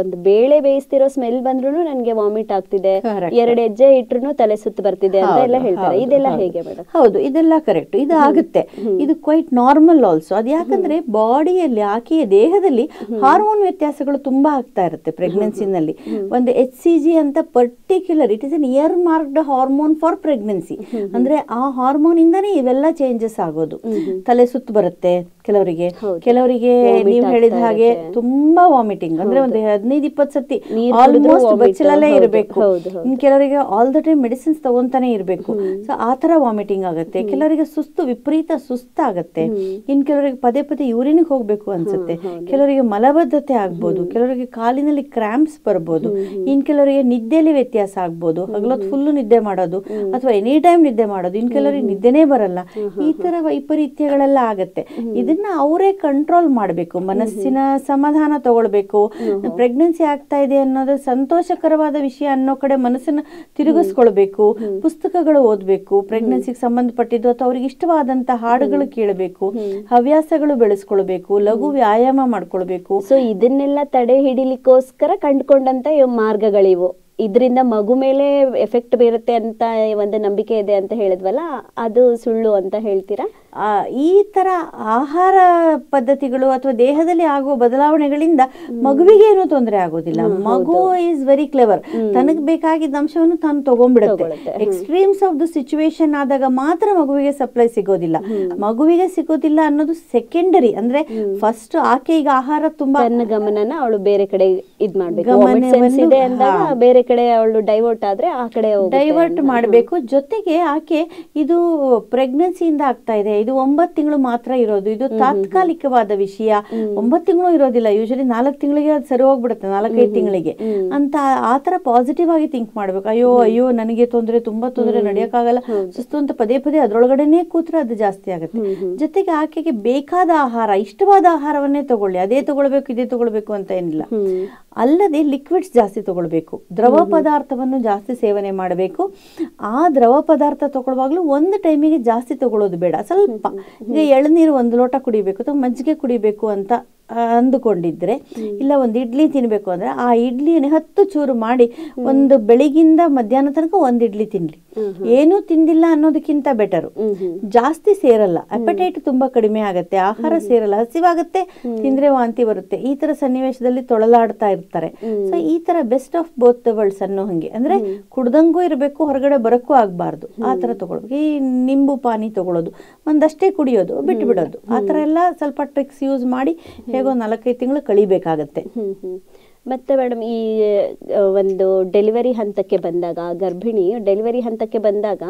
ಒಂದು ಬೇಳೆ ಬೇಯಿಸ್ತಿರೋ ಸ್ಮೆಲ್ ಬಂದ್ರು ನನ್ಗೆ ವಾಮಿಟ್ ಆಗ್ತಿದೆ, 2 ಹೆಜ್ಜೆ ಇಟ್ರು ತಲೆ ಸುತ್ತು ಬರ್ತಿದೆ ಅಂತ ಎಲ್ಲ ಹೇಳ್ತಾರೆ. ಇದೆಲ್ಲ ಹೇಗೆ ಮೇಡಮ್? ಹೌದು, ಇದೆಲ್ಲ ಕರೆಕ್ಟ್. ಇದು ಆಗುತ್ತೆ. ಇದು ಕ್ವೈಟ್ ನಾರ್ಮಲ್ ಆಲ್ಸೋ. ಅದು ಯಾಕಂದ್ರೆ ಬಾಡಿಯಲ್ಲಿ, ಆಕೆಯ ದೇಹದಲ್ಲಿ ಹಾರ್ಮೋನ್ ವ್ಯತ್ಯಾಸಗಳು ತುಂಬಾ ಆಗ್ತಾ ಇರುತ್ತೆ ಪ್ರೆಗ್ನೆನ್ಸಿನಲ್ಲಿ. ಒಂದು HCG ಅಂತ particular, it is N year marked hormone for pregnancy. ಅಂದ್ರೆ ಆ ಹಾರ್ಮೋನ್ ಇಂದಾನೇ ಇವೆಲ್ಲ ಚೇಂಜಸ್ ಆಗೋದು. ತಲೆ ಸುತ್ತು ಬರುತ್ತೆ, ಕೆಲವರಿಗೆ ನೀವು ಹೇಳಿದ ಹಾಗೆ ತುಂಬಾ ವಾಮಿಟಿಂಗ್, ಅಂದ್ರೆ ಒಂದು 15-20 ಸತಿ ಆಲ್ಮೋಸ್ಟ್ ಬಚ್ಚಲಲ್ಲೇ ಇರಬೇಕು. ಇನ್ ಕೆಲವರಿಗೆ ಆಲ್ ದ ಟೈಮ್ ಮೆಡಿಸಿನ್ಸ್ ತಗೊಂತಾನೆ ಇರಬೇಕು. ಸೊ ಆ ತರ ವಾಮಿಟಿಂಗ್ ಆಗುತ್ತೆ. ಕೆಲವರಿಗೆ ಸುಸ್ತು, ವಿಪರೀತ ಸುಸ್ತಾಗತ್ತೆ. ಇನ್ ಕೆಲವರಿಗೆ ಪದೇ ಪದೇ ಯೂರಿನ್ ಹೋಗ್ಬೇಕು ಅನ್ಸುತ್ತೆ. ಕೆಲವರಿಗೆ ಮಲಬದ್ಧತೆ ಆಗ್ಬೋದು, ಕೆಲವರಿಗೆ ಕಾಲಿನಲ್ಲಿ ಕ್ರಾಂಪ್ಸ್ ಬರ್ಬೋದು. ಇನ್ ಕೆಲವರಿಗೆ ನಿದ್ದೆಲಿ ವ್ಯತ್ಯಾಸ ಆಗ್ಬೋದು, ಹಗಲೊತ್ತು ಫುಲ್ಲು ನಿದ್ದೆ ಮಾಡೋದು ಅಥವಾ ಎನಿ ಟೈಮ್ ನಿದ್ದೆ ಮಾಡೋದು. ಇನ್ ಕೆಲವರಿಗೆ ನಿದ್ದೆನೇ ಬರಲ್ಲ. ಈ ತರ ವೈಪರೀತ್ಯಗಳೆಲ್ಲ ಆಗತ್ತೆ. ಇದನ್ನ ಅವರೇ ಕಂಟ್ರೋಲ್ ಮಾಡಬೇಕು, ಮನಸ್ಸಿನ ಸಮಾಧಾನ ತಗೊಳ್ಬೇಕು. ಪ್ರೆಗ್ನೆನ್ಸಿ ಆಗ್ತಾ ಇದೆ ಅನ್ನೋದು ಸಂತೋಷಕರವಾದ ವಿಷಯ ಅನ್ನೋ ಕಡೆ ಮನಸ್ಸನ್ನ ತಿರುಗಿಸ್ಕೊಳ್ಬೇಕು. ಪುಸ್ತಕಗಳು ಓದ್ಬೇಕು, ಪ್ರೆಗ್ನೆನ್ಸಿಗೆ ಸಂಬಂಧಪಟ್ಟಿದ್ದು ಅಥವಾ ಅವ್ರಿಗೆ ಇಷ್ಟವಾದಂತ ಹಾಡುಗಳು ಕೇಳಬೇಕು, ಹವ್ಯಾಸಗಳು ಬೆಳೆಸ್ಕೊಳ್ಬೇಕು, ಲಘು ವ್ಯಾಯಾಮ ಮಾಡ್ಕೊಳ್ಬೇಕು. ಸೊ ಇದನ್ನೆಲ್ಲ ತಡೆ ಹಿಡಿಲಿಕ್ಕೋಸ್ಕರ ಕಂಡುಕೊಂಡಂತ ಮಾರ್ಗಗಳಿವು. ಇದರಿಂದ ಮಗು ಮೇಲೆ ಎಫೆಕ್ಟ್ ಬೀರುತ್ತೆ ಅಂತ ಒಂದು ನಂಬಿಕೆ ಇದೆ ಅಂತ ಹೇಳಿದ್ವಲ್ಲ, ಅದು ಸುಳ್ಳು ಅಂತ ಹೇಳ್ತೀರಾ? ಈ ತರ ಆಹಾರ ಪದ್ಧತಿಗಳು ಅಥವಾ ದೇಹದಲ್ಲಿ ಆಗುವ ಬದಲಾವಣೆಗಳಿಂದ ಮಗುವಿಗೆ ಏನೂ ತೊಂದರೆ ಆಗೋದಿಲ್ಲ. ಮಗು ಈಸ್ ವೆರಿ ಕ್ಲೆವರ್, ತನಗ್ ಬೇಕಾಗಿದ್ದ ಅಂಶವನ್ನು ತಾನು ತಗೊಂಡ್ಬಿಡುತ್ತೆ. ಎಕ್ಸ್ಟ್ರೀಮ್ಸ್ ಆಫ್ ದ ಸಿಚುವೇಶನ್ ಆದಾಗ ಮಾತ್ರ ಮಗುವಿಗೆ ಸಪ್ಲೈ ಸಿಗೋದಿಲ್ಲ. ಮಗುವಿಗೆ ಸಿಗೋದಿಲ್ಲ ಅನ್ನೋದು ಸೆಕೆಂಡರಿ. ಅಂದ್ರೆ ಫಸ್ಟ್ ಆಕೆ ಈಗ ಆಹಾರ ತುಂಬಾ ತನ್ನ ಗಮನನ ಅವಳು ಬೇರೆ ಕಡೆ ಇದ್ ಮಾಡ್ಬೇಕು, ಬೇರೆ ಕಡೆ ಅವಳು ಡೈವರ್ಟ್ ಆದ್ರೆ ಆ ಕಡೆ ಡೈವರ್ಟ್ ಮಾಡಬೇಕು. ಜೊತೆಗೆ ಆಕೆ ಇದು ಪ್ರೆಗ್ನೆನ್ಸಿಯಿಂದ ಆಗ್ತಾ ಇದೆ, ಇದು 9 ತಿಂಗಳು ಮಾತ್ರ ಇರೋದು, ಇದು ತಾತ್ಕಾಲಿಕವಾದ ವಿಷಯ, 9 ತಿಂಗಳು ಇರೋದಿಲ್ಲ, ಯೂಶಲಿ 4 ತಿಂಗಳಿಗೆ ಅದು ಸರಿ ಹೋಗ್ಬಿಡುತ್ತೆ, 4-5 ತಿಂಗಳಿಗೆ ಅಂತ ಆತರ ಪಾಸಿಟಿವ್ ಆಗಿ ಥಿಂಕ್ ಮಾಡ್ಬೇಕು. ಅಯ್ಯೋ ನನಗೆ ತೊಂದರೆ, ತುಂಬಾ ತೊಂದರೆ, ನಡೆಯಕ್ಕಾಗಲ್ಲ, ಸುಸ್ತು ಅಂತ ಪದೇ ಪದೇ ಅದ್ರೊಳಗಡೆನೆ ಕೂತ್ರೆ ಅದು ಜಾಸ್ತಿ ಆಗುತ್ತೆ. ಜೊತೆಗೆ ಆಕೆಗೆ ಬೇಕಾದ ಆಹಾರ, ಇಷ್ಟವಾದ ಆಹಾರವನ್ನೇ ತಗೊಳ್ಳಿ, ಅದೇ ತಗೊಳ್ಬೇಕು ಇದೇ ತಗೊಳ್ಬೇಕು ಅಂತ ಏನಿಲ್ಲ. ಅಲ್ಲದೆ ಲಿಕ್ವಿಡ್ಸ್ ಜಾಸ್ತಿ ತಗೊಳ್ಬೇಕು, ದ್ರವ ಪದಾರ್ಥವನ್ನು ಜಾಸ್ತಿ ಸೇವನೆ ಮಾಡಬೇಕು. ಆ ದ್ರವ ಪದಾರ್ಥ ತಗೊಳ್ಳುವಾಗ್ಲೂ ಒಂದು ಟೈಮಿಗೆ ಜಾಸ್ತಿ ತಗೊಳ್ಳೋದು ಬೇಡ, ಸ್ವಲ್ಪ. ಈಗ ಎಳನೀರು 1 ಲೋಟ ಕುಡಿಬೇಕು ಅಥವಾ ಮಜ್ಜಿಗೆ ಕುಡಿಬೇಕು ಅಂತ ಅಂದುಕೊಂಡಿದ್ರೆ, ಇಲ್ಲ ಒಂದು ಇಡ್ಲಿ ತಿನ್ಬೇಕು ಅಂದ್ರೆ ಆ ಇಡ್ಲಿಯನ್ನು 10 ಚೂರು ಮಾಡಿ ಒಂದು ಬೆಳಿಗಿಂದ ಮಧ್ಯಾಹ್ನ ತನಕ 1 ಇಡ್ಲಿ ತಿನ್ಲಿ. ಏನೂ ತಿಂದಿಲ್ಲ ಅನ್ನೋದಕ್ಕಿಂತ ಬೆಟರು. ಜಾಸ್ತಿ ಸೇರಲ್ಲ, ಅಪಟೈಟ್ ತುಂಬಾ ಕಡಿಮೆ ಆಗತ್ತೆ, ಆಹಾರ ಸೇರಲ್ಲ, ಹಸಿವಾಗತ್ತೆ, ತಿಂದ್ರೆ ವಾಂತಿ ಬರುತ್ತೆ. ಈ ತರ ಸನ್ನಿವೇಶದಲ್ಲಿ ತೊಳಲಾಡ್ತಾ ಇರ್ತಾರೆ. ಸೊ ಈ ತರ best of both the worlds ಅನ್ನೋ ಹಂಗೆ, ಅಂದ್ರೆ ಕುಡ್ದಂಗೂ ಇರಬೇಕು, ಹೊರಗಡೆ ಬರಕ್ಕೂ ಆಗ್ಬಾರ್ದು. ಆ ತರ ತಗೊಳ್ಬೇಕು. ಈ ನಿಂಬು ಪಾನಿ ತಗೊಳ್ಳೋದು, ಒಂದಷ್ಟೇ ಕುಡಿಯೋದು, ಬಿಟ್ಟು ಬಿಡೋದು, ಆ ತರ ಎಲ್ಲ ಸ್ವಲ್ಪ ಟ್ರಿಕ್ಸ್ ಯೂಸ್ ಮಾಡಿ ಹೇಗೋ 4-5 ತಿಂಗಳು ಕಳಿಬೇಕಾಗತ್ತೆ. ಮತ್ತೆ ಮೇಡಮ್, ಈ ಒಂದು ಡೆಲಿವರಿ ಹಂತಕ್ಕೆ ಬಂದಾಗ, ಗರ್ಭಿಣಿ ಡೆಲಿವರಿ ಹಂತಕ್ಕೆ ಬಂದಾಗ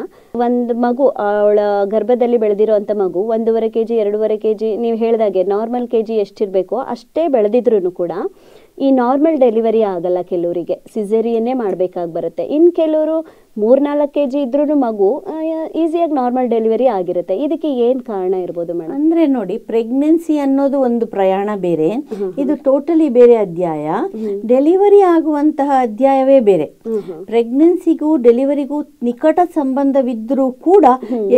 ಒಂದು ಮಗು, ಅವಳ ಗರ್ಭದಲ್ಲಿ ಬೆಳೆದಿರುವಂತ ಮಗು 1.5 kg 2.5 kg, ನೀವು ಹೇಳಿದಾಗೆ ನಾರ್ಮಲ್ kg ಎಷ್ಟಿರ್ಬೇಕೋ ಅಷ್ಟೇ ಬೆಳೆದಿದ್ರು ಕೂಡ ಈ ನಾರ್ಮಲ್ ಡೆಲಿವರಿ ಆಗಲ್ಲ. ಕೆಲವರಿಗೆ ಸಿಸೇರಿಯನ್ನೇ ಮಾಡ್ಬೇಕಾಗಿ ಬರುತ್ತೆ. ಇನ್ ಕೆಲವರು 3-4 kg ಇದ್ರೂ ಮಗು ಈಸಿಯಾಗಿ ನಾರ್ಮಲ್ ಡೆಲಿವರಿ ಆಗಿರುತ್ತೆ. ಇದಕ್ಕೆ ಏನ್ ಕಾರಣ ಇರ್ಬೋದು ಮೇಡಮ್? ಅಂದ್ರೆ ನೋಡಿ, ಪ್ರೆಗ್ನೆನ್ಸಿ ಅನ್ನೋದು ಒಂದು ಪ್ರಯಾಣ ಬೇರೆ, ಇದು ಟೋಟಲಿ ಬೇರೆ ಅಧ್ಯಾಯ. ಡೆಲಿವರಿ ಆಗುವಂತಹ ಅಧ್ಯಾಯವೇ ಬೇರೆ. ಪ್ರೆಗ್ನೆನ್ಸಿಗೂ ಡೆಲಿವರಿಗೂ ನಿಕಟ ಸಂಬಂಧವಿದ್ರೂ ಕೂಡ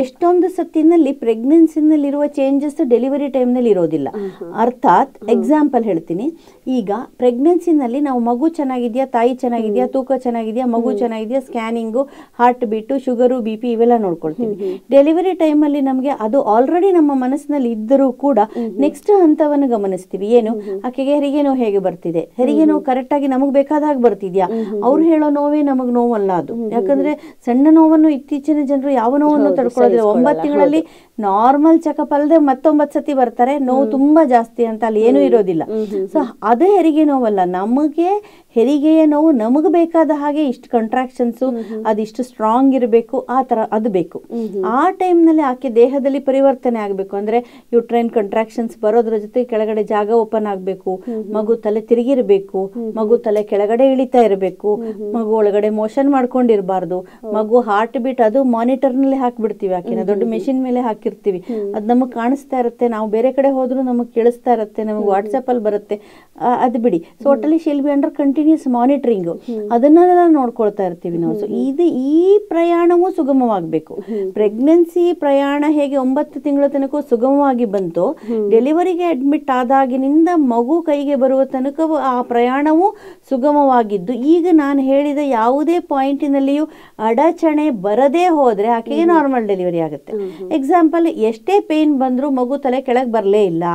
ಎಷ್ಟೊಂದು ಸತ್ತಿನಲ್ಲಿ ಪ್ರೆಗ್ನೆನ್ಸಿನಲ್ಲಿರುವ ಚೇಂಜಸ್ ಡೆಲಿವರಿ ಟೈಮ್ ನಲ್ಲಿ ಇರೋದಿಲ್ಲ. ಅರ್ಥಾತ್ ಎಕ್ಸಾಂಪಲ್ ಹೇಳ್ತೀನಿ. ಈಗ ಪ್ರೆಗ್ನೆನ್ಸಿನಲ್ಲಿ ನಾವು ಮಗು ಚೆನ್ನಾಗಿದ್ಯಾ, ತಾಯಿ ಚೆನ್ನಾಗಿದ್ಯಾ, ತೂಕ ಚೆನ್ನಾಗಿದ್ಯಾ, ಮಗು ಚೆನ್ನಾಗಿದ್ಯಾ, scanning, heart beat, sugar, BP ಇವೆಲ್ಲ ನೋಡ್ಕೊಳ್ತೀವಿ. ಡೆಲಿವರಿ ಟೈಮ್ ಅಲ್ಲಿ ನಮಗೆ ಅದು ಆಲ್ರೆಡಿ ನಮ್ಮ ಮನಸ್ಸಿನಲ್ಲಿ ಇದ್ದರೂ ಕೂಡ ನೆಕ್ಸ್ಟ್ ಹಂತವನ್ನು ಗಮನಿಸ್ತೀವಿ. ಏನು, ಆಕೆಗೆ ಹೆರಿಗೆ ನೋವು ಹೇಗೆ ಬರ್ತಿದೆ, ಹೆರಿಗೆ ನೋವು ಕರೆಕ್ಟ್ ಆಗಿ ನಮಗ್ ಬೇಕಾದ ಹಾಗೆ ಬರ್ತಿದ್ಯಾ, ಅವ್ರು ಹೇಳೋ ನೋವೇ ನಮಗ್ ನೋವಲ್ಲ ಅದು. ಯಾಕಂದ್ರೆ ಸಣ್ಣ ನೋವನ್ನು ಇತ್ತೀಚಿನ ಜನರು ಯಾವ ನೋವನ್ನು ತಡ್ಕೊಳ್ಳೋದಿಲ್ಲ. 9 ತಿಂಗಳಲ್ಲಿ ನಾರ್ಮಲ್ ಚೆಕಪ್ ಅಲ್ಲದೆ 9 ಸತಿ ಬರ್ತಾರೆ, ನೋವು ತುಂಬಾ ಜಾಸ್ತಿ ಅಂತ ಅಲ್ಲಿ ಏನೂ ಇರೋದಿಲ್ಲ. ಸೊ ಅದೇ ಹೆರಿಗೆ ನೋವಲ್ಲ, ನಮಗೆ ಹೆರಿಗೆಯ ನೋವು ನಮಗ್ ಬೇಕಾದ ಹಾಗೆ ಇಷ್ಟು ಕಂಟ್ರಾಕ್ಷನ್ಸು, ಅದಿಷ್ಟು ಸ್ಟ್ರಾಂಗ್ ಇರಬೇಕು, ಆ ತರ ಅದು ಬೇಕು. ಆ ಟೈಮ್ ನಲ್ಲಿ ಆಕೆ ದೇಹದಲ್ಲಿ ಪರಿವರ್ತನೆ ಆಗ್ಬೇಕು. ಅಂದ್ರೆ ಯುಟ್ರೈನ್ ಕಂಟ್ರಾಕ್ಷನ್ಸ್ ಬರೋದ್ರ ಜೊತೆ ಕೆಳಗಡೆ ಜಾಗ ಓಪನ್ ಆಗ್ಬೇಕು, ಮಗು ತಲೆ ತಿರುಗಿರ್ಬೇಕು, ಮಗು ತಲೆ ಕೆಳಗಡೆ ಇಳಿತಾ ಇರಬೇಕು, ಮಗು ಒಳಗಡೆ ಮೋಷನ್ ಮಾಡ್ಕೊಂಡಿರ್ಬಾರ್ದು, ಮಗು ಹಾರ್ಟ್ ಬೀಟ್ ಅದು ಮಾನಿಟರ್ ನಲ್ಲಿ ಹಾಕ್ಬಿಡ್ತೀವಿ, ಆಕೆನ ದೊಡ್ಡ ಮೆಷಿನ್ ಮೇಲೆ ಹಾಕಿರ್ತೀವಿ, ಅದ್ ನಮಗ್ ಕಾಣಿಸ್ತಾ ಇರುತ್ತೆ. ನಾವು ಬೇರೆ ಕಡೆ ಹೋದ್ರು ನಮಗ್ ಕೇಳಿಸ್ತಾ ಇರುತ್ತೆ, ನಮಗ್ ವಾಟ್ಸ್ಆಪ್ ಅಲ್ಲಿ ಬರುತ್ತೆ, ಅದು ಬಿಡಿ. ಸೊ ಒಟ್ಟಲ್ಲಿ shall be under continuous monitoring, ಅದನ್ನೆಲ್ಲ ನೋಡ್ಕೊಳ್ತಾ ಇರ್ತೀವಿ ನಾವು. ಸೊ ಇದು ಈ ಪ್ರಯಾಣವೂ ಸುಗಮವಾಗಬೇಕು. ಪ್ರೆಗ್ನೆನ್ಸಿ ಪ್ರಯಾಣ ಹೇಗೆ 9 ತಿಂಗಳ ತನಕ ಸುಗಮವಾಗಿ ಬಂತು, ಡೆಲಿವರಿಗೆ ಅಡ್ಮಿಟ್ ಆದಾಗಿನಿಂದ ಮಗು ಕೈಗೆ ಬರುವ ತನಕ ಆ ಪ್ರಯಾಣವೂ ಸುಗಮವಾಗಿದ್ದು, ಈಗ ನಾನು ಹೇಳಿದ ಯಾವುದೇ ಪಾಯಿಂಟಿನಲ್ಲಿಯೂ ಅಡಚಣೆ ಬರದೇ ಹೋದ್ರೆ ಆಕೆಗೆ ನಾರ್ಮಲ್ ಡೆಲಿವರಿ ಆಗುತ್ತೆ. ಎಕ್ಸಾಂಪಲ್ ಎಕ್ಸಾಂಪಲ್ ಎಷ್ಟೇ ಪೇನ್ ಬಂದ್ರು ಮಗು ತಲೆ ಕೆಳಗೆ ಬರಲೇ ಇಲ್ಲ,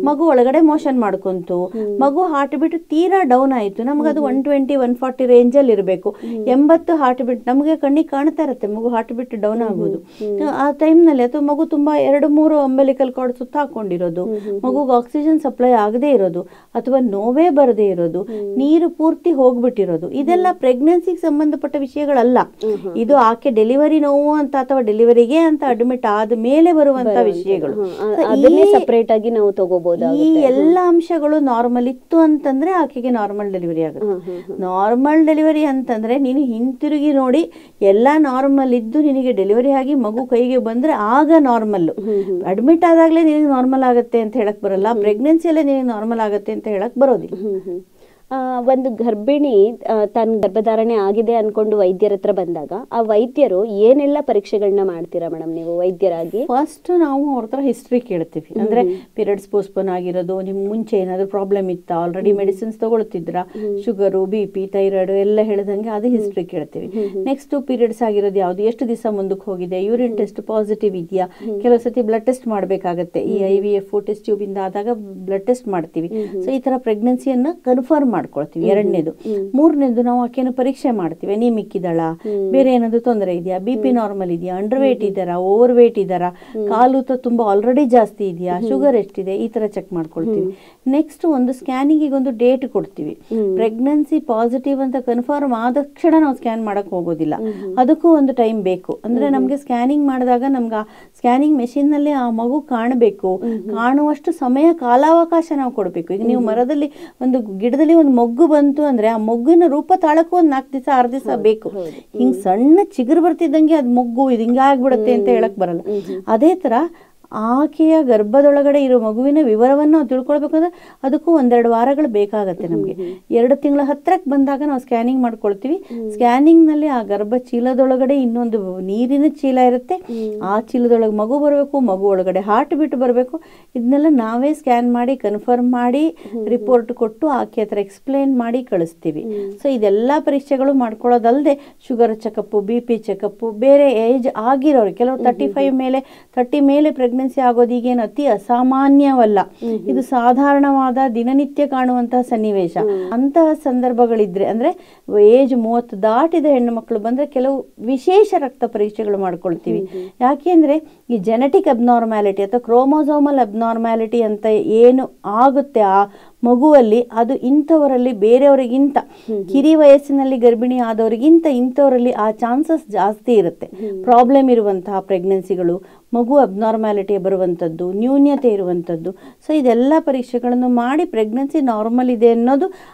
ಮಗು ಒಳಗಡೆ ಮೋಷನ್ ಮಾಡ್ಕೊಂತು, ಮಗು ಹಾರ್ಟ್ ಬೀಟ್ ತೀರಾ ಡೌನ್ ಆಯ್ತು, ನಮ್ಗೆ ಅದು 120 140 ರೇಂಜ್ ಅಲ್ಲಿ ಇರಬೇಕು, 80 ಹಾರ್ಟ್ ಬೀಟ್ ನಮಗೆ ಕಣ್ಣಿಗೆ ಕಾಣ್ತಾ ಇರುತ್ತೆ ಮಗು ಹಾರ್ಟ್ ಬೀಟ್ ಡೌನ್ ಆಗೋದು. ಆ ಟೈಮ್ ನಲ್ಲಿ ಅಥವಾ ಮಗು ತುಂಬಾ 2-3 ಅಂಬೆಲಿಕಲ್ ಕಾರ್ಡ್ ಸುತ್ತ ಹಾಕೊಂಡಿರೋದು, ಮಗುಗೆ ಆಕ್ಸಿಜನ್ ಸಪ್ಲೈ ಆಗದೆ ಇರೋದು, ಅಥವಾ ನೋವೇ ಬರದೇ ಇರೋದು, ನೀರು ಪೂರ್ತಿ ಹೋಗ್ಬಿಟ್ಟಿರೋದು, ಇದೆಲ್ಲ ಪ್ರೆಗ್ನೆನ್ಸಿಗೆ ಸಂಬಂಧಪಟ್ಟ ವಿಷಯಗಳಲ್ಲ. ಇದು ಆಕೆ ಡೆಲಿವರಿ ನೋವು ಅಂತ ಅಥವಾ ಡೆಲಿವರಿಗೆ ಅಂತ ಅಡ್ಮಿಟ್ ಆದ ಮೇಲೆ ಬರುವಂತ ವಿಷಯಗಳು. ಸಪರೇಟ್ ಆಗಿ ನಾವು ತಗೋಬಹುದು. ಈ ಎಲ್ಲ ಅಂಶಗಳು ನಾರ್ಮಲ್ ಇತ್ತು ಅಂತಂದ್ರೆ ಆಕೆಗೆ ನಾರ್ಮಲ್ ಡೆಲಿವರಿ ಆಗುತ್ತೆ. ನಾರ್ಮಲ್ ಡೆಲಿವರಿ ಅಂತಂದ್ರೆ ನೀನು ಹಿಂತಿರುಗಿ ನೋಡಿ ಎಲ್ಲ ನಾರ್ಮಲ್ ಇದ್ದು ನಿನಗೆ ಡೆಲಿವರಿ ಆಗಿ ಮಗು ಕೈಗೆ ಬಂದ್ರೆ ಆಗ ನಾರ್ಮಲ್. ಅಡ್ಮಿಟ್ ಆದಾಗ್ಲೇ ನಿನಗೆ ನಾರ್ಮಲ್ ಆಗುತ್ತೆ ಅಂತ ಹೇಳಕ್ ಬರಲ್ಲ, ಪ್ರೆಗ್ನೆನ್ಸಿಯಲ್ಲೇ ನಿನಗೆ ನಾರ್ಮಲ್ ಆಗುತ್ತೆ ಅಂತ ಹೇಳಕ್ ಬರೋದಿಲ್ಲ. ಒಂದು ಗರ್ಭಿಣಿ ತನ್ನ ಗರ್ಭಧಾರಣೆ ಆಗಿದೆ ಅನ್ಕೊಂಡು ವೈದ್ಯರ ಹತ್ರ ಬಂದಾಗ ಆ ವೈದ್ಯರು ಏನೆಲ್ಲ ಪರೀಕ್ಷೆಗಳನ್ನ ಮಾಡ್ತೀರಾ ಮೇಡಮ್ ನೀವು ವೈದ್ಯರಾಗಿ? ಫಸ್ಟ್ ನಾವು ಅವ್ರ ಹತ್ರ ಹಿಸ್ಟ್ರಿ ಕೇಳ್ತೀವಿ. ಅಂದ್ರೆ ಪೀರಿಯಡ್ಸ್ ಪೋಸ್ಟ್ಪೋನ್ ಆಗಿರೋದು, ನಿಮ್ ಮುಂಚೆ ಏನಾದ್ರು ಪ್ರಾಬ್ಲಮ್ ಇತ್ತಾ, ಆಲ್ರೆಡಿ ಮೆಡಿಸಿನ್ಸ್ ತಗೊಳ್ತಿದ್ರ, ಶುಗರು, BP, ಥೈರಾಯ್ಡ್ ಎಲ್ಲ ಹೇಳಿದಂಗೆ ಅದು ಹಿಸ್ಟ್ರಿ ಕೇಳ್ತೀವಿ. ನೆಕ್ಸ್ಟ್ ಪೀರಿಯಡ್ಸ್ ಆಗಿರೋದು ಯಾವ್ದು, ಎಷ್ಟು ದಿವಸ ಮುಂದಕ್ಕೆ ಹೋಗಿದೆ, ಯೂರಿನ್ ಟೆಸ್ಟ್ ಪಾಸಿಟಿವ್ ಇದೆಯಾ, ಕೆಲವು ಸತಿ ಬ್ಲಡ್ ಟೆಸ್ಟ್ ಮಾಡ್ಬೇಕಾಗತ್ತೆ. ಈ IVF ಟೆಸ್ಟ್ ಟ್ಯೂಬ್ ಇಂದ ಆದಾಗ ಬ್ಲಡ್ ಟೆಸ್ಟ್ ಮಾಡ್ತೀವಿ. ಸೊ ಈ ತರ ಪ್ರೆಗ್ನೆನ್ಸಿಯನ್ನ ಕನ್ಫರ್ಮ್ ಮಾಡ್ಕೊಳ್ತೀವಿ. ಎರಡನೇದು. ಮೂರನೇದು ನಾವು ಆಕೆಯನ್ನು ಪರೀಕ್ಷೆ ಮಾಡ್ತೀವಿ. ಅನಿಮಿಕ್ ಇದ್ದಾಳ, ಬೇರೆ ಏನಾದ್ರು ತೊಂದರೆ ಇದೆಯಾ, BP ನಾರ್ಮಲ್ ಇದೆಯಾ, ಅಂಡರ್ ವೇಟ್ ಇದ್ದಾರಾ, ಓವರ್ ವೇಟ್ ಇದ್ದಾರಾ, ಕಾಲೂತ ತುಂಬಾ ಆಲ್ರೆಡಿ ಜಾಸ್ತಿ ಇದೆಯಾ, ಶುಗರ್ ಎಷ್ಟಿದೆ, ಈ ತರ ಚೆಕ್ ಮಾಡ್ಕೊಳ್ತೀವಿ. ನೆಕ್ಸ್ಟ್ ಒಂದು ಸ್ಕ್ಯಾನಿಂಗ್ ಒಂದು ಡೇಟ್ ಕೊಡ್ತೀವಿ. ಪ್ರೆಗ್ನೆನ್ಸಿ ಪಾಸಿಟಿವ್ ಅಂತ ಕನ್ಫರ್ಮ್ ಆದ ಕ್ಷಣ ನಾವು ಸ್ಕ್ಯಾನ್ ಮಾಡಕ್ ಹೋಗೋದಿಲ್ಲ, ಅದಕ್ಕೂ ಒಂದು ಟೈಮ್ ಬೇಕು. ಅಂದ್ರೆ ನಮ್ಗೆ ಸ್ಕ್ಯಾನಿಂಗ್ ಮಾಡಿದಾಗ ನಮ್ಗೆ ಸ್ಕ್ಯಾನಿಂಗ್ ಮೆಷಿನ್ ನಲ್ಲಿ ಆ ಮಗು ಕಾಣಬೇಕು, ಕಾಣುವಷ್ಟು ಸಮಯ ಕಾಲಾವಕಾಶ ನಾವು ಕೊಡ್ಬೇಕು. ಈಗ ನೀವು ಮರದಲ್ಲಿ ಒಂದು ಗಿಡದಲ್ಲಿ ಒಂದು ಮೊಗ್ಗು ಬಂತು ಅಂದ್ರೆ ಆ ಮೊಗ್ಗಿನ ರೂಪ ತಾಳಕ್ಕೂ ಒಂದು 4 ದಿವಸ 6 ದಿವಸ ಬೇಕು. ಹಿಂಗ್ ಸಣ್ಣ ಚಿಗುರು ಬರ್ತಿದ್ದಂಗೆ ಅದ್ ಮೊಗ್ಗು ಇದು ಹಿಂಗ ಆಗ್ಬಿಡತ್ತೆ ಅಂತ ಹೇಳಕ್ ಬರಲ್ಲ. ಅದೇ ತರ ಆಕೆಯ ಗರ್ಭದೊಳಗಡೆ ಇರೋ ಮಗುವಿನ ವಿವರವನ್ನು ನಾವು ತಿಳ್ಕೊಳ್ಬೇಕಂದ್ರೆ ಅದಕ್ಕೂ 1-2 ವಾರಗಳು ಬೇಕಾಗತ್ತೆ. ನಮಗೆ 2 ತಿಂಗಳ ಹತ್ರಕ್ಕೆ ಬಂದಾಗ ನಾವು ಸ್ಕ್ಯಾನಿಂಗ್ ಮಾಡ್ಕೊಳ್ತೀವಿ. ಸ್ಕ್ಯಾನಿಂಗ್ ನಲ್ಲಿ ಆ ಗರ್ಭ ಚೀಲದೊಳಗಡೆ ಇನ್ನೊಂದು ನೀರಿನ ಚೀಲ ಇರುತ್ತೆ, ಆ ಚೀಲದೊಳಗೆ ಮಗು ಬರಬೇಕು, ಮಗು ಒಳಗಡೆ ಹಾರ್ಟ್ ಬೀಟ್ ಬರಬೇಕು. ಇದನ್ನೆಲ್ಲ ನಾವೇ ಸ್ಕ್ಯಾನ್ ಮಾಡಿ ಕನ್ಫರ್ಮ್ ಮಾಡಿ ರಿಪೋರ್ಟ್ ಕೊಟ್ಟು ಆಕೆ ಹತ್ರ ಎಕ್ಸ್ಪ್ಲೇನ್ ಮಾಡಿ ಕಳಿಸ್ತೀವಿ. ಸೊ ಇದೆಲ್ಲ ಪರೀಕ್ಷೆಗಳು ಮಾಡ್ಕೊಳ್ಳೋದಲ್ಲದೆ ಶುಗರ್ ಚೆಕಪ್, BP ಚೆಕಪ್, ಬೇರೆ ಏಜ್ ಆಗಿರೋರು ಕೆಲವರು 30 ಮೇಲೆ ಪ್ರೆಗ್ನೆನ್ಸಿ ಆಗೋದು ಈಗೇನು ಅತಿ ಅಸಾಮಾನ್ಯವಲ್ಲ, ಇದು ಸಾಧಾರಣವಾದ ದಿನನಿತ್ಯ ಕಾಣುವಂತಹ ಸನ್ನಿವೇಶ. ಅಂತಹ ಸಂದರ್ಭಗಳಿದ್ರೆ ಅಂದ್ರೆ ಏಜ್ 30 ದಾಟಿದ ಹೆಣ್ಣು ಮಕ್ಕಳು ಬಂದ್ರೆ ಕೆಲವು ವಿಶೇಷ ರಕ್ತ ಪರೀಕ್ಷೆಗಳು ಮಾಡ್ಕೊಳ್ತೀವಿ. ಯಾಕೆಂದ್ರೆ ಈ ಜೆನೆಟಿಕ್ ಅಬ್ನಾರ್ಮ್ಯಾಲಿಟಿ ಅಥವಾ ಕ್ರೋಮೋಸೋಮಲ್ ಅಬ್ನಾರ್ಮ್ಯಾಲಿಟಿ ಅಂತ ಏನು ಆಗುತ್ತೆ ಆ ಮಗುವಲ್ಲಿ, ಅದು ಇಂಥವರಲ್ಲಿ ಬೇರೆಯವರಿಗಿಂತ ಕಿರಿ ವಯಸ್ಸಿನಲ್ಲಿ ಗರ್ಭಿಣಿ ಆದವರಿಗಿಂತ ಇಂಥವರಲ್ಲಿ ಆ ಚಾನ್ಸಸ್ ಜಾಸ್ತಿ ಇರುತ್ತೆ. ಪ್ರಾಬ್ಲಮ್ ಇರುವಂತಹ ಪ್ರೆಗ್ನೆನ್ಸಿಗಳು, ಮಗು ಅಬ್ನಾರ್ಮ್ಯಾಲಿಟಿ ಬರುವಂಥದ್ದು, ನ್ಯೂನ್ಯತೆ ಇರುವಂಥದ್ದು. ಸೊ ಇದೆಲ್ಲ ಪರೀಕ್ಷೆಗಳನ್ನು ಮಾಡಿ ಪ್ರೆಗ್ನೆನ್ಸಿ ನಾರ್ಮಲ್ ಇದೆ ಅನ್ನೋದು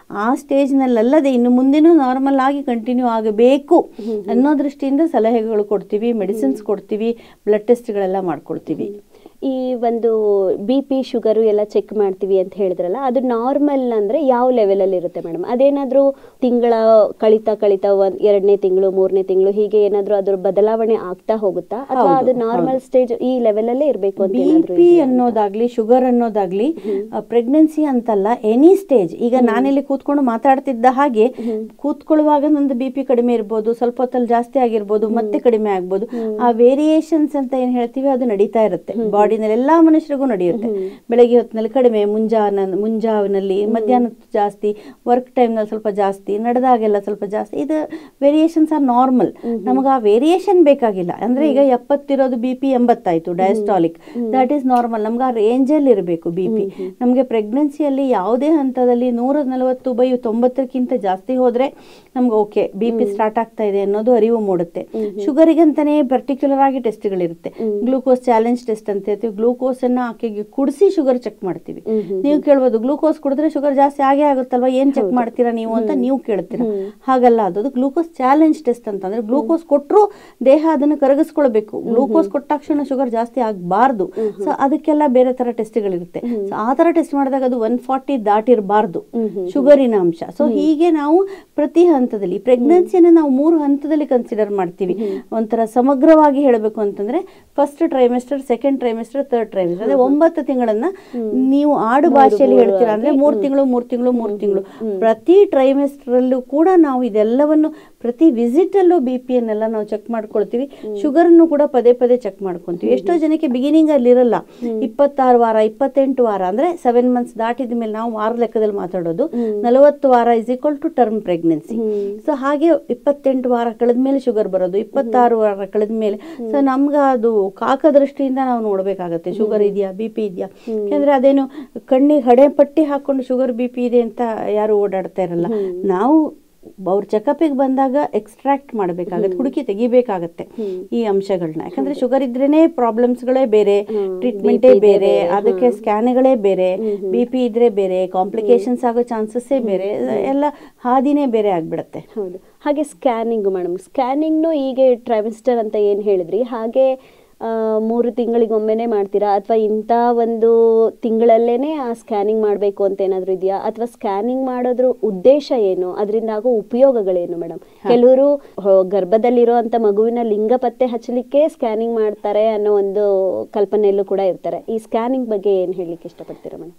ಆ ಸ್ಟೇಜ್ನಲ್ಲದೆ ಇನ್ನು ಮುಂದೆನೂ ನಾರ್ಮಲ್ ಆಗಿ ಕಂಟಿನ್ಯೂ ಆಗಬೇಕು ಅನ್ನೋ ದೃಷ್ಟಿಯಿಂದ ಸಲಹೆಗಳು ಕೊಡ್ತೀವಿ, ಮೆಡಿಸಿನ್ಸ್ ಕೊಡ್ತೀವಿ, ಬ್ಲಡ್ ಟೆಸ್ಟ್ಗಳೆಲ್ಲ ಮಾಡ್ಕೊಳ್ತೀವಿ. ಈ ಒಂದು BP ಶುಗರು ಎಲ್ಲ ಚೆಕ್ ಮಾಡ್ತೀವಿ ಅಂತ ಹೇಳಿದ್ರಲ್ಲ, ಅದು ನಾರ್ಮಲ್ ಅಂದ್ರೆ ಯಾವ ಲೆವೆಲ್ ಅಲ್ಲಿ ಇರುತ್ತೆ ಮೇಡಮ್? ಅದೇನಾದ್ರೂ ತಿಂಗಳ ಕಳಿತಾ 2ನೇ ತಿಂಗಳು 3ನೇ ತಿಂಗಳು ಹೀಗೆ ಏನಾದ್ರೂ ಅದ್ರ ಬದಲಾವಣೆ ಆಗ್ತಾ ಹೋಗುತ್ತಾ, ಅಥವಾ ಅದು ನಾರ್ಮಲ್ ಸ್ಟೇಜ್ ಈ ಲೆವೆಲ್ ಅಲ್ಲೇ ಇರಬೇಕು ಅಂತ? BP ಅನ್ನೋದಾಗ್ಲಿ ಶುಗರ್ ಅನ್ನೋದಾಗ್ಲಿ ಪ್ರೆಗ್ನೆನ್ಸಿ ಅಂತಲ್ಲ, ಎನಿ ಸ್ಟೇಜ್. ಈಗ ನಾನಿಲ್ಲಿ ಕೂತ್ಕೊಂಡು ಮಾತಾಡ್ತಿದ್ದ ಹಾಗೆ ಕೂತ್ಕೊಳ್ಳುವಾಗ ನಂದು BP ಕಡಿಮೆ ಇರ್ಬೋದು, ಸ್ವಲ್ಪ ಹೊತ್ತಲ್ಲಿ ಜಾಸ್ತಿ ಆಗಿರ್ಬೋದು, ಮತ್ತೆ ಕಡಿಮೆ ಆಗ್ಬೋದು. ಆ ವೇರಿಯೇಷನ್ಸ್ ಅಂತ ಏನ್ ಹೇಳ್ತೀವಿ ಅದು ನಡೀತಾ ಇರುತ್ತೆ ಬಾಡಿನಲ್ಲಿ, ಎಲ್ಲಾ ಮನುಷ್ಯರಿಗೂ ನಡೆಯುತ್ತೆ. ಬೆಳಗ್ಗೆ ಹೊತ್ತಿನಲ್ಲಿ ಕಡಿಮೆ, ಮುಂಜಾವಿನಲ್ಲಿ, ಮಧ್ಯಾಹ್ನ ಜಾಸ್ತಿ, ವರ್ಕ್ ಟೈಮ್ ನಲ್ಲಿ ಸ್ವಲ್ಪ ಜಾಸ್ತಿ, ನಡೆದಾಗೆಲ್ಲ ಸ್ವಲ್ಪ ಜಾಸ್ತಿ. ಇದು ವೇರಿಯೇಷನ್ಸ್ ಆರ್ ನಾರ್ಮಲ್. ನಮಗೆ ಆ ವೇರಿಯೇಷನ್ ಬೇಕಾಗಿಲ್ಲ. ಅಂದ್ರೆ ಈಗ 70 ಇರೋದು BP 80 ಆಯ್ತು ಡಯಾಸ್ಟಾಲಿಕ್, ದಟ್ ಈಸ್ ನಾರ್ಮಲ್. ನಮ್ಗೆ ಆ ರೇಂಜ್ ಅಲ್ಲಿ ಇರಬೇಕು BP. ನಮ್ಗೆ ಪ್ರೆಗ್ನೆನ್ಸಿಯಲ್ಲಿ ಯಾವುದೇ ಹಂತದಲ್ಲಿ 140/90ಕ್ಕಿಂತ ಜಾಸ್ತಿ ಹೋದ್ರೆ ನಮ್ಗೆ ಓಕೆ BP ಸ್ಟಾರ್ಟ್ ಆಗ್ತಾ ಇದೆ ಅನ್ನೋದು ಅರಿವು ಮೂಡುತ್ತೆ. ಶುಗರಿಗಂತಾನೆ ಪರ್ಟಿಕ್ಯುಲರ್ ಆಗಿ ಟೆಸ್ಟ್ಗಳಿರುತ್ತೆ. ಗ್ಲೂಕೋಸ್ ಚಾಲೆಂಜ್ ಟೆಸ್ಟ್ ಅಂತ ಹೇಳ್ತೀವಿ. ಗ್ಲೂಕೋಸ್ ಅನ್ನ ಆಕೆಗೆ ಕುಡಿಸಿ ಶುಗರ್ ಚೆಕ್ ಮಾಡ್ತೀವಿ. ನೀವು ಕೇಳ್ಬೋದು, ಗ್ಲೂಕೋಸ್ ಕುಡಿದ್ರೆ ಶುಗರ್ ಜಾಸ್ತಿ ಆಗೇ ಆಗುತ್ತಲ್ವಾ, ಏನ್ ಚೆಕ್ ಮಾಡ್ತೀರಾ ನೀವು ಅಂತ ನೀವು ಕೇಳ್ತೀರಾ. ಹಾಗಲ್ಲ, ಅದು ಗ್ಲೂಕೋಸ್ ಚಾಲೆಂಜ್ ಟೆಸ್ಟ್ ಅಂತಂದ್ರೆ ಗ್ಲೂಕೋಸ್ ಕೊಟ್ಟರು ದೇಹ ಅದನ್ನು ಕರಗಿಸ್ಕೊಳ್ಬೇಕು. ಗ್ಲೂಕೋಸ್ ಕೊಟ್ಟ ತಕ್ಷಣ ಶುಗರ್ ಜಾಸ್ತಿ ಆಗಬಾರ್ದು. ಸೊ ಅದಕ್ಕೆಲ್ಲ ಬೇರೆ ತರ ಟೆಸ್ಟ್ಗಳಿರುತ್ತೆ. ಸೊ ಆ ತರ ಟೆಸ್ಟ್ ಮಾಡಿದಾಗ ಅದು 140 ದಾಟಿರಬಾರ್ದು ಶುಗರಿನ ಅಂಶ. ಸೊ ಹೀಗೆ ನಾವು ಪ್ರತಿ ಹಂತದಲ್ಲಿ ಪ್ರೆಗ್ನೆನ್ಸಿಯನ್ನು ನಾವು 3 ಹಂತದಲ್ಲಿ ಕನ್ಸಿಡರ್ ಮಾಡ್ತೀವಿ. ಒಂಥರ ಸಮಗ್ರವಾಗಿ ಹೇಳಬೇಕು ಅಂತಂದ್ರೆ first trimester, second trimester, third trimester. ಅಂದ್ರೆ 9 ತಿಂಗಳನ್ನ ನೀವು ಆಡು ಭಾಷೆಯಲ್ಲಿ ಹೇಳ್ತೀರಾ ಅಂದ್ರೆ 3 ತಿಂಗಳು. ಪ್ರತಿ ಟ್ರೈಮೆಸ್ಟರ್ ಅಲ್ಲೂ ಕೂಡ ನಾವು ಇದೆಲ್ಲವನ್ನು ಪ್ರತಿ ವಿಸಿಟಲ್ಲೂ BP ನಾವು ಚೆಕ್ ಮಾಡ್ಕೊಳ್ತೀವಿ. ಶುಗರ್ನು ಕೂಡ ಪದೇ ಪದೇ ಚೆಕ್ ಮಾಡ್ಕೊತೀವಿ. ಎಷ್ಟೋ ಜನಕ್ಕೆ ಬಿಗಿನಿಂಗ್ ಅಲ್ಲಿ ಇರಲ್ಲ, 26 ವಾರ 28 ವಾರ ಅಂದ್ರೆ 7 months ದಾಟಿದ ಮೇಲೆ ನಾವು ವಾರ ಲೆಕ್ಕದಲ್ಲಿ ಮಾತಾಡೋದು. 40 ವಾರ = ಟರ್ಮ್ ಪ್ರೆಗ್ನೆನ್ಸಿ. ಸೊ ಹಾಗೆ 28 ವಾರ ಕಳೆದ್ಮೇಲೆ ಶುಗರ್ ಬರೋದು, 26 ವಾರ ಕಳೆದ್ಮೇಲೆ. ಸೊ ನಮ್ಗೆ ಅದು ಕಾಕದೃಷ್ಟಿಯಿಂದ ನಾವು ನೋಡ್ಬೇಕಾಗತ್ತೆ, ಶುಗರ್ ಇದೆಯಾ BP ಇದೆಯಾ. ಯಾಕಂದ್ರೆ ಅದೇನು ಕಣ್ಣಿಗೆ ಹಡೆ ಪಟ್ಟಿ ಹಾಕೊಂಡು ಶುಗರ್ BP ಇದೆ ಅಂತ ಯಾರು ಓಡಾಡ್ತಾ ಇರಲ್ಲ. ನಾವು ಅವ್ರ ಚೆಕಪ್ಗೆ ಬಂದಾಗ ಎಕ್ಸ್ಟ್ರಾಕ್ಟ್ ಮಾಡಬೇಕಾಗತ್ತೆ, ಹುಡುಕಿ ತೆಗಿಬೇಕಾಗತ್ತೆ ಈ ಅಂಶಗಳನ್ನ. ಯಾಕಂದ್ರೆ ಶುಗರ್ ಇದ್ರೇನೆ ಪ್ರಾಬ್ಲಮ್ಸ್ಗಳೇ ಬೇರೆ, ಟ್ರೀಟ್ಮೆಂಟೇ ಬೇರೆ, ಅದಕ್ಕೆ ಸ್ಕ್ಯಾನ್ಗಳೇ ಬೇರೆ, BP ಇದ್ರೆ ಬೇರೆ, ಕಾಂಪ್ಲಿಕೇಶನ್ಸ್ ಆಗೋ ಚಾನ್ಸಸ್ಸೇ ಬೇರೆ, ಎಲ್ಲ ಹಾದಿನೇ ಬೇರೆ ಆಗ್ಬಿಡತ್ತೆ. ಹೌದು. ಹಾಗೆ ಸ್ಕ್ಯಾನಿಂಗ್ ಮೇಡಮ್, ಸ್ಕ್ಯಾನಿಂಗ್ನು ಹೀಗೆ ಟ್ರೈಮಿಸ್ಟರ್ ಅಂತ ಏನು ಹೇಳಿದ್ರಿ, ಹಾಗೆ 3 ತಿಂಗಳಿಗೊಮ್ಮೆನೇ ಮಾಡ್ತೀರಾ ಅಥವಾ ಇಂಥ ಒಂದು ತಿಂಗಳಲ್ಲೇನೆ ಆ ಸ್ಕ್ಯಾನಿಂಗ್ ಮಾಡಬೇಕು ಅಂತ ಏನಾದರೂ ಇದೆಯಾ, ಅಥವಾ ಸ್ಕ್ಯಾನಿಂಗ್ ಮಾಡೋದ್ರ ಉದ್ದೇಶ ಏನು, ಅದರಿಂದ ಆಗೋ ಉಪಯೋಗಗಳೇನು ಮೇಡಮ್? ಕೆಲವರು ಗರ್ಭದಲ್ಲಿರೋ ಅಂತ ಮಗುವಿನ ಲಿಂಗ ಪತ್ತೆ ಹಚ್ಚಲಿಕ್ಕೆ ಸ್ಕ್ಯಾನಿಂಗ್ ಮಾಡ್ತಾರೆ ಅನ್ನೋ ಒಂದು ಕಲ್ಪನೆಯಲ್ಲೂ ಕೂಡ ಇರ್ತಾರೆ. ಈ ಸ್ಕ್ಯಾನಿಂಗ್ ಬಗ್ಗೆ ಏನು ಹೇಳಲಿಕ್ಕೆ ಇಷ್ಟಪಡ್ತೀರಾ ಮೇಡಮ್?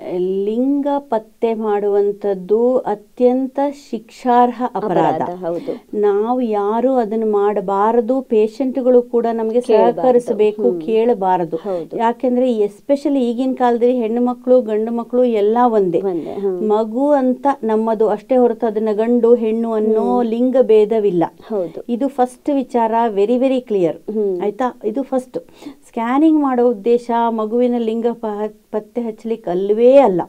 ಲಿಂಗ ಪತ್ತೆ ಮಾಡುವಂಥದ್ದು ಅತ್ಯಂತ ಶಿಕ್ಷಾರ್ಹ ಅಪರಾಧ. ಹೌದು. ನಾವು ಯಾರು ಅದನ್ನು ಮಾಡಬಾರದು, ಪೇಷಂಟ್ಗಳು ಕೂಡ ನಮಗೆ ಸಹಕರಿಸಬೇಕು, ಕೇಳಬಾರದು. ಯಾಕೆಂದ್ರೆ ಎಸ್ಪೆಷಲಿ ಈಗಿನ ಕಾಲದಲ್ಲಿ ಹೆಣ್ಣು ಮಕ್ಕಳು ಗಂಡು ಮಕ್ಕಳು ಎಲ್ಲ ಒಂದೇ. ಮಗು ಅಂತ ನಮ್ಮದು ಅಷ್ಟೇ ಹೊರತು ಅದನ್ನ ಗಂಡು ಹೆಣ್ಣು ಅನ್ನೋ ಲಿಂಗ ಭೇದವಿಲ್ಲ. ಇದು ಫಸ್ಟ್ ವಿಚಾರ, ವೆರಿ ವೆರಿ ಕ್ಲಿಯರ್ ಆಯ್ತಾ. ಇದು ಫಸ್ಟ್. ಸ್ಕ್ಯಾನಿಂಗ್ ಮಾಡೋ ಉದ್ದೇಶ ಮಗುವಿನ ಲಿಂಗ ಪತ್ತೆ ಹಚ್ಚಲಿಕ್ಕೆ ಅಲ್ವೇ ಅಲ್ಲ.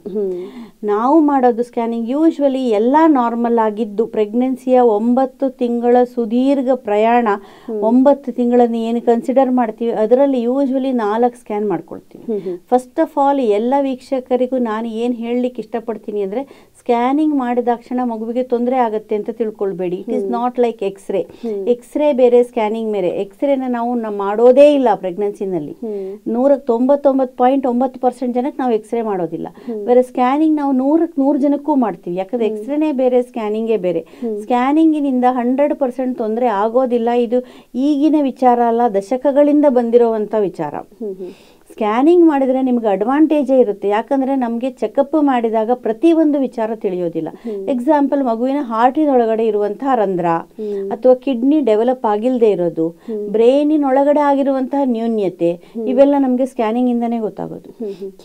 ನಾವು ಮಾಡೋದು ಸ್ಕ್ಯಾನಿಂಗ್ ಯೂಶ್ವಲಿ ಎಲ್ಲ ನಾರ್ಮಲ್ ಆಗಿದ್ದು, ಪ್ರೆಗ್ನೆನ್ಸಿಯ 9 ತಿಂಗಳ ಸುದೀರ್ಘ ಪ್ರಯಾಣ, 9 ತಿಂಗಳನ್ನು ಏನು ಕನ್ಸಿಡರ್ ಮಾಡ್ತೀವಿ ಅದರಲ್ಲಿ ಯೂಶ್ವಲಿ 4 ಸ್ಕ್ಯಾನ್ ಮಾಡ್ಕೊಳ್ತೀವಿ. ಫಸ್ಟ್ ಆಫ್ ಆಲ್ ಎಲ್ಲ ವೀಕ್ಷಕರಿಗೂ ನಾನು ಏನು ಹೇಳಲಿಕ್ಕೆ ಇಷ್ಟಪಡ್ತೀನಿ ಅಂದರೆ, ಸ್ಕ್ಯಾನಿಂಗ್ ಮಾಡಿದಾಕ್ಷಣ ಮಗುವಿಗೆ ತೊಂದರೆ ಆಗುತ್ತೆ ಅಂತ ತಿಳ್ಕೊಳ್ಬೇಡಿ. It is not like x-ray. X-ray ಬೇರೆ, ಸ್ಕ್ಯಾನಿಂಗ್ ಬೇರೆ. ಎಕ್ಸ್ರೇನ ನಾವು ಮಾಡೋದೇ ಇಲ್ಲ ಪ್ರೆಗ್ನೆನ್ಸಿನಲ್ಲಿ. 99.9% ಜನಕ್ಕೆ ನಾವು ಎಕ್ಸ್ರೇ ಮಾಡೋದಿಲ್ಲ. ಬೇರೆ ಸ್ಕ್ಯಾನಿಂಗ್ ನಾವು 100ಕ್ಕೆ 100 ಜನಕ್ಕೂ ಮಾಡ್ತೀವಿ. ಯಾಕಂದ್ರೆ ಎಕ್ಸ್ರೇನೇ ಬೇರೆ, ಸ್ಕ್ಯಾನಿಂಗೇ ಬೇರೆ. ಸ್ಕ್ಯಾನಿಂಗಿನಿಂದ 100% ತೊಂದರೆ ಆಗೋದಿಲ್ಲ. ಇದು ಈಗಿನ ವಿಚಾರ ಅಲ್ಲ, ದಶಕಗಳಿಂದ ಬಂದಿರುವಂಥ ವಿಚಾರ. ಸ್ಕ್ಯಾನಿಂಗ್ ಮಾಡಿದ್ರೆ ನಿಮ್ಗೆ ಅಡ್ವಾಂಟೇಜೇ ಇರುತ್ತೆ. ಯಾಕಂದ್ರೆ ನಮಗೆ ಚೆಕಪ್ ಮಾಡಿದಾಗ ಪ್ರತಿಯೊಂದು ವಿಚಾರ ತಿಳಿಯೋದಿಲ್ಲ. ಎಕ್ಸಾಂಪಲ್, ಮಗುವಿನ ಹಾರ್ಟಿನೊಳಗಡೆ ಇರುವಂತಹ ರಂಧ್ರ, ಅಥವಾ ಕಿಡ್ನಿ ಡೆವಲಪ್ ಆಗಿಲ್ಲದೆ ಇರೋದು, ಬ್ರೈನಿನೊಳಗಡೆ ಆಗಿರುವಂತಹ ನ್ಯೂನ್ಯತೆ, ಇವೆಲ್ಲ ನಮಗೆ ಸ್ಕ್ಯಾನಿಂಗ್ ಇಂದಾನೇ ಗೊತ್ತಾಗೋದು.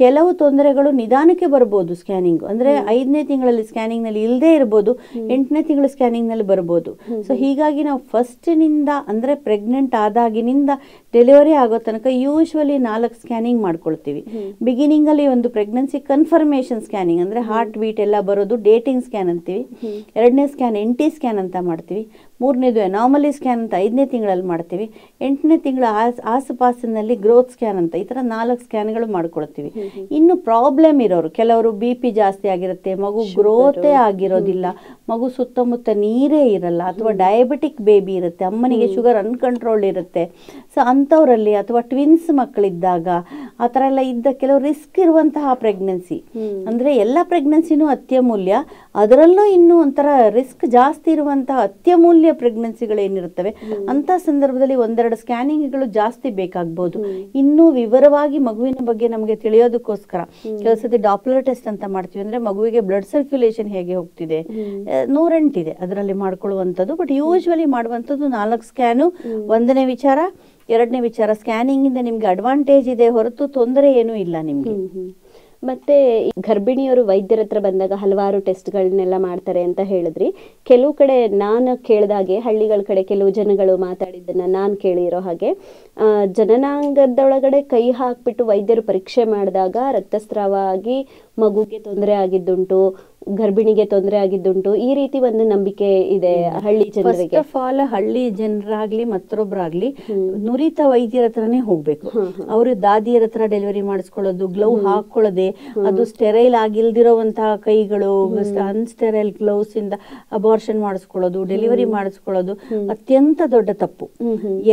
ಕೆಲವು ತೊಂದರೆಗಳು ನಿಧಾನಕ್ಕೆ ಬರ್ಬೋದು ಸ್ಕ್ಯಾನಿಂಗ್ ಅಂದ್ರೆ 5ನೇ ತಿಂಗಳಲ್ಲಿ ಸ್ಕ್ಯಾನಿಂಗ್ ನಲ್ಲಿ ಇಲ್ಲದೆ ಇರ್ಬೋದು, 8ನೇ ತಿಂಗಳು ಸ್ಕ್ಯಾನಿಂಗ್ ನಲ್ಲಿ ಬರ್ಬೋದು. ಸೊ ಹೀಗಾಗಿ ನಾವು ಫಸ್ಟ್ ನಿಂದ ಅಂದ್ರೆ ಪ್ರೆಗ್ನೆಂಟ್ ಆದಾಗಿನಿಂದ ಡೆಲಿವರಿ ಆಗೋ ತನಕ ಯೂಶ್ವಲಿ 4 ಸ್ಕ್ಯಾನಿಂಗ್ ಮಾಡ್ಕೊಳ್ತೀವಿ. ಬಿಗಿನಿಂಗ್ ಅಲ್ಲಿ ಒಂದು ಪ್ರೆಗ್ನೆನ್ಸಿ ಕನ್ಫರ್ಮೇಶನ್ ಸ್ಕ್ಯಾನಿಂಗ್ ಅಂದ್ರೆ ಹಾರ್ಟ್ ಬೀಟ್ ಎಲ್ಲ ಬರೋದು, ಡೇಟಿಂಗ್ ಸ್ಕ್ಯಾನ್ ಅಂತೀವಿ. 2ನೇ ಸ್ಕ್ಯಾನ್ NT ಸ್ಕ್ಯಾನ್ ಅಂತ ಮಾಡ್ತೀವಿ. 3ನೇದು ಅನಾಮಲಿ ಸ್ಕ್ಯಾನ್ ಅಂತ 5ನೇ ತಿಂಗಳಲ್ಲಿ ಮಾಡ್ತೀವಿ. 8ನೇ ತಿಂಗಳ ಆಸುಪಾಸಿನಲ್ಲಿ ಗ್ರೋತ್ ಸ್ಕ್ಯಾನ್ ಅಂತ, ಈ ತರ 4 ಸ್ಕ್ಯಾನ್ಗಳು ಮಾಡ್ಕೊಳ್ತೀವಿ. ಇನ್ನು ಪ್ರಾಬ್ಲಮ್ ಇರೋರು, ಕೆಲವರು BP ಜಾಸ್ತಿ ಆಗಿರುತ್ತೆ, ಮಗು ಗ್ರೋತೇ ಆಗಿರೋದಿಲ್ಲ, ಮಗು ಸುತ್ತಮುತ್ತ ನೀರೇ ಇರಲ್ಲ, ಅಥವಾ ಡಯಾಬಿಟಿಕ್ ಬೇಬಿ ಇರುತ್ತೆ, ಅಮ್ಮನಿಗೆ ಶುಗರ್ ಅನ್ಕಂಟ್ರೋಲ್ ಇರುತ್ತೆ. ಸೊ ಅಂಥವರಲ್ಲಿ, ಅಥವಾ ಟ್ವಿನ್ಸ್ ಮಕ್ಕಳಿದ್ದಾಗ, ಆ ಥರ ಎಲ್ಲ ಇದ್ದ ಕೆಲವು ರಿಸ್ಕ್ ಇರುವಂತಹ ಪ್ರೆಗ್ನೆನ್ಸಿ, ಅಂದ್ರೆ ಎಲ್ಲ ಪ್ರೆಗ್ನೆನ್ಸಿನೂ ಅತ್ಯಮೂಲ್ಯ, ಅದರಲ್ಲೂ ಇನ್ನೂ ಒಂಥರ ರಿಸ್ಕ್ ಜಾಸ್ತಿ ಇರುವಂತಹ ಅತ್ಯಮೂಲ್ಯ ಪ್ರೆಗ್ನೆನ್ಸಿಗಳೇನಿರುತ್ತವೆ ಅಂತ ಸಂದರ್ಭದಲ್ಲಿ 1-2 ಸ್ಕ್ಯಾನಿಂಗ್ಗಳು ಜಾಸ್ತಿ ಬೇಕಾಗಬಹುದು. ಇನ್ನೂ ವಿವರವಾಗಿ ಮಗುವಿನ ಬಗ್ಗೆ ನಮಗೆ ತಿಳಿಯೋದಕ್ಕೋಸ್ಕರ ಕೆಲವು ಸತಿ ಡಾಪ್ಲರ್ ಟೆಸ್ಟ್ ಅಂತ ಮಾಡ್ತೀವಿ. ಅಂದ್ರೆ ಮಗುವಿಗೆ ಬ್ಲಡ್ ಸರ್ಕ್ಯುಲೇಷನ್ ಹೇಗೆ ಹೋಗ್ತಿದೆ, 108 ಇದೆ ಅದರಲ್ಲಿ ಮಾಡ್ಕೊಳ್ಳುವಂಥದ್ದು. ಬಟ್ ಯೂಶ್ವಲಿ ಮಾಡುವಂಥದ್ದು 4 ಸ್ಕ್ಯಾನು. 1ನೇ ವಿಚಾರ, 2ನೇ ವಿಚಾರ, ಸ್ಕ್ಯಾನಿಂಗ್ ಇಂದ ನಿಮ್ಗೆ ಅಡ್ವಾಂಟೇಜ್ ಇದೆ ಹೊರತು ತೊಂದರೆ ಏನೂ ಇಲ್ಲ ನಿಮ್ಗೆ. ಮತ್ತೆ ಗರ್ಭಿಣಿಯವರು ವೈದ್ಯರ ಹತ್ರ ಬಂದಾಗ ಹಲವಾರು ಟೆಸ್ಟ್ಗಳನ್ನೆಲ್ಲ ಮಾಡ್ತಾರೆ ಅಂತ ಹೇಳಿದ್ರಿ. ಕೆಲವು ಕಡೆ ನಾನು ಕೇಳಿದಾಗೆ, ಹಳ್ಳಿಗಳ ಕಡೆ ಕೆಲವು ಜನಗಳು ಮಾತಾಡಿದ್ದನ್ನ ನಾನು ಕೇಳಿರೋ ಹಾಗೆ, ಜನನಾಂಗದೊಳಗಡೆ ಕೈ ಹಾಕ್ಬಿಟ್ಟು ವೈದ್ಯರು ಪರೀಕ್ಷೆ ಮಾಡಿದಾಗ ರಕ್ತಸ್ರಾವ ಆಗಿ ಮಗುಗೆ ತೊಂದರೆ ಆಗಿದ್ದುಂಟು, ಗರ್ಭಿಣಿಗೆ ತೊಂದರೆ ಆಗಿದ್ದುಂಟು. ಈ ರೀತಿ ಒಂದು ನಂಬಿಕೆ ಇದೆ ಹಳ್ಳಿ ಜನರಿಗೆ. ಫಸ್ಟ್ ಆಫ್ ಆಲ್ ಹಳ್ಳಿ ಜನರಾಗ್ಲಿ ಮತ್ತೊಬ್ಬರಾಗ್ಲಿ ನುರಿತ ವೈದ್ಯರ ಹತ್ರನೇ ಹೋಗ್ಬೇಕು. ಅವರು ದಾದಿಯರ ಹತ್ರ ಡೆಲಿವರಿ ಮಾಡಿಸ್ಕೊಳ್ಳೋದು, ಗ್ಲೌ ಹಾಕೊಳ್ಳದೆ, ಅದು ಸ್ಟೆರೈಲ್ ಆಗಿಲ್ದಿರೋವಂತಹ ಕೈಗಳು, ಅನ್ಸ್ಟೆರೈಲ್ ಗ್ಲೌಸ್ ಇಂದ ಅಬಾರ್ಷನ್ ಮಾಡಿಸ್ಕೊಳ್ಳೋದು, ಡೆಲಿವರಿ ಮಾಡಿಸ್ಕೊಳ್ಳೋದು ಅತ್ಯಂತ ದೊಡ್ಡ ತಪ್ಪು.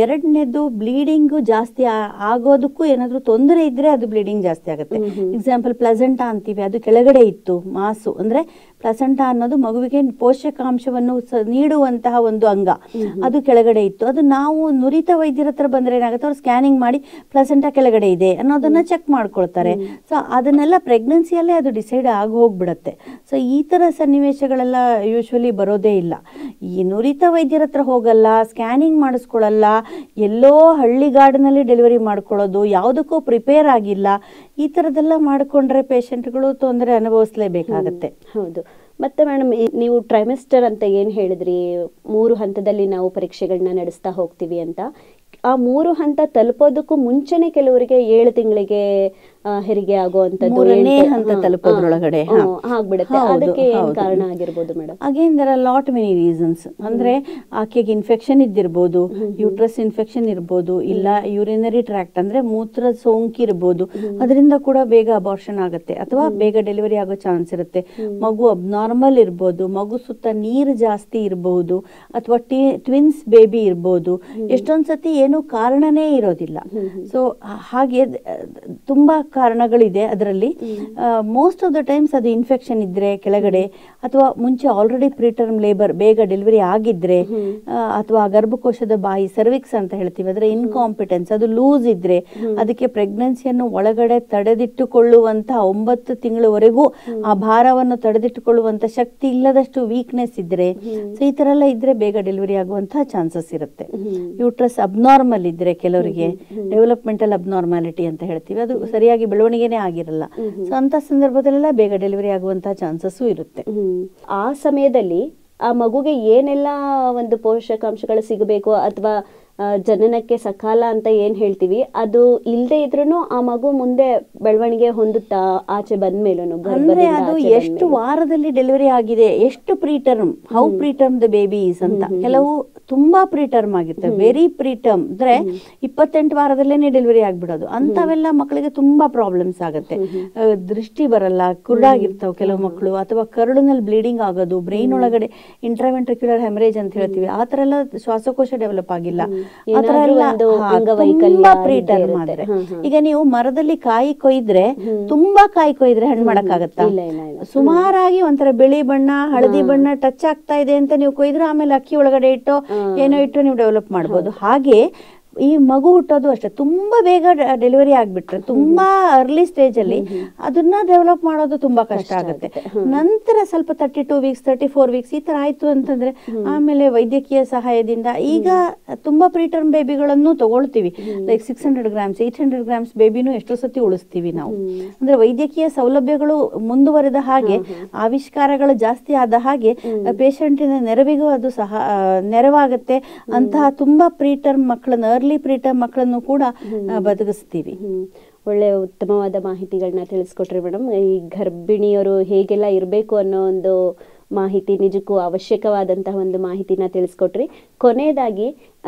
2ನೇದು, ಬ್ಲೀಡಿಂಗು ಜಾಸ್ತಿ ಆಗೋದಕ್ಕೂ ಏನಾದ್ರು ತೊಂದರೆ ಇದ್ರೆ ಅದು ಬ್ಲೀಡಿಂಗ್ ಜಾಸ್ತಿ ಆಗುತ್ತೆ. ಎಕ್ಸಾಂಪಲ್ ಪ್ಲಸೆಂಟಾ ಅಂತೀವಿ, ಅದು ಕೆಳಗಡೆ ಇತ್ತು, ಮಾಸು ಅಂದ್ರೆ ಪ್ಲಸೆಂಟಾ ಅನ್ನೋದು ಮಗುವಿಗೆ ಪೋಷಕಾಂಶವನ್ನು ನೀಡುವಂತಹ ಒಂದು ಅಂಗ, ಅದು ಕೆಳಗಡೆ ಇತ್ತು. ಅದು ನಾವು ನುರಿತ ವೈದ್ಯರ ಹತ್ರ ಬಂದ್ರೆ ಏನಾಗುತ್ತೆ, ಅವ್ರು ಸ್ಕ್ಯಾನಿಂಗ್ ಮಾಡಿ ಪ್ಲಸೆಂಟಾ ಕೆಳಗಡೆ ಇದೆ ಅನ್ನೋದನ್ನ ಚೆಕ್ ಮಾಡ್ಕೊಳ್ತಾರೆ. ಸೊ ಅದನ್ನೆಲ್ಲ ಪ್ರೆಗ್ನೆನ್ಸಿಯಲ್ಲೇ ಅದು ಡಿಸೈಡ್ ಆಗಿ ಹೋಗ್ಬಿಡತ್ತೆ. ಸೊ ಈ ಥರ ಸನ್ನಿವೇಶಗಳೆಲ್ಲ ಯೂಶ್ವಲಿ ಬರೋದೇ ಇಲ್ಲ. ಈ ನುರಿತ ವೈದ್ಯರ ಹತ್ರ ಹೋಗಲ್ಲ, ಸ್ಕ್ಯಾನಿಂಗ್ ಮಾಡಿಸ್ಕೊಳ್ಳಲ್ಲ, ಎಲ್ಲೋ ಹಳ್ಳಿಗಾಡಿನಲ್ಲಿ ಡೆಲಿವರಿ ಮಾಡ್ಕೊಳ್ಳೋದು, ಯಾವುದಕ್ಕೂ ಪ್ರಿಪೇರ್ ಆಗಿಲ್ಲ, ಈ ಥರದ್ದೆಲ್ಲ ಮಾಡಿಕೊಂಡ್ರೆ ಪೇಷಂಟ್ಗಳು ತೊಂದರೆ ಅನುಭವಿಸ್ಲೇಬೇಕಾಗತ್ತೆ. ಹೌದು. ಮತ್ತೆ ಮೇಡಮ್, ನೀವು ಟ್ರೈಮೆಸ್ಟರ್ ಅಂತ ಏನು ಹೇಳಿದ್ರಿ, 3 ಹಂತದಲ್ಲಿ ನಾವು ಪರೀಕ್ಷೆಗಳನ್ನ ನಡೆಸ್ತಾ ಹೋಗ್ತೀವಿ ಅಂತ. ಆ 3 ಹಂತ ತಲುಪೋದಕ್ಕೂ ಮುಂಚೆನೆ ಕೆಲವರಿಗೆ 7 ತಿಂಗಳಿಗೆ ಹೆರಿಗೆ ಆಗುವಂತದ್ದು, 3ನೇ ಹಂತ ತಲುಪೋದ್ರೊಳಗಡೆ ಆಗ್ಬಿಡುತ್ತೆ. ಅದಕ್ಕೆ ಏನು ಕಾರಣ ಆಗಿರ್ಬೋದು madam? Again there are lot many reasons. ಅಂದ್ರೆ ಆಕೆಗೆ ಇನ್ಫೆಕ್ಷನ್ ಇದ್ದಿರ್ಬೋದು, ಯೂಟ್ರಸ್ ಇನ್ಫೆಕ್ಷನ್ ಇರ್ಬೋದು, ಇಲ್ಲ ಯೂರಿನರಿ ಟ್ರ್ಯಾಕ್ಟ್ ಅಂದ್ರೆ ಮೂತ್ರ ಸೋಂಕು ಇರ್ಬೋದು, ಅದರಿಂದ ಕೂಡ ಬೇಗ ಅಬಾರ್ಷನ್ ಆಗುತ್ತೆ ಅಥವಾ ಬೇಗ ಡೆಲಿವರಿ ಆಗೋ ಚಾನ್ಸ್ ಇರುತ್ತೆ. ಮಗು ಅಬ್ನಾರ್ಮಲ್ ಇರ್ಬೋದು, ಮಗು ಸುತ್ತ ನೀರು ಜಾಸ್ತಿ ಇರಬಹುದು, ಅಥವಾ ಟ್ವಿನ್ಸ್ ಬೇಬಿ ಇರ್ಬೋದು. ಎಷ್ಟೊಂದ್ ಸತಿ ಏನು ಕಾರಣನೇ ಇರೋದಿಲ್ಲ. ಸೊ ಹಾಗೆ ತುಂಬಾ ಕಾರಣಗಳಿದೆ ಅದರಲ್ಲಿ. ಮೋಸ್ಟ್ ಆಫ್ ದ ಟೈಮ್ಸ್ ಅದು ಇನ್ಫೆಕ್ಷನ್ ಇದ್ರೆ ಕೆಳಗಡೆ, ಅಥವಾ ಮುಂಚೆ ಆಲ್ರೆಡಿ ಪ್ರಿಟರ್ಮ್ ಲೇಬರ್ ಬೇಗ ಡೆಲಿವರಿ ಆಗಿದ್ರೆ, ಅಥವಾ ಗರ್ಭಕೋಶದ ಬಾಯಿ ಸರ್ವಿಕ್ಸ್ ಅಂತ ಹೇಳ್ತೀವಿ, ಅದರ ಇನ್ಕಾಂಪಿಟೆನ್ಸ್ ಅದು ಲೂಸ್ ಇದ್ರೆ, ಅದಕ್ಕೆ ಪ್ರೆಗ್ನೆನ್ಸಿಯನ್ನು ಒಳಗಡೆ ತಡೆದಿಟ್ಟುಕೊಳ್ಳುವಂತ 9 ತಿಂಗಳವರೆಗೂ ಆ ಭಾರವನ್ನು ತಡೆದಿಟ್ಟುಕೊಳ್ಳುವಂತ ಶಕ್ತಿ ಇಲ್ಲದಷ್ಟು ವೀಕ್ನೆಸ್ ಇದ್ರೆ, ಸೊ ಈ ತರ ಎಲ್ಲ ಇದ್ರೆ ಬೇಗ ಡೆಲಿವರಿ ಆಗುವಂತಹ ಚಾನ್ಸಸ್ ಇರುತ್ತೆ. ಯೂಟ್ರಸ್ ಅಬ್ನಾರ್ಮಲ್ ಇದ್ರೆ, ಕೆಲವರಿಗೆ ಡೆವಲಪ್ಮೆಂಟಲ್ ಅಬ್ನಾರ್ಮಾಲಿಟಿ ಅಂತ ಹೇಳ್ತೀವಿ, ಅದು ಸರಿಯಾಗಿ ಬೆಳವಣಿಗೆನೇ ಆಗಿರಲ್ಲ. ಸೊ ಅಂತ ಸಂದರ್ಭದಲ್ಲೆಲ್ಲ ಬೇಗ ಡೆಲಿವರಿ ಆಗುವಂತಹ ಚಾನ್ಸಸ್ ಇರುತ್ತೆ. ಆ ಸಮಯದಲ್ಲಿ ಆ ಮಗುಗೆ ಏನೆಲ್ಲ ಒಂದು ಪೋಷಕಾಂಶಗಳು ಸಿಗಬೇಕು, ಅಥವಾ ಜನನಕ್ಕೆ ಸಕಾಲ ಅಂತ ಏನ್ ಹೇಳ್ತೀವಿ, ಅದು ಇಲ್ಲದೆ ಇದ್ರೂ ಆ ಮಗು ಮುಂದೆ ಬೆಳವಣಿಗೆ ಹೊಂದುತ್ತಾ ಆಚೆ ಬಂದ್ಮೇಲೂ? ಅಂದ್ರೆ ಅದು ಎಷ್ಟು ವಾರದಲ್ಲಿ ಡೆಲಿವರಿ ಆಗಿದೆ, ಎಷ್ಟು preterm, how preterm the babies ಅಂತ. ಕೆಲವು ತುಂಬಾ ಪ್ರೀಟರ್ಮ್ ಆಗಿರ್ತವೆ, ವೆರಿ ಪ್ರೀಟರ್ಮ್ ಅಂದ್ರೆ 28 ವಾರದಲ್ಲೇನೆ ಡೆಲಿವರಿ ಆಗ್ಬಿಡೋದು. ಅಂತವೆಲ್ಲ ಮಕ್ಕಳಿಗೆ ತುಂಬಾ ಪ್ರಾಬ್ಲಮ್ಸ್ ಆಗುತ್ತೆ. ದೃಷ್ಟಿ ಬರಲ್ಲ, ಕುರುಡಾಗಿರ್ತಾವ ಕೆಲವು ಮಕ್ಕಳು, ಅಥವಾ ಕರುಳಿನಲ್ಲಿ ಬ್ಲೀಡಿಂಗ್ ಆಗೋದು, ಬ್ರೈನ್ ಒಳಗಡೆ ಇಂಟ್ರಾವೆಂಟ್ರಿಕ್ಯುಲರ್ ಹೆಮರೇಜ್ ಅಂತ ಹೇಳ್ತೀವಿ, ಆ ತರ ಎಲ್ಲ ಶ್ವಾಸಕೋಶ ಡೆವಲಪ್ ಆಗಿಲ್ಲ, ಆತರ ಎಲ್ಲ ತುಂಬಾ ಪ್ರೀಟರ್ಮ್ ಆದ್ರೆ. ಈಗ ನೀವು ಮರದಲ್ಲಿ ಕಾಯಿ ಕೊಯ್ದ್ರೆ, ತುಂಬಾ ಕಾಯಿ ಕೊಯ್ದ್ರೆ ಹಣ್ಣು ಮಾಡಕ್ಕಾಗತ್ತಾ? ಸುಮಾರಾಗಿ ಒಂಥರ ಬಿಳಿ ಬಣ್ಣ ಹಳದಿ ಬಣ್ಣ ಟಚ್ ಆಗ್ತಾ ಇದೆ ಅಂತ ನೀವು ಕೊಯ್ದ್ರೆ, ಆಮೇಲೆ ಅಕ್ಕಿ ಒಳಗಡೆ ಇಟ್ಟು ಏನೋ ಇಟ್ಟು ನೀವು ಡೆವಲಪ್ ಮಾಡ್ಬೋದು. ಹಾಗೆ ಈ ಮಗು ಹುಟ್ಟೋದು ಅಷ್ಟೇ, ತುಂಬಾ ಬೇಗ ಡೆಲಿವರಿ ಆಗ್ಬಿಟ್ರೆ, ತುಂಬಾ ಅರ್ಲಿ ಸ್ಟೇಜ್ ಅಲ್ಲಿ ಅದನ್ನ ಡೆವಲಪ್ ಮಾಡೋದು ತುಂಬಾ ಕಷ್ಟ ಆಗುತ್ತೆ. ನಂತರ ಸ್ವಲ್ಪ 32 ವೀಕ್ಸ್ 34 ವೀಕ್ಸ್ ಈ ತರ ಆಯ್ತು ಅಂತಂದ್ರೆ, ಆಮೇಲೆ ವೈದ್ಯಕೀಯ ಸಹಾಯದಿಂದ ಈಗ ತುಂಬಾ ಪ್ರೀಟರ್ಮ್ ಬೇಬಿಗಳನ್ನು ತಗೊಳ್ತೀವಿ. ಲೈಕ್ 600 ಗ್ರಾಮ್ಸ್ 800 ಗ್ರಾಮ್ಸ್ ಬೇಬಿನೂ ಎಷ್ಟೋ ಸತಿ ಉಳಿಸ್ತೀವಿ ನಾವು. ಅಂದ್ರೆ ವೈದ್ಯಕೀಯ ಸೌಲಭ್ಯಗಳು ಮುಂದುವರೆದ ಹಾಗೆ, ಆವಿಷ್ಕಾರಗಳು ಜಾಸ್ತಿ ಆದ ಹಾಗೆ ಪೇಷಂಟಿನ ನೆರವಿಗೂ ಅದು ಸಹ ನೆರವಾಗುತ್ತೆ. ಅಂತಹ ತುಂಬಾ ಪ್ರೀಟರ್ಮ್ ಮಕ್ಕಳನ್ನ, ಅರ್ಲಿ ಪ್ರೀಟರ್ಮ್ ಮಕ್ಕಳನ್ನು ಕೂಡ ಬದುಕಿಸ್ತೀವಿ. ಒಳ್ಳೆ ಉತ್ತಮವಾದ ಮಾಹಿತಿಗಳನ್ನ ತಿಳಿಸ್ಕೊಟ್ರಿ ಮೇಡಮ್. ಈ ಗರ್ಭಿಣಿಯರು ಹೇಗೆಲ್ಲ ಇರಬೇಕು ಅನ್ನೋ ಒಂದು ಮಾಹಿತಿ, ನಿಜಕ್ಕೂ ಅವಶ್ಯಕವಾದಂತಹ ಒಂದು ಮಾಹಿತಿನ ತಿಳಿಸ್ಕೊಟ್ರಿ. ಕೊನೆಯದಾಗಿ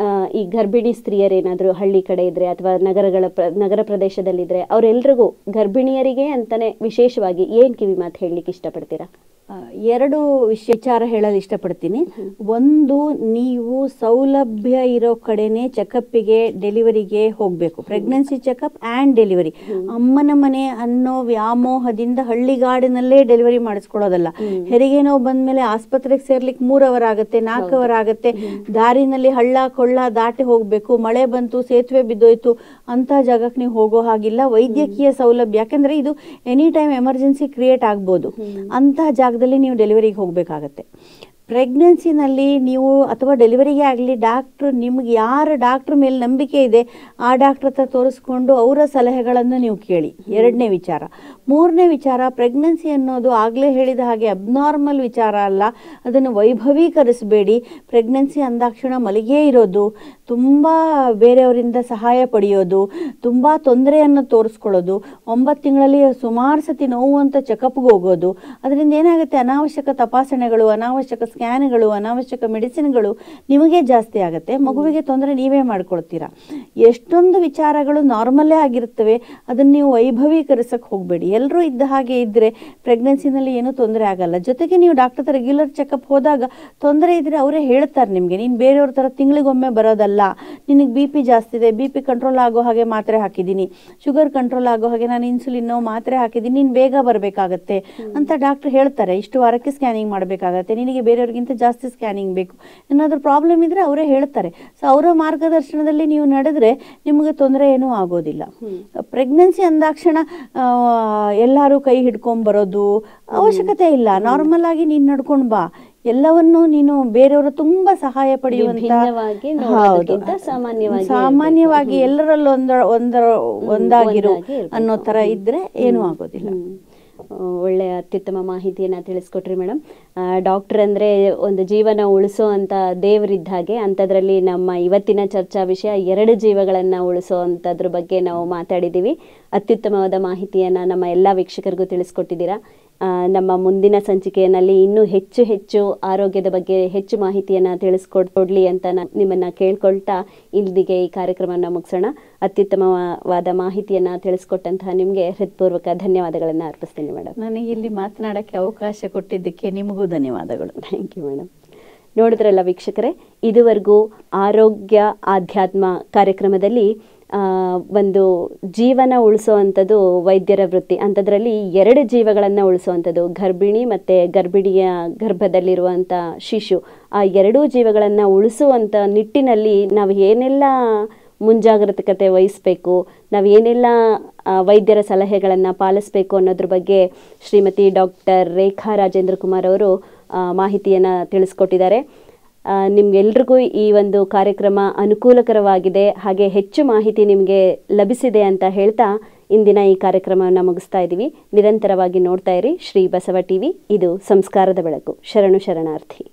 ಈ ಗರ್ಭಿಣಿ ಸ್ತ್ರೀಯರೇನಾದರೂ ಹಳ್ಳಿ ಕಡೆ ಇದ್ರೆ ಅಥವಾ ನಗರ ಪ್ರದೇಶದಲ್ಲಿದ್ರೆ, ಅವರೆಲ್ರಿಗೂ, ಗರ್ಭಿಣಿಯರಿಗೆ ಅಂತಾನೆ ವಿಶೇಷವಾಗಿ ಏನ್ ಕಿವಿ ಮಾತು ಹೇಳಲಿಕ್ಕೆ ಇಷ್ಟಪಡ್ತೀರಾ? 2 ವಿಚಾರ ಹೇಳಲು ಇಷ್ಟಪಡ್ತೀನಿ. ಒಂದು, ನೀವು ಸೌಲಭ್ಯ ಇರೋ ಕಡೆನೆ ಚೆಕಪ್ಪಿಗೆ ಡೆಲಿವರಿಗೆ ಹೋಗ್ಬೇಕು. Pregnancy checkup and delivery. ಅಮ್ಮನ ಮನೆ ಅನ್ನೋ ವ್ಯಾಮೋಹದಿಂದ ಹಳ್ಳಿಗಾಡಿನಲ್ಲೇ ಡೆಲಿವರಿ ಮಾಡಿಸ್ಕೊಳ್ಳೋದಲ್ಲ. ಹೆರಿಗೆ ನೋವು ಬಂದ್ಮೇಲೆ ಆಸ್ಪತ್ರೆಗೆ ಸೇರ್ಲಿಕ್ಕೆ 3 ಅವರ್ ಆಗುತ್ತೆ, 4 ಅವರ್ ಆಗುತ್ತೆ, ದಾರಿನಲ್ಲಿ ಹಳ್ಳ ಕೊಳ್ಳ ದಾಟಿ ಹೋಗ್ಬೇಕು, ಮಳೆ ಬಂತು, ಸೇತುವೆ ಬಿದ್ದೋಯ್ತು ಅಂತ ಜಾಗಕ್ಕೆ ನೀವು ಹೋಗೋ ಹಾಗಿಲ್ಲ. ವೈದ್ಯಕೀಯ ಸೌಲಭ್ಯ, ಯಾಕಂದ್ರೆ ಇದು ಎನಿ ಟೈಮ್ ಎಮರ್ಜೆನ್ಸಿ ಕ್ರಿಯೇಟ್ ಆಗ್ಬೋದು, ಅಂತ ಜಾಗದಲ್ಲಿ ನೀವು ಡೆಲಿವರಿಗೆ ಹೋಗ್ಬೇಕಾಗತ್ತೆ. ಪ್ರೆಗ್ನೆನ್ಸಿನಲ್ಲಿ ನೀವು ಅಥವಾ ಡೆಲಿವರಿಗೆ ಆಗಲಿ, ನಿಮ್ಗೆ ಯಾರ ಡಾಕ್ಟ್ರ್ ಮೇಲೆ ನಂಬಿಕೆ ಇದೆ ಆ ಡಾಕ್ಟ್ರ್ ಹತ್ರ ತೋರಿಸ್ಕೊಂಡು ಅವರ ಸಲಹೆಗಳನ್ನು ನೀವು ಕೇಳಿ. 2ನೇ ವಿಚಾರ. 3ನೇ ವಿಚಾರ, ಪ್ರೆಗ್ನೆನ್ಸಿ ಅನ್ನೋದು ಆಗಲೇ ಹೇಳಿದ ಹಾಗೆ ಅಬ್ನಾರ್ಮಲ್ ವಿಚಾರ ಅಲ್ಲ, ಅದನ್ನು ವೈಭವೀಕರಿಸಬೇಡಿ. ಪ್ರೆಗ್ನೆನ್ಸಿ ಅಂದಾಕ್ಷಣ ಮಲಗೇ ಇರೋದು, ತುಂಬ ಬೇರೆಯವರಿಂದ ಸಹಾಯ ಪಡೆಯೋದು, ತುಂಬ ತೊಂದರೆಯನ್ನು ತೋರಿಸ್ಕೊಳ್ಳೋದು, 9 ತಿಂಗಳಲ್ಲಿ ಸುಮಾರು ಸತಿ ನೋವು ಅಂತ ಚೆಕಪ್ಗೆ ಹೋಗೋದು, ಅದರಿಂದ ಏನಾಗುತ್ತೆ, ಅನಾವಶ್ಯಕ ತಪಾಸಣೆಗಳು, ಅನಾವಶ್ಯಕ ಸ್ಕ್ಯಾನ್ಗಳು, ಅನಾವಶ್ಯಕ ಮೆಡಿಸಿನ್ಗಳು ನಿಮಗೆ ಜಾಸ್ತಿ ಆಗುತ್ತೆ, ಮಗುವಿಗೆ ತೊಂದರೆ ನೀವೇ ಮಾಡ್ಕೊಳ್ತೀರಾ. ಎಷ್ಟೊಂದು ವಿಚಾರಗಳು ನಾರ್ಮಲ್ಲೇ ಆಗಿರ್ತವೆ, ಅದನ್ನು ನೀವು ವೈಭವೀಕರಿಸಕ್ಕೆ ಹೋಗಬೇಡಿ. ಎಲ್ಲರೂ ಇದ್ದ ಹಾಗೆ ಇದ್ದರೆ ಪ್ರೆಗ್ನೆನ್ಸಿನಲ್ಲಿ ಏನೂ ತೊಂದರೆ ಆಗಲ್ಲ. ಜೊತೆಗೆ ನೀವು ಡಾಕ್ಟರ್ ಹತ್ರ ರೆಗ್ಯುಲರ್ ಚೆಕಪ್ ಹೋದಾಗ ತೊಂದರೆ ಇದ್ದರೆ ಅವರೇ ಹೇಳ್ತಾರೆ ನಿಮಗೆ, ನೀನು ಬೇರೆಯವ್ರ ಥರ ತಿಂಗಳಿಗೊಮ್ಮೆ ಬರೋದಲ್ಲ, ನಿನಗೆ ಬಿ ಪಿ ಜಾಸ್ತಿ ಇದೆ, ಬಿ ಪಿ ಕಂಟ್ರೋಲ್ ಆಗೋ ಹಾಗೆ ಮಾತ್ರೆ ಹಾಕಿದ್ದೀನಿ, ಶುಗರ್ ಕಂಟ್ರೋಲ್ ಆಗೋ ಹಾಗೆ ನಾನು ಇನ್ಸುಲಿನ್ನೋ ಮಾತ್ರೆ ಹಾಕಿದ್ದೀನಿ, ನೀನು ಬೇಗ ಬರಬೇಕಾಗತ್ತೆ ಅಂತ ಡಾಕ್ಟ್ರ್ ಹೇಳ್ತಾರೆ. ಇಷ್ಟು ವಾರಕ್ಕೆ ಸ್ಕ್ಯಾನಿಂಗ್ ಮಾಡಬೇಕಾಗತ್ತೆ, ನಿನಗೆ ಬೇರೆಯವ್ರಿಗಿಂತ ಜಾಸ್ತಿ ಸ್ಕ್ಯಾನಿಂಗ್ ಬೇಕು, ಏನಾದರೂ ಪ್ರಾಬ್ಲಮ್ ಇದ್ದರೆ ಅವರೇ ಹೇಳ್ತಾರೆ. ಸೊ ಅವರ ಮಾರ್ಗದರ್ಶನದಲ್ಲಿ ನೀವು ನಡೆದ್ರೆ ನಿಮಗೆ ತೊಂದರೆ ಏನೂ ಆಗೋದಿಲ್ಲ. ಪ್ರೆಗ್ನೆನ್ಸಿ ಅಂದಾಕ್ಷಣ ಎಲ್ಲರೂ ಕೈ ಹಿಡ್ಕೊಂಡ್ಬರೋದು ಅವಶ್ಯಕತೆ ಇಲ್ಲ. ನಾರ್ಮಲ್ ಆಗಿ ನೀನು ನಡ್ಕೊಂಡು ಬಾ, ಎಲ್ಲವನ್ನೂ ನೀನು ಬೇರೆಯವರು ತುಂಬಾ ಸಹಾಯ ಪಡೆಯುವಂತ, ಸಾಮಾನ್ಯವಾಗಿ ಎಲ್ಲರಲ್ಲೂ ಒಂದಾಗಿರು ಅನ್ನೋ ತರ ಇದ್ರೆ ಏನೂ ಆಗೋದಿಲ್ಲ. ಒಳ್ಳೆಯ ಅತ್ಯುತ್ತಮ ಮಾಹಿತಿಯನ್ನು ತಿಳಿಸ್ಕೊಟ್ರಿ ಮೇಡಮ್. ಡಾಕ್ಟರ್ ಅಂದರೆ ಒಂದು ಜೀವನ ಉಳಿಸೋ ಅಂತ ದೇವರಿದ್ದ ಹಾಗೆ, ಅಂಥದ್ರಲ್ಲಿ ನಮ್ಮ ಇವತ್ತಿನ ಚರ್ಚಾ ವಿಷಯ 2 ಜೀವಗಳನ್ನು ಉಳಿಸೋ ಅಂಥದ್ರ ಬಗ್ಗೆ ನಾವು ಮಾತಾಡಿದ್ದೀವಿ. ಅತ್ಯುತ್ತಮವಾದ ಮಾಹಿತಿಯನ್ನು ನಮ್ಮ ಎಲ್ಲ ವೀಕ್ಷಕರಿಗೂ ತಿಳಿಸ್ಕೊಟ್ಟಿದ್ದೀರಾ. ನಮ್ಮ ಮುಂದಿನ ಸಂಚಿಕೆಯಲ್ಲಿ ಇನ್ನೂ ಹೆಚ್ಚು ಆರೋಗ್ಯದ ಬಗ್ಗೆ ಹೆಚ್ಚು ಮಾಹಿತಿಯನ್ನು ತಿಳಿಸ್ಕೊಡ್ಲಿ ಅಂತ ನಿಮ್ಮನ್ನು ಕೇಳ್ಕೊಳ್ತಾ ಇಲ್ಲಿಗೆ ಈ ಕಾರ್ಯಕ್ರಮವನ್ನು ಮುಗಿಸೋಣ. ಅತ್ಯುತ್ತಮವಾದ ಮಾಹಿತಿಯನ್ನು ತಿಳಿಸ್ಕೊಟ್ಟಂತಹ ನಿಮಗೆ ಹೃತ್ಪೂರ್ವಕ ಧನ್ಯವಾದಗಳನ್ನು ಅರ್ಪಿಸ್ತೀನಿ ಮೇಡಮ್. ನನಗೆ ಇಲ್ಲಿ ಮಾತನಾಡೋಕ್ಕೆ ಅವಕಾಶ ಕೊಟ್ಟಿದ್ದಕ್ಕೆ ನಿಮಗೂ ಧನ್ಯವಾದಗಳು. Thank you madam. ನೋಡಿದ್ರಲ್ಲ ವೀಕ್ಷಕರೇ, ಇದುವರೆಗೂ ಆರೋಗ್ಯ ಆಧ್ಯಾತ್ಮ ಕಾರ್ಯಕ್ರಮದಲ್ಲಿ ಒಂದು ಜೀವನ ಉಳಿಸೋವಂಥದ್ದು ವೈದ್ಯರ ವೃತ್ತಿ. ಅಂಥದ್ರಲ್ಲಿ 2 ಜೀವಗಳನ್ನು ಉಳಿಸೋವಂಥದ್ದು, ಗರ್ಭಿಣಿ ಮತ್ತು ಗರ್ಭಿಣಿಯ ಗರ್ಭದಲ್ಲಿರುವಂಥ ಶಿಶು, ಆ 2 ಜೀವಗಳನ್ನು ಉಳಿಸುವಂಥ ನಿಟ್ಟಿನಲ್ಲಿ ನಾವು ಏನೆಲ್ಲ ಮುಂಜಾಗ್ರತೆ ವಹಿಸಬೇಕು, ನಾವು ಏನೆಲ್ಲ ವೈದ್ಯರ ಸಲಹೆಗಳನ್ನು ಪಾಲಿಸಬೇಕು ಅನ್ನೋದ್ರ ಬಗ್ಗೆ ಶ್ರೀಮತಿ ಡಾಕ್ಟರ್ ರೇಖಾ ರಾಜೇಂದ್ರ ಕುಮಾರ್ ಅವರು ಮಾಹಿತಿಯನ್ನು ತಿಳಿಸ್ಕೊಟ್ಟಿದ್ದಾರೆ. ನಿಮ್ಗೆಲ್ರಿಗೂ ಈ ಒಂದು ಕಾರ್ಯಕ್ರಮ ಅನುಕೂಲಕರವಾಗಿದೆ, ಹಾಗೆ ಹೆಚ್ಚು ಮಾಹಿತಿ ನಿಮಗೆ ಲಭಿಸಿದೆ ಅಂತ ಹೇಳ್ತಾ ಇಂದಿನ ಈ ಕಾರ್ಯಕ್ರಮವನ್ನು ಮುಗಿಸ್ತಾ ಇದ್ದೀವಿ. ನಿರಂತರವಾಗಿ ನೋಡ್ತಾ ಇರಿ ಶ್ರೀ ಬಸವ ಟಿವಿ. ಇದು ಸಂಸ್ಕಾರದ ಬೆಳಕು. ಶರಣು ಶರಣಾರ್ಥಿ.